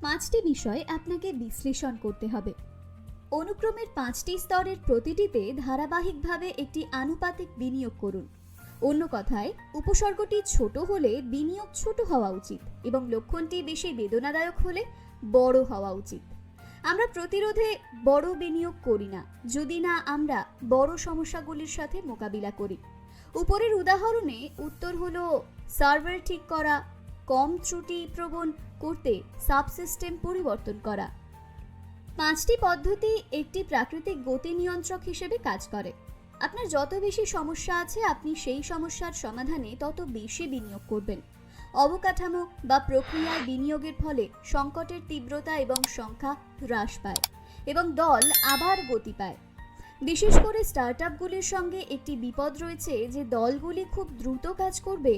5টি বিষয় আপনাকে বিশ্লেষণ করতে হবে। অনুক্রমের 5টি স্তরের প্রতিটিতে ধারাবাহিকভাবে একটি আনুপাতিক বিনিয়োগ করুন। অন্য কথায়, উপসর্গটি ছোট হলে বিনিয়োগ ছোট হওয়া উচিত এবং লক্ষণটি বেশি বেদনাদায়ক হলে বড় হওয়া উচিত। আমরা প্রতিরোধে বড় বিনিয়োগ করি না যদি না আমরা বড় সমস্যাগুলির সাথে মোকাবিলা করি। উপরের উদাহরণে উত্তর হলো সার্ভার ঠিক করা, কম ত্রুটি প্রবণ করতে সাবসিস্টেম পরিবর্তন করা। 5টি পদ্ধতি একটি প্রাকৃতিক গতি নিয়ন্ত্রক হিসেবে কাজ করে। আপনার যত বেশি সমস্যা আছে, আপনি সেই সমস্যার সমাধানে তত বেশি বিনিয়োগ করবেন। অবকাঠামো বা প্রক্রিয়ায় বিনিয়োগের ফলে সংকটের তীব্রতা এবং সংখ্যা হ্রাস পায় এবং দল আবার গতি পায়। বিশেষ করে স্টার্টআপগুলির সঙ্গে একটি বিপদ রয়েছে যে দলগুলি খুব দ্রুত কাজ করবে,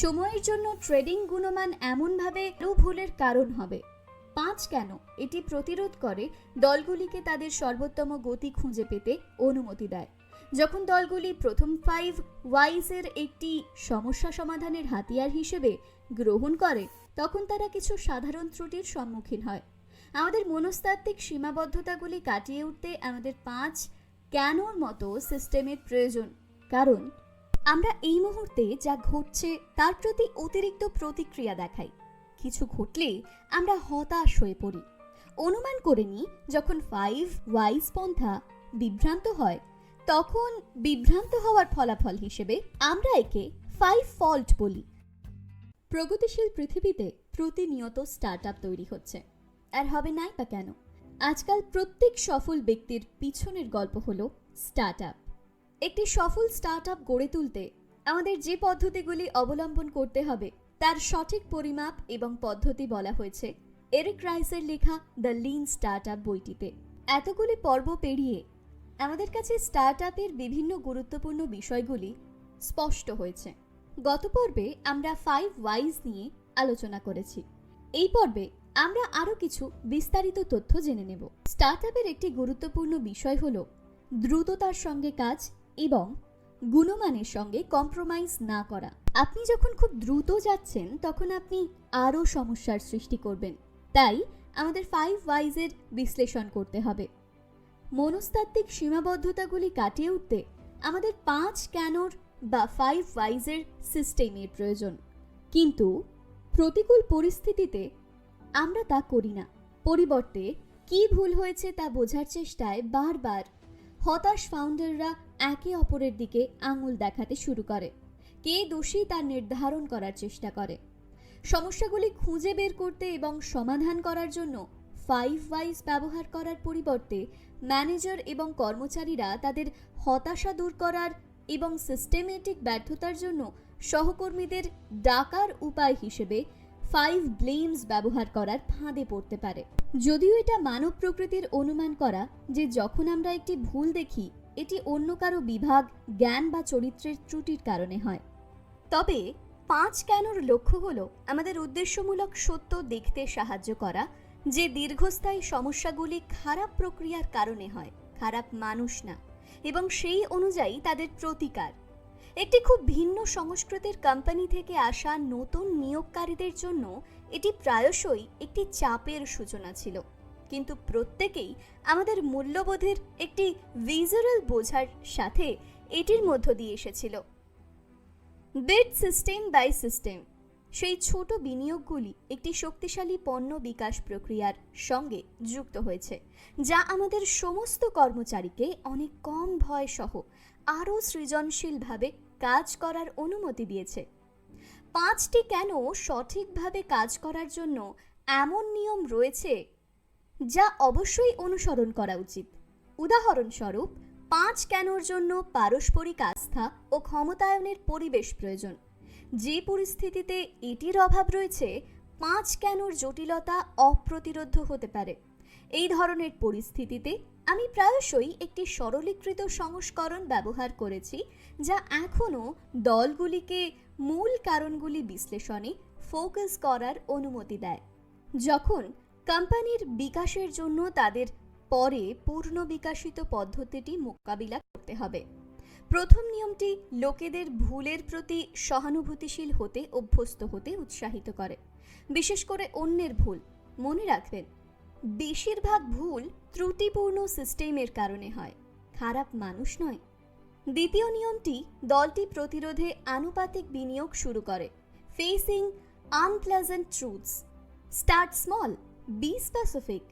সময়ের জন্য ট্রেডিং গুণমান এমনভাবে ভুলের কারণ হবে। 5 কেন এটি প্রতিরোধ করে দলগুলিকে তাদের সর্বোত্তম গতি খুঁজে পেতে অনুমতি দেয়। যখন দলগুলি প্রথম 5 ওয়াইজের একটি সমস্যা সমাধানের হাতিয়ার হিসেবে গ্রহণ করে, তখন তারা কিছু সাধারণ ত্রুটির সম্মুখীন হয়। আমাদের মনস্তাত্ত্বিক সীমাবদ্ধতাগুলি কাটিয়ে উঠতে আমাদের 5 কেনর মতো সিস্টেমের প্রয়োজন, কারণ আমরা এই মুহূর্তে যা ঘটছে তার প্রতি অতিরিক্ত প্রতিক্রিয়া দেখাই। কিছু ঘটলে আমরা হতাশ হয়ে পড়ি। অনুমান করে নিই, যখন 5 ওয়াইজ পন্থা বিভ্রান্ত হয়, তখন বিভ্রান্ত হওয়ার ফলাফল হিসেবে আমরা একে 5 ফল্ট বলি। প্রগতিশীল পৃথিবীতে প্রতিনিয়ত স্টার্টআপ তৈরি হচ্ছে, আর হবে নাই বা কেন? আজকাল প্রত্যেক সফল ব্যক্তির পিছনের গল্প হলো স্টার্টআপ। একটি সফল স্টার্টআপ গড়ে তুলতে আমাদের যে পদ্ধতিগুলি অবলম্বন করতে হবে তার সঠিক পরিমাপ এবং পদ্ধতি বলা হয়েছে এরিক রাইসের লেখা দ্য লিন স্টার্টআপ বইটিতে। এতগুলি পর্ব পেরিয়ে আমাদের কাছে স্টার্টআপের বিভিন্ন গুরুত্বপূর্ণ বিষয়গুলি স্পষ্ট হয়েছে। গত পর্বে আমরা 5 ওয়াইজ নিয়ে আলোচনা করেছি। এই পর্বে আমরা আরও কিছু বিস্তারিত তথ্য জেনে নেব। স্টার্টআপের একটি গুরুত্বপূর্ণ বিষয় হলো দ্রুততার সঙ্গে কাজ এবং গুণমানের সঙ্গে কম্প্রোমাইজ না করা। আপনি যখন খুব দ্রুত যাচ্ছেন তখন আপনি আরও সমস্যার সৃষ্টি করবেন। তাই আমাদের 5 ওয়াইজের বিশ্লেষণ করতে হবে। মনস্তাত্ত্বিক সীমাবদ্ধতাগুলি কাটিয়ে উঠতে আমাদের 5 ক্যানোর বা 5 ওয়াইজের সিস্টেমের প্রয়োজন। কিন্তু প্রতিকূল পরিস্থিতিতে আমরা তা করি না। পরিবর্তে কি ভুল হয়েছে তা বোঝার চেষ্টায় বারবার হতাশ ফাউন্ডাররা একে অপরের দিকে আঙুল দেখাতে শুরু করে। কে দোষী তা নির্ধারণ করার চেষ্টা করে। সমস্যাগুলি খুঁজে বের করতে এবং সমাধান করার জন্য 5 ওয়াইজ ব্যবহার করার পরিবর্তে ম্যানেজার এবং কর্মচারীরা তাদের হতাশা দূর করার এবং সিস্টেমেটিক ব্যর্থতার জন্য সহকর্মীদের ডাকার উপায় হিসেবে 5 ব্লেমস ব্যবহার করার ফাঁদে পড়তে পারে। যদিও এটা মানব প্রকৃতির অনুমান করা যে যখন আমরা একটি ভুল দেখি এটি অন্য কারো বিভাগ, জ্ঞান বা চরিত্রের ত্রুটির কারণে হয়। তবে 5 ক্যানোর লক্ষ্য হলো আমাদের উদ্দেশ্যমূলক সত্য দেখতে সাহায্য করা যে দীর্ঘস্থায়ী সমস্যাগুলি খারাপ প্রক্রিয়ার কারণে হয়, খারাপ মানুষ না, এবং সেই অনুযায়ী তাদের প্রতিকার। একটি খুব ভিন্ন সংস্কৃতির কোম্পানি থেকে আসা নতুন নিয়োগকারীদের জন্য এটি প্রায়শই একটি চাপের সূচনা ছিল, কিন্তু প্রত্যেকেই আমাদের মূল্যবোধের একটি ভিজারাল বোঝার সাথে এটির মধ্য দিয়ে এসেছিল। বিড সিস্টেম বাই সিস্টেম সেই ছোট বিনিয়োগগুলি একটি শক্তিশালী পণ্য বিকাশ প্রক্রিয়ার সঙ্গে যুক্ত হয়েছে, যা আমাদের সমস্ত কর্মচারীকে অনেক কম ভয় সহ আরও সৃজনশীলভাবে কাজ করার অনুমতি দিয়েছে। 5টি কেন সঠিকভাবে কাজ করার জন্য এমন নিয়ম রয়েছে যা অবশ্যই অনুসরণ করা উচিত। উদাহরণস্বরূপ, 5 কেনর জন্য পারস্পরিক আস্থা ও ক্ষমতায়নের পরিবেশ প্রয়োজন। যে পরিস্থিতিতে এটির অভাব রয়েছে, 5 কেনর জটিলতা অপ্রতিরোধ্য হতে পারে। এই ধরনের পরিস্থিতিতে আমি প্রায়শই একটি সরলীকৃত সংস্করণ ব্যবহার করেছি যা এখনও দলগুলিকে মূল কারণগুলি বিশ্লেষণে ফোকাস করার অনুমতি দেয়। যখন কোম্পানির বিকাশের জন্য তাদের পরে পূর্ণ বিকাশিত পদ্ধতিটি মোকাবিলা করতে হবে। প্রথম নিয়মটি লোকেদের ভুলের প্রতি সহানুভূতিশীল হতে অভ্যস্ত হতে উৎসাহিত করে, বিশেষ করে অন্যের ভুল। মনে রাখবেন, বেশিরভাগ ভুল ত্রুটিপূর্ণ সিস্টেমের কারণে হয়, খারাপ মানুষ নয়। দ্বিতীয় নিয়মটি দলটি প্রতিরোধে আনুপাতিক বিনিয়োগ শুরু করে। Facing unpleasant truths, start small, B specific.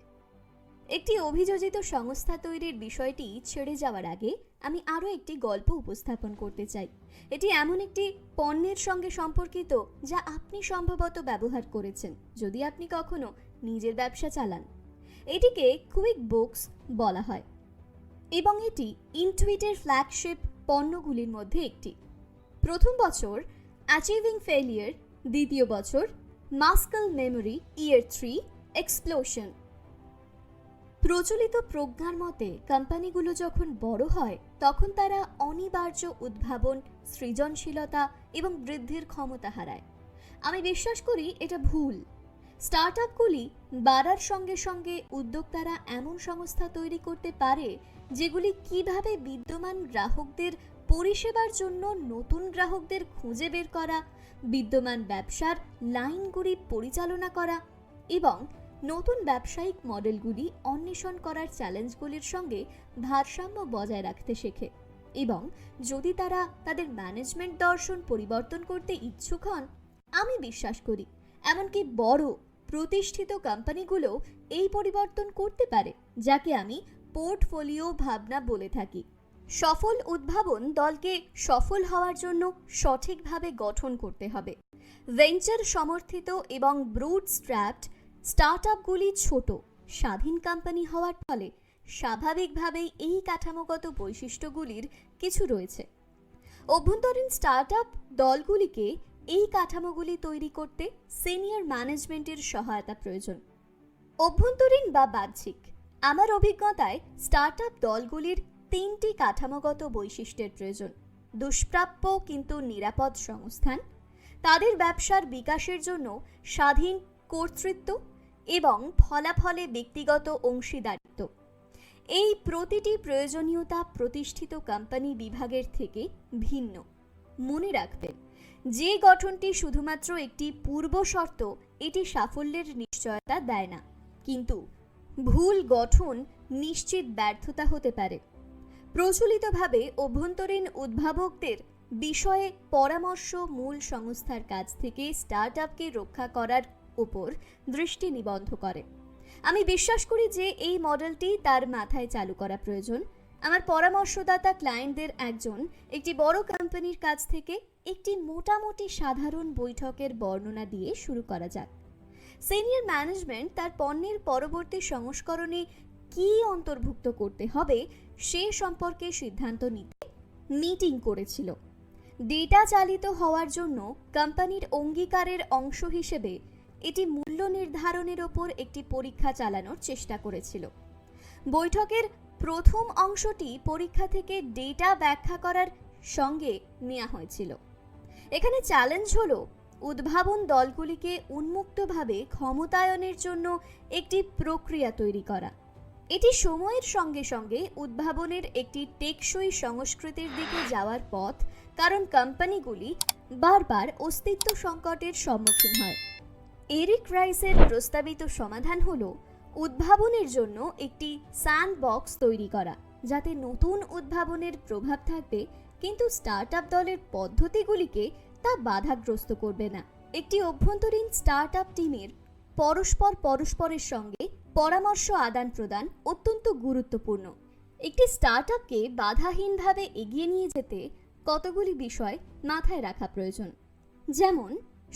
একটি অভিযোজিত সংস্থা তৈরির বিষয়টি ছেড়ে যাওয়ার আগে আমি আরও একটি গল্প উপস্থাপন করতে চাই। এটি এমন একটি পণ্যের সঙ্গে সম্পর্কিত যা আপনি সম্ভবত ব্যবহার করেছেন যদি আপনি কখনো নিজের ব্যবসা চালান। এটিকে কুইক বুকস বলা হয় এবং এটি ইনটুইটের ফ্ল্যাগশিপ পণ্যগুলির মধ্যে একটি। প্রথম বছর অ্যাচিভিং ফেলিয়ার, দ্বিতীয় বছর মাস্কেল মেমোরি, ইয়ার 3 এক্সপ্লোশন। প্রচলিত প্রজ্ঞার মতে কোম্পানিগুলো যখন বড় হয় তখন তারা অনিবার্য উদ্ভাবন, সৃজনশীলতা এবং বৃদ্ধির ক্ষমতা হারায়। আমি বিশ্বাস করি এটা ভুল। স্টার্টআপগুলি বাড়ার সঙ্গে সঙ্গে উদ্যোক্তারা এমন সংস্থা তৈরি করতে পারে যেগুলি কিভাবে বিদ্যমান গ্রাহকদের পরিষেবার জন্য নতুন গ্রাহকদের খুঁজে বের করা, বিদ্যমান ব্যবসার লাইনগুলি পরিচালনা করা এবং নতুন ব্যবসায়িক মডেলগুলি অন্বেষণ করার চ্যালেঞ্জগুলির সঙ্গে ভারসাম্য বজায় রাখতে শেখে। এবং যদি তারা তাদের ম্যানেজমেন্ট দর্শন পরিবর্তন করতে ইচ্ছুক হন, আমি বিশ্বাস করি এমনকি বড় প্রতিষ্ঠিত কোম্পানিগুলো এই পরিবর্তন করতে পারে, যাকে আমি পোর্টফোলিও ভাবনা বলে থাকি। সফল উদ্ভাবন দলকে সফল হওয়ার জন্য সঠিকভাবে গঠন করতে হবে। ভেঞ্চার সমর্থিত এবং বুটস্ট্র্যাপড স্টার্টআপগুলি ছোট, স্বাধীন কোম্পানি হওয়ার ফলে স্বাভাবিকভাবেই এই কাঠামোগত বৈশিষ্ট্যগুলির কিছু রয়েছে। অভ্যন্তরীণ স্টার্টআপ দলগুলিকে এই কাঠামোগুলি তৈরি করতে সিনিয়র ম্যানেজমেন্টের সহায়তা প্রয়োজন। অভ্যন্তরীণ বা বাহ্যিক, আমার অভিজ্ঞতায় স্টার্টআপ দলগুলির 3টি কাঠামোগত বৈশিষ্ট্যের প্রয়োজন। দুষ্প্রাপ্য কিন্তু নিরাপদ সংস্থান, তাদের ব্যবসার বিকাশের জন্য স্বাধীন কর্তৃত্ব এবং ফলাফলে ব্যক্তিগত অংশীদারিত্ব। এই প্রতিটি প্রয়োজনীয়তা প্রতিষ্ঠিত কোম্পানি বিভাগের থেকে ভিন্ন। মনে রাখবেন, যে গঠনটি শুধুমাত্র একটি পূর্ব শর্ত এটি সাফল্যের নিশ্চয়তা দেয় না, কিন্তু ভুল গঠন নিশ্চিত ব্যর্থতা হতে পারে। প্রচলিতভাবে অভ্যন্তরীণ উদ্ভাবকদের বিষয়ে পরামর্শ মূল সংস্থার কাছ থেকে স্টার্টআপকে রক্ষা করার উপর দৃষ্টি নিবদ্ধ করে। আমি বিশ্বাস করি যে এই মডেলটি তার মাথায় চালু করা প্রয়োজন। আমার পরামর্শদাতা ক্লায়েন্টদের একজন একটি বড় কোম্পানির কাছ থেকে একটি মোটামুটি সাধারণ বৈঠকের বর্ণনা দিয়ে শুরু করা যাক। সিনিয়র ম্যানেজমেন্ট তার পণ্যের পরবর্তী সংস্করণে কি অন্তর্ভুক্ত করতে হবে সে সম্পর্কে সিদ্ধান্ত নিতে মিটিং করেছিল। ডেটা চালিত হওয়ার জন্য কোম্পানির অঙ্গীকারের অংশ হিসেবে এটি মূল্য নির্ধারণের ওপর একটি পরীক্ষা চালানোর চেষ্টা করেছিল। বৈঠকের প্রথম অংশটি পরীক্ষা থেকে ডেটা ব্যাখ্যা করার সঙ্গে নেওয়া হয়েছিল। এখানে চ্যালেঞ্জ হলো উদ্ভাবন দলগুলিকে উন্মুক্তভাবে ক্ষমতায়নের জন্য একটি প্রক্রিয়া তৈরি করা। এটি সময়ের সঙ্গে সঙ্গে উদ্ভাবনের একটি টেকসই সংস্কৃতির দিকে যাওয়ার পথ, কারণ কোম্পানিগুলি বারবার অস্তিত্ব সংকটের সম্মুখীন হয়। এরিক রাইসের প্রস্তাবিত সমাধান হলো উদ্ভাবনের জন্য একটি স্যান্ডবক্স তৈরি করা, যাতে নতুন উদ্ভাবনের প্রভাব থাকবে কিন্তু স্টার্টআপ দলের পদ্ধতিগুলিকে তা বাধাগ্রস্ত করবে না। একটি অভ্যন্তরীণ স্টার্টআপ টিমের পরস্পরের সঙ্গে পরামর্শ আদান প্রদান অত্যন্ত গুরুত্বপূর্ণ। একটি স্টার্টআপকে বাধাহীনভাবে এগিয়ে নিয়ে যেতে কতগুলি বিষয় মাথায় রাখা প্রয়োজন, যেমন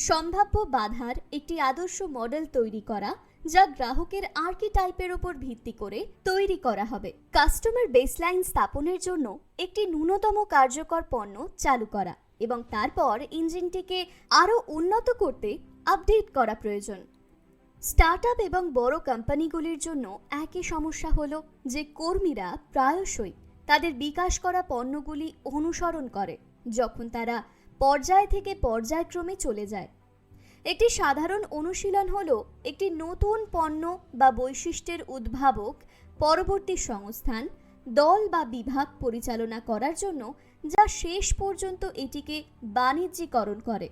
সম্ভাব্য বাধার একটি আদর্শ মডেল তৈরি করা, যা গ্রাহকের আর্কিটাইপের উপর ভিত্তি করে তৈরি করা হবে। কাস্টমার বেসলাইন স্থাপনের জন্য একটি ন্যূনতম কার্যকর পণ্য চালু করা এবং তারপর ইঞ্জিনটিকে আরও উন্নত করতে আপডেট করা প্রয়োজন। স্টার্টআপ এবং বড় কোম্পানিগুলির জন্য একই সমস্যা হলো যে কর্মীরা প্রায়শই তাদের বিকাশ করা পণ্যগুলি অনুসরণ করে যখন তারা পর্যায় থেকে পর্যায়ক্রমে চলে যায়। একটি সাধারণ অনুশীলন হলো একটি নতুন পণ্য বা বৈশিষ্ট্যের উদ্ভাবক পরবর্তী সংস্থান, দল বা বিভাগ পরিচালনা করার জন্য, যা শেষ পর্যন্ত এটিকে বাণিজ্যিকরণ করে।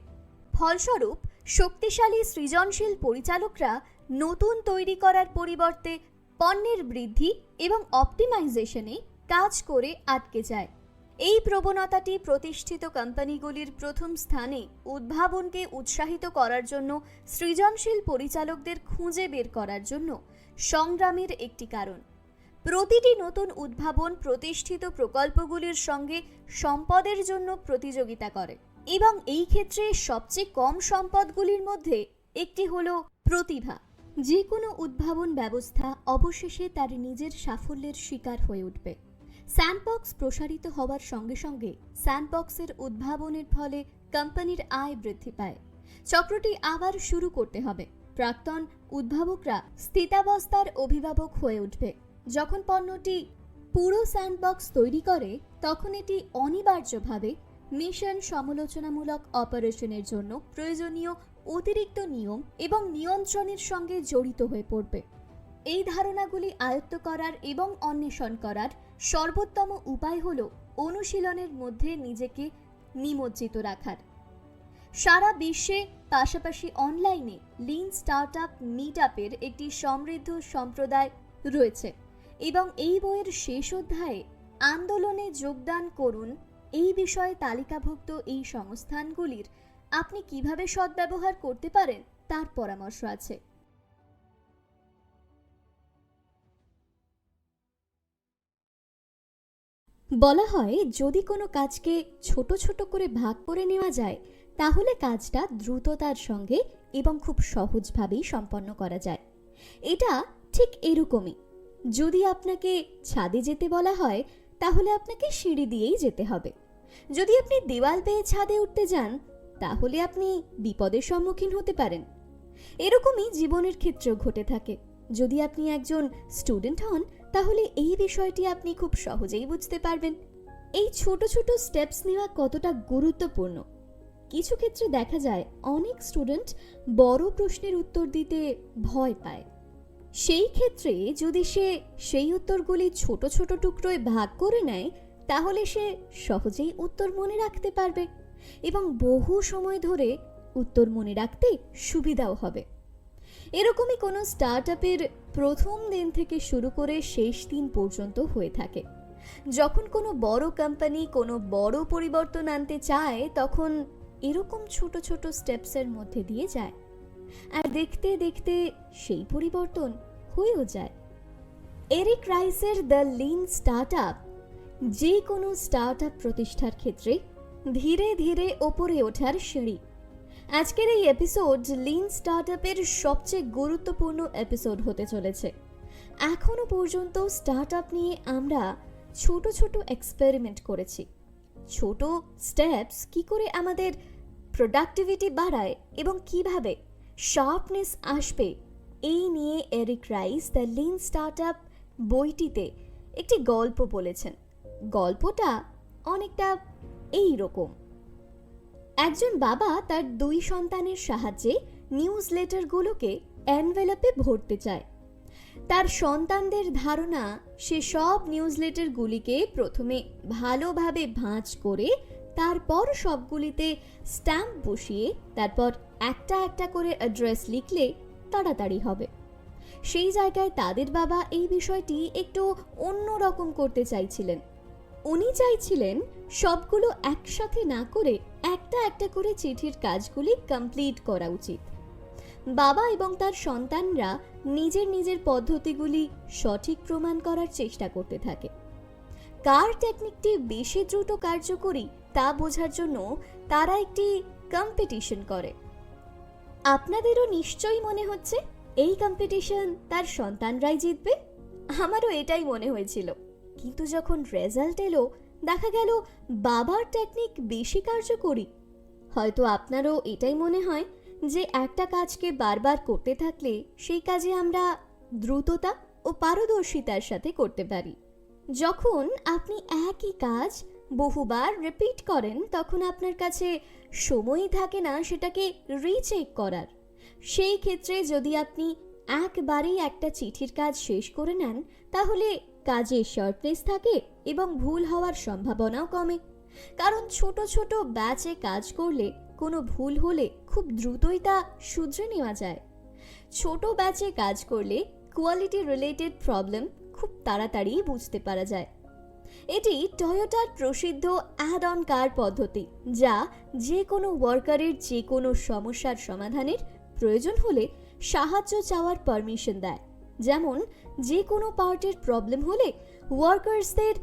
ফলস্বরূপ শক্তিশালী সৃজনশীল পরিচালকরা নতুন তৈরি করার পরিবর্তে পণ্যের বৃদ্ধি এবং অপটিমাইজেশনে কাজ করে আটকে যায়। এই প্রবণতাটি প্রতিষ্ঠিত কোম্পানিগুলির প্রথম স্থানে উদ্ভাবনকে উৎসাহিত করার জন্য সৃজনশীল পরিচালকদের খুঁজে বের করার জন্য সংগ্রামের একটি কারণ। প্রতিটি নতুন উদ্ভাবন প্রতিষ্ঠিত প্রকল্পগুলির সঙ্গে সম্পদের জন্য প্রতিযোগিতা করে এবং এই ক্ষেত্রে সবচেয়ে কম সম্পদগুলির মধ্যে একটি হলো প্রতিভা। যে কোনো উদ্ভাবন ব্যবস্থা অবশেষে তার নিজের সাফল্যের শিকার হয়ে উঠবে। স্যান্ডবক্স প্রসারিত হওয়ার সঙ্গে সঙ্গে স্যান্ডবক্সের উদ্ভাবনের ফলে কোম্পানির আয় বৃদ্ধি পায়। চক্রটি আবার শুরু করতে হবে। প্রাক্তন উদ্ভাবকরা স্থিতাবস্থার অভিভাবক হয়ে উঠবে। যখন পণ্যটি পুরো স্যান্ডবক্স তৈরি করে তখন এটি অনিবার্যভাবে মিশন সমালোচনামূলক অপারেশনের জন্য প্রয়োজনীয় অতিরিক্ত নিয়ম এবং নিয়ন্ত্রণের সঙ্গে জড়িত হয়ে পড়বে। এই ধারণাগুলি আয়ত্ত করার এবং অন্বেষণ করার সর্বোত্তম উপায় হল অনুশীলনের মধ্যে নিজেকে নিমজ্জিত রাখার। সারা বিশ্বে, পাশাপাশি অনলাইনে লিন স্টার্টআপ মিটআপের একটি সমৃদ্ধ সম্প্রদায় রয়েছে এবং এই বইয়ের শেষ অধ্যায়ে আন্দোলনে যোগদান করুন এই বিষয়ে তালিকাভুক্ত এই সংস্থানগুলির আপনি কিভাবে সদ্ব্যবহার করতে পারেন তার পরামর্শ আছে। বলা হয়, যদি কোনো কাজকে ছোট ছোট করে ভাগ করে নেওয়া যায় তাহলে কাজটা দ্রুততার সঙ্গে এবং খুব সহজভাবেই সম্পন্ন করা যায়। এটা ঠিক এরকমই। যদি আপনাকে ছাদে যেতে বলা হয় তাহলে আপনাকে সিঁড়ি দিয়েই যেতে হবে। যদি আপনি দেওয়াল বেয়ে ছাদে উঠতে যান তাহলে আপনি বিপদের সম্মুখীন হতে পারেন। এরকমই জীবনের ক্ষেত্রেও ঘটে থাকে। যদি আপনি একজন স্টুডেন্ট হন তাহলে এই বিষয়টি আপনি খুব সহজেই বুঝতে পারবেন। এই ছোট ছোট স্টেপস নেওয়া কতটা গুরুত্বপূর্ণ। কিছু ক্ষেত্রে দেখা যায় অনেক স্টুডেন্ট বড় প্রশ্নের উত্তর দিতে ভয় পায়। সেই ক্ষেত্রে যদি সে সেই উত্তরগুলি ছোট ছোট টুকরোয় ভাগ করে নেয় তাহলে সে সহজেই উত্তর মনে রাখতে পারবে এবং বহু সময় ধরে উত্তর মনে রাখতে সুবিধাও হবে। এরকমই কোনো স্টার্টআপের প্রথম দিন থেকে শুরু করে শেষ দিন পর্যন্ত হয়ে থাকে। যখন কোনো বড় কোম্পানি কোনো বড় পরিবর্তন আনতে চায় তখন এরকম ছোট ছোট স্টেপসের মধ্যে দিয়ে যায়, আর দেখতে দেখতে সেই পরিবর্তন হয়েও যায়। এরিক রাইসের দ্য লিন স্টার্টআপ যে কোনো স্টার্টআপ প্রতিষ্ঠার ক্ষেত্রে ধীরে ধীরে ওপরে ওঠার সিঁড়ি। আজকের এই এপিসোড লিন স্টার্টআপের সবচেয়ে গুরুত্বপূর্ণ এপিসোড হতে চলেছে। এখনো পর্যন্ত স্টার্টআপ নিয়ে আমরা ছোট ছোট এক্সপেরিমেন্ট করেছি। ছোট স্টেপস কি করে আমাদের প্রোডাক্টিভিটি বাড়ায় এবং কিভাবে শার্পনেস আসবে, এই নিয়ে Eric Ries the lean startup বইটিতে একটি গল্প বলেছেন। গল্পটা অনেকটা এই রকম। একজন বাবা তার 2 সন্তানের সাহায্যে নিউজ লেটারগুলোকে এনভেলপে ভরতে চায়। তার সন্তানদের ধারণা সে সব নিউজ লেটারগুলিকে প্রথমে ভালোভাবে ভাঁজ করে তারপর সবগুলিতে স্ট্যাম্প বসিয়ে তারপর একটা একটা করে অ্যাড্রেস লিখলে তাড়াতাড়ি হবে। সেই জায়গায় তাদের বাবা এই বিষয়টি একটু অন্য রকম করতে চাইছিলেন। উনি চাইছিলেন সবগুলো একসাথে না করে একটা একটা করে চিঠির কাজগুলি কমপ্লিট করা উচিত। বাবা এবং তার সন্তানরা নিজের নিজের পদ্ধতিগুলি সঠিক প্রমাণ করার চেষ্টা করতে থাকে। কার টেকনিকটি বেশি দ্রুত কার্যকরী তা বোঝার জন্য তারা একটি কম্পিটিশন করে। আপনাদেরও নিশ্চয়ই মনে হচ্ছে এই কম্পিটিশন তার সন্তানরাই জিতবে। আমারও এটাই মনে হয়েছিল, কিন্তু যখন রেজাল্ট এলো দেখা গেল বাবার টেকনিক বেশি কার্যকরী। হয়তো আপনারও এটাই মনে হয় যে একটা কাজকে বারবার করতে থাকলে সেই কাজে আমরা দ্রুততা ও পারদর্শিতার সাথে করতে পারি। যখন আপনি একই কাজ বহুবার রিপিট করেন তখন আপনার কাছে সময়ই থাকে না সেটাকে রিচেক করার। সেই ক্ষেত্রে যদি আপনি একবারেই একটা চিঠির কাজ শেষ করে নেন তাহলে কাজে শার্পনেস থাকে এবং ভুল হওয়ার সম্ভাবনাও কমে। কারণ ছোট ছোট ব্যাচে কাজ করলে কোনো ভুল হলে খুব দ্রুতই তা শুধরে নেওয়া যায়। ছোট ব্যাচে কাজ করলে কোয়ালিটি রিলেটেড প্রবলেম খুব তাড়াতাড়ি বুঝতে পারা যায়। এটি টয়োটার প্রসিদ্ধ অ্যাড অন কার পদ্ধতি, যা যে কোনো ওয়ার্কারের যে কোনো সমস্যার সমাধানের প্রয়োজন হলে সাহায্য চাওয়ার পারমিশন দেয়। যেমন যে কোনো পার্টের প্রবলেম হলে ওয়ার্কার্সদের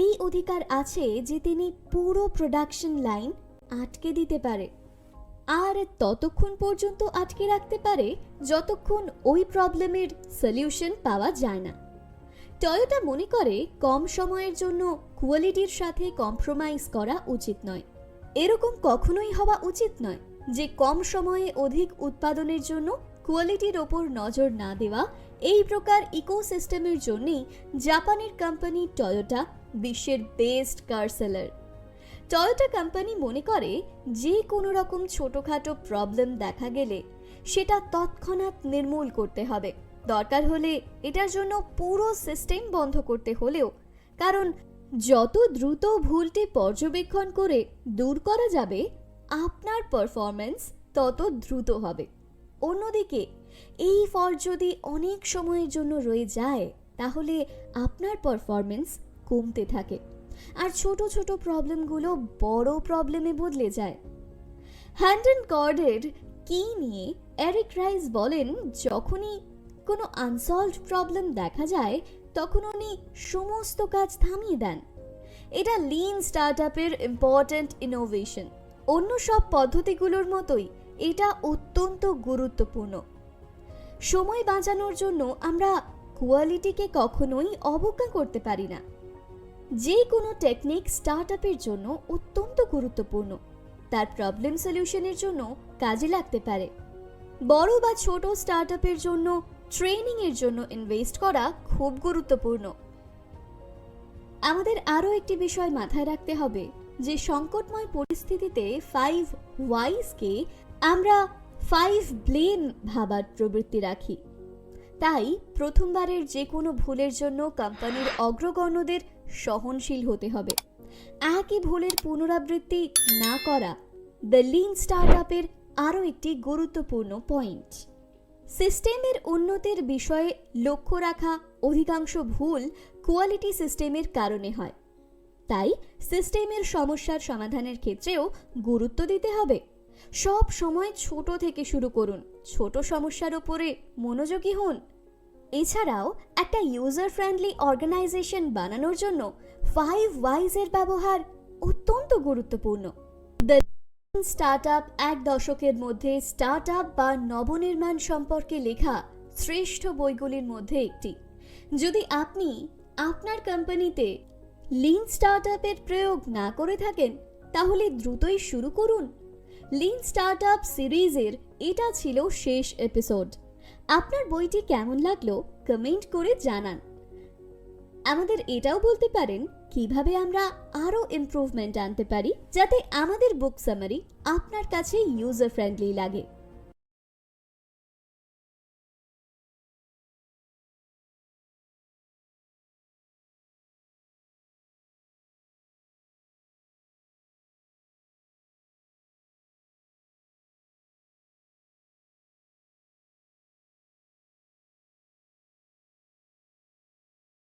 এই অধিকার আছে যে তিনি পুরো প্রোডাকশন লাইন আটকে দিতে পারে, আর ততক্ষণ পর্যন্ত আটকে রাখতে পারে যতক্ষণ ওই প্রবলেমের সলিউশন পাওয়া যায় না। টয়োটা মনে করে কম সময়ের জন্য কোয়ালিটির সাথে কম্প্রোমাইজ করা উচিত নয়। এরকম কখনোই হওয়া উচিত নয় যে কম সময়ে অধিক উৎপাদনের জন্য কোয়ালিটির ওপর নজর না দেওয়া। এই প্রকার ইকোসিস্টেমের জন্যই জাপানের কোম্পানি টয়োটা বিশ্বের best car seller. Toyota company মনে করে যে কোনো রকম ছোটখাটো প্রবলেম দেখা গেলে সেটা তৎক্ষণাৎ নির্মূল করতে হবে, দরকার হলে এটার জন্য পুরো সিস্টেম বন্ধ করতে হলেও। কারণ যত দ্রুত ভুলটি পর্যবেক্ষণ করে দূর করা যাবে আপনার পারফরম্যান্স তত দ্রুত হবে। অন্যদিকে এই ফল্ট যদি অনেক সময়ের জন্য রয়ে যায় তাহলে আপনার পারফরম্যান্স কমতে থাকে আর ছোট ছোট প্রবলেমগুলো বড় প্রবলেমে বদলে যায়। হ্যান্ডেন কর্ডের কি নিয়ে এরিক রাইস বলেন, যখনই কোনো আনসলভড প্রবলেম দেখা যায় তখন উনি সমস্ত কাজ থামিয়ে দেন। এটা লিন স্টার্টআপের ইম্পর্ট্যান্ট ইনোভেশন। অন্য সব পদ্ধতিগুলোর মতোই এটা অত্যন্ত গুরুত্বপূর্ণ। সময় বাঁচানোর জন্য আমরা কোয়ালিটিকে কখনোই অবজ্ঞা করতে পারি না। যে কোনো টেকনিক স্টার্টআপের জন্য অত্যন্ত গুরুত্বপূর্ণ, তার প্রবলেম সলিউশনের জন্য কাজে লাগতে পারে। বড় বা ছোট স্টার্টআপের জন্য ট্রেনিংয়ের জন্য ইনভেস্ট করা খুব গুরুত্বপূর্ণ। আমাদের আরও একটি বিষয় মাথায় রাখতে হবে যে সংকটময় পরিস্থিতিতে 5 ওয়াইজকে আমরা 5 ব্লেম ভাবার প্রবৃত্তি রাখি। তাই প্রথমবারের যে কোনো ভুলের জন্য কোম্পানির অগ্রগণ্যদের সহনশীল হতে হবে। একই ভুলের পুনরাবৃত্তি না করা দ্য লিন স্টার্টআপের আরও একটি গুরুত্বপূর্ণ পয়েন্ট। সিস্টেমের উন্নতির বিষয়ে লক্ষ্য রাখা অধিকাংশ ভুল কোয়ালিটি সিস্টেমের কারণে হয়। তাই সিস্টেমের সমস্যার সমাধানের ক্ষেত্রেও গুরুত্ব দিতে হবে। সব সময় ছোট থেকে শুরু করুন, ছোট সমস্যার উপরে মনোযোগী হন। এছাড়াও একটা ইউজার ফ্রেন্ডলি অর্গানাইজেশন বানানোর জন্য 5 ওয়াইজের ব্যবহার অত্যন্ত গুরুত্বপূর্ণ। দ্য স্টার্টআপ 1 দশকের মধ্যে স্টার্টআপ বা নবনির্মাণ সম্পর্কে লেখা শ্রেষ্ঠ বইগুলির মধ্যে একটি। যদি আপনি আপনার কোম্পানিতে লিন স্টার্টআপের প্রয়োগ না করে থাকেন তাহলে দ্রুতই শুরু করুন। লিন স্টার্টআপ সিরিজের এটা ছিল শেষ এপিসোড। আপনার বইটি কেমন লাগলো কমেন্ট করে জানান। আমাদের এটাও বলতে পারেন কিভাবে আমরা আরো ইমপ্রুভমেন্ট আনতে পারি যাতে আমাদের বুক সামারি আপনার কাছে ইউজার ফ্রেন্ডলি লাগে।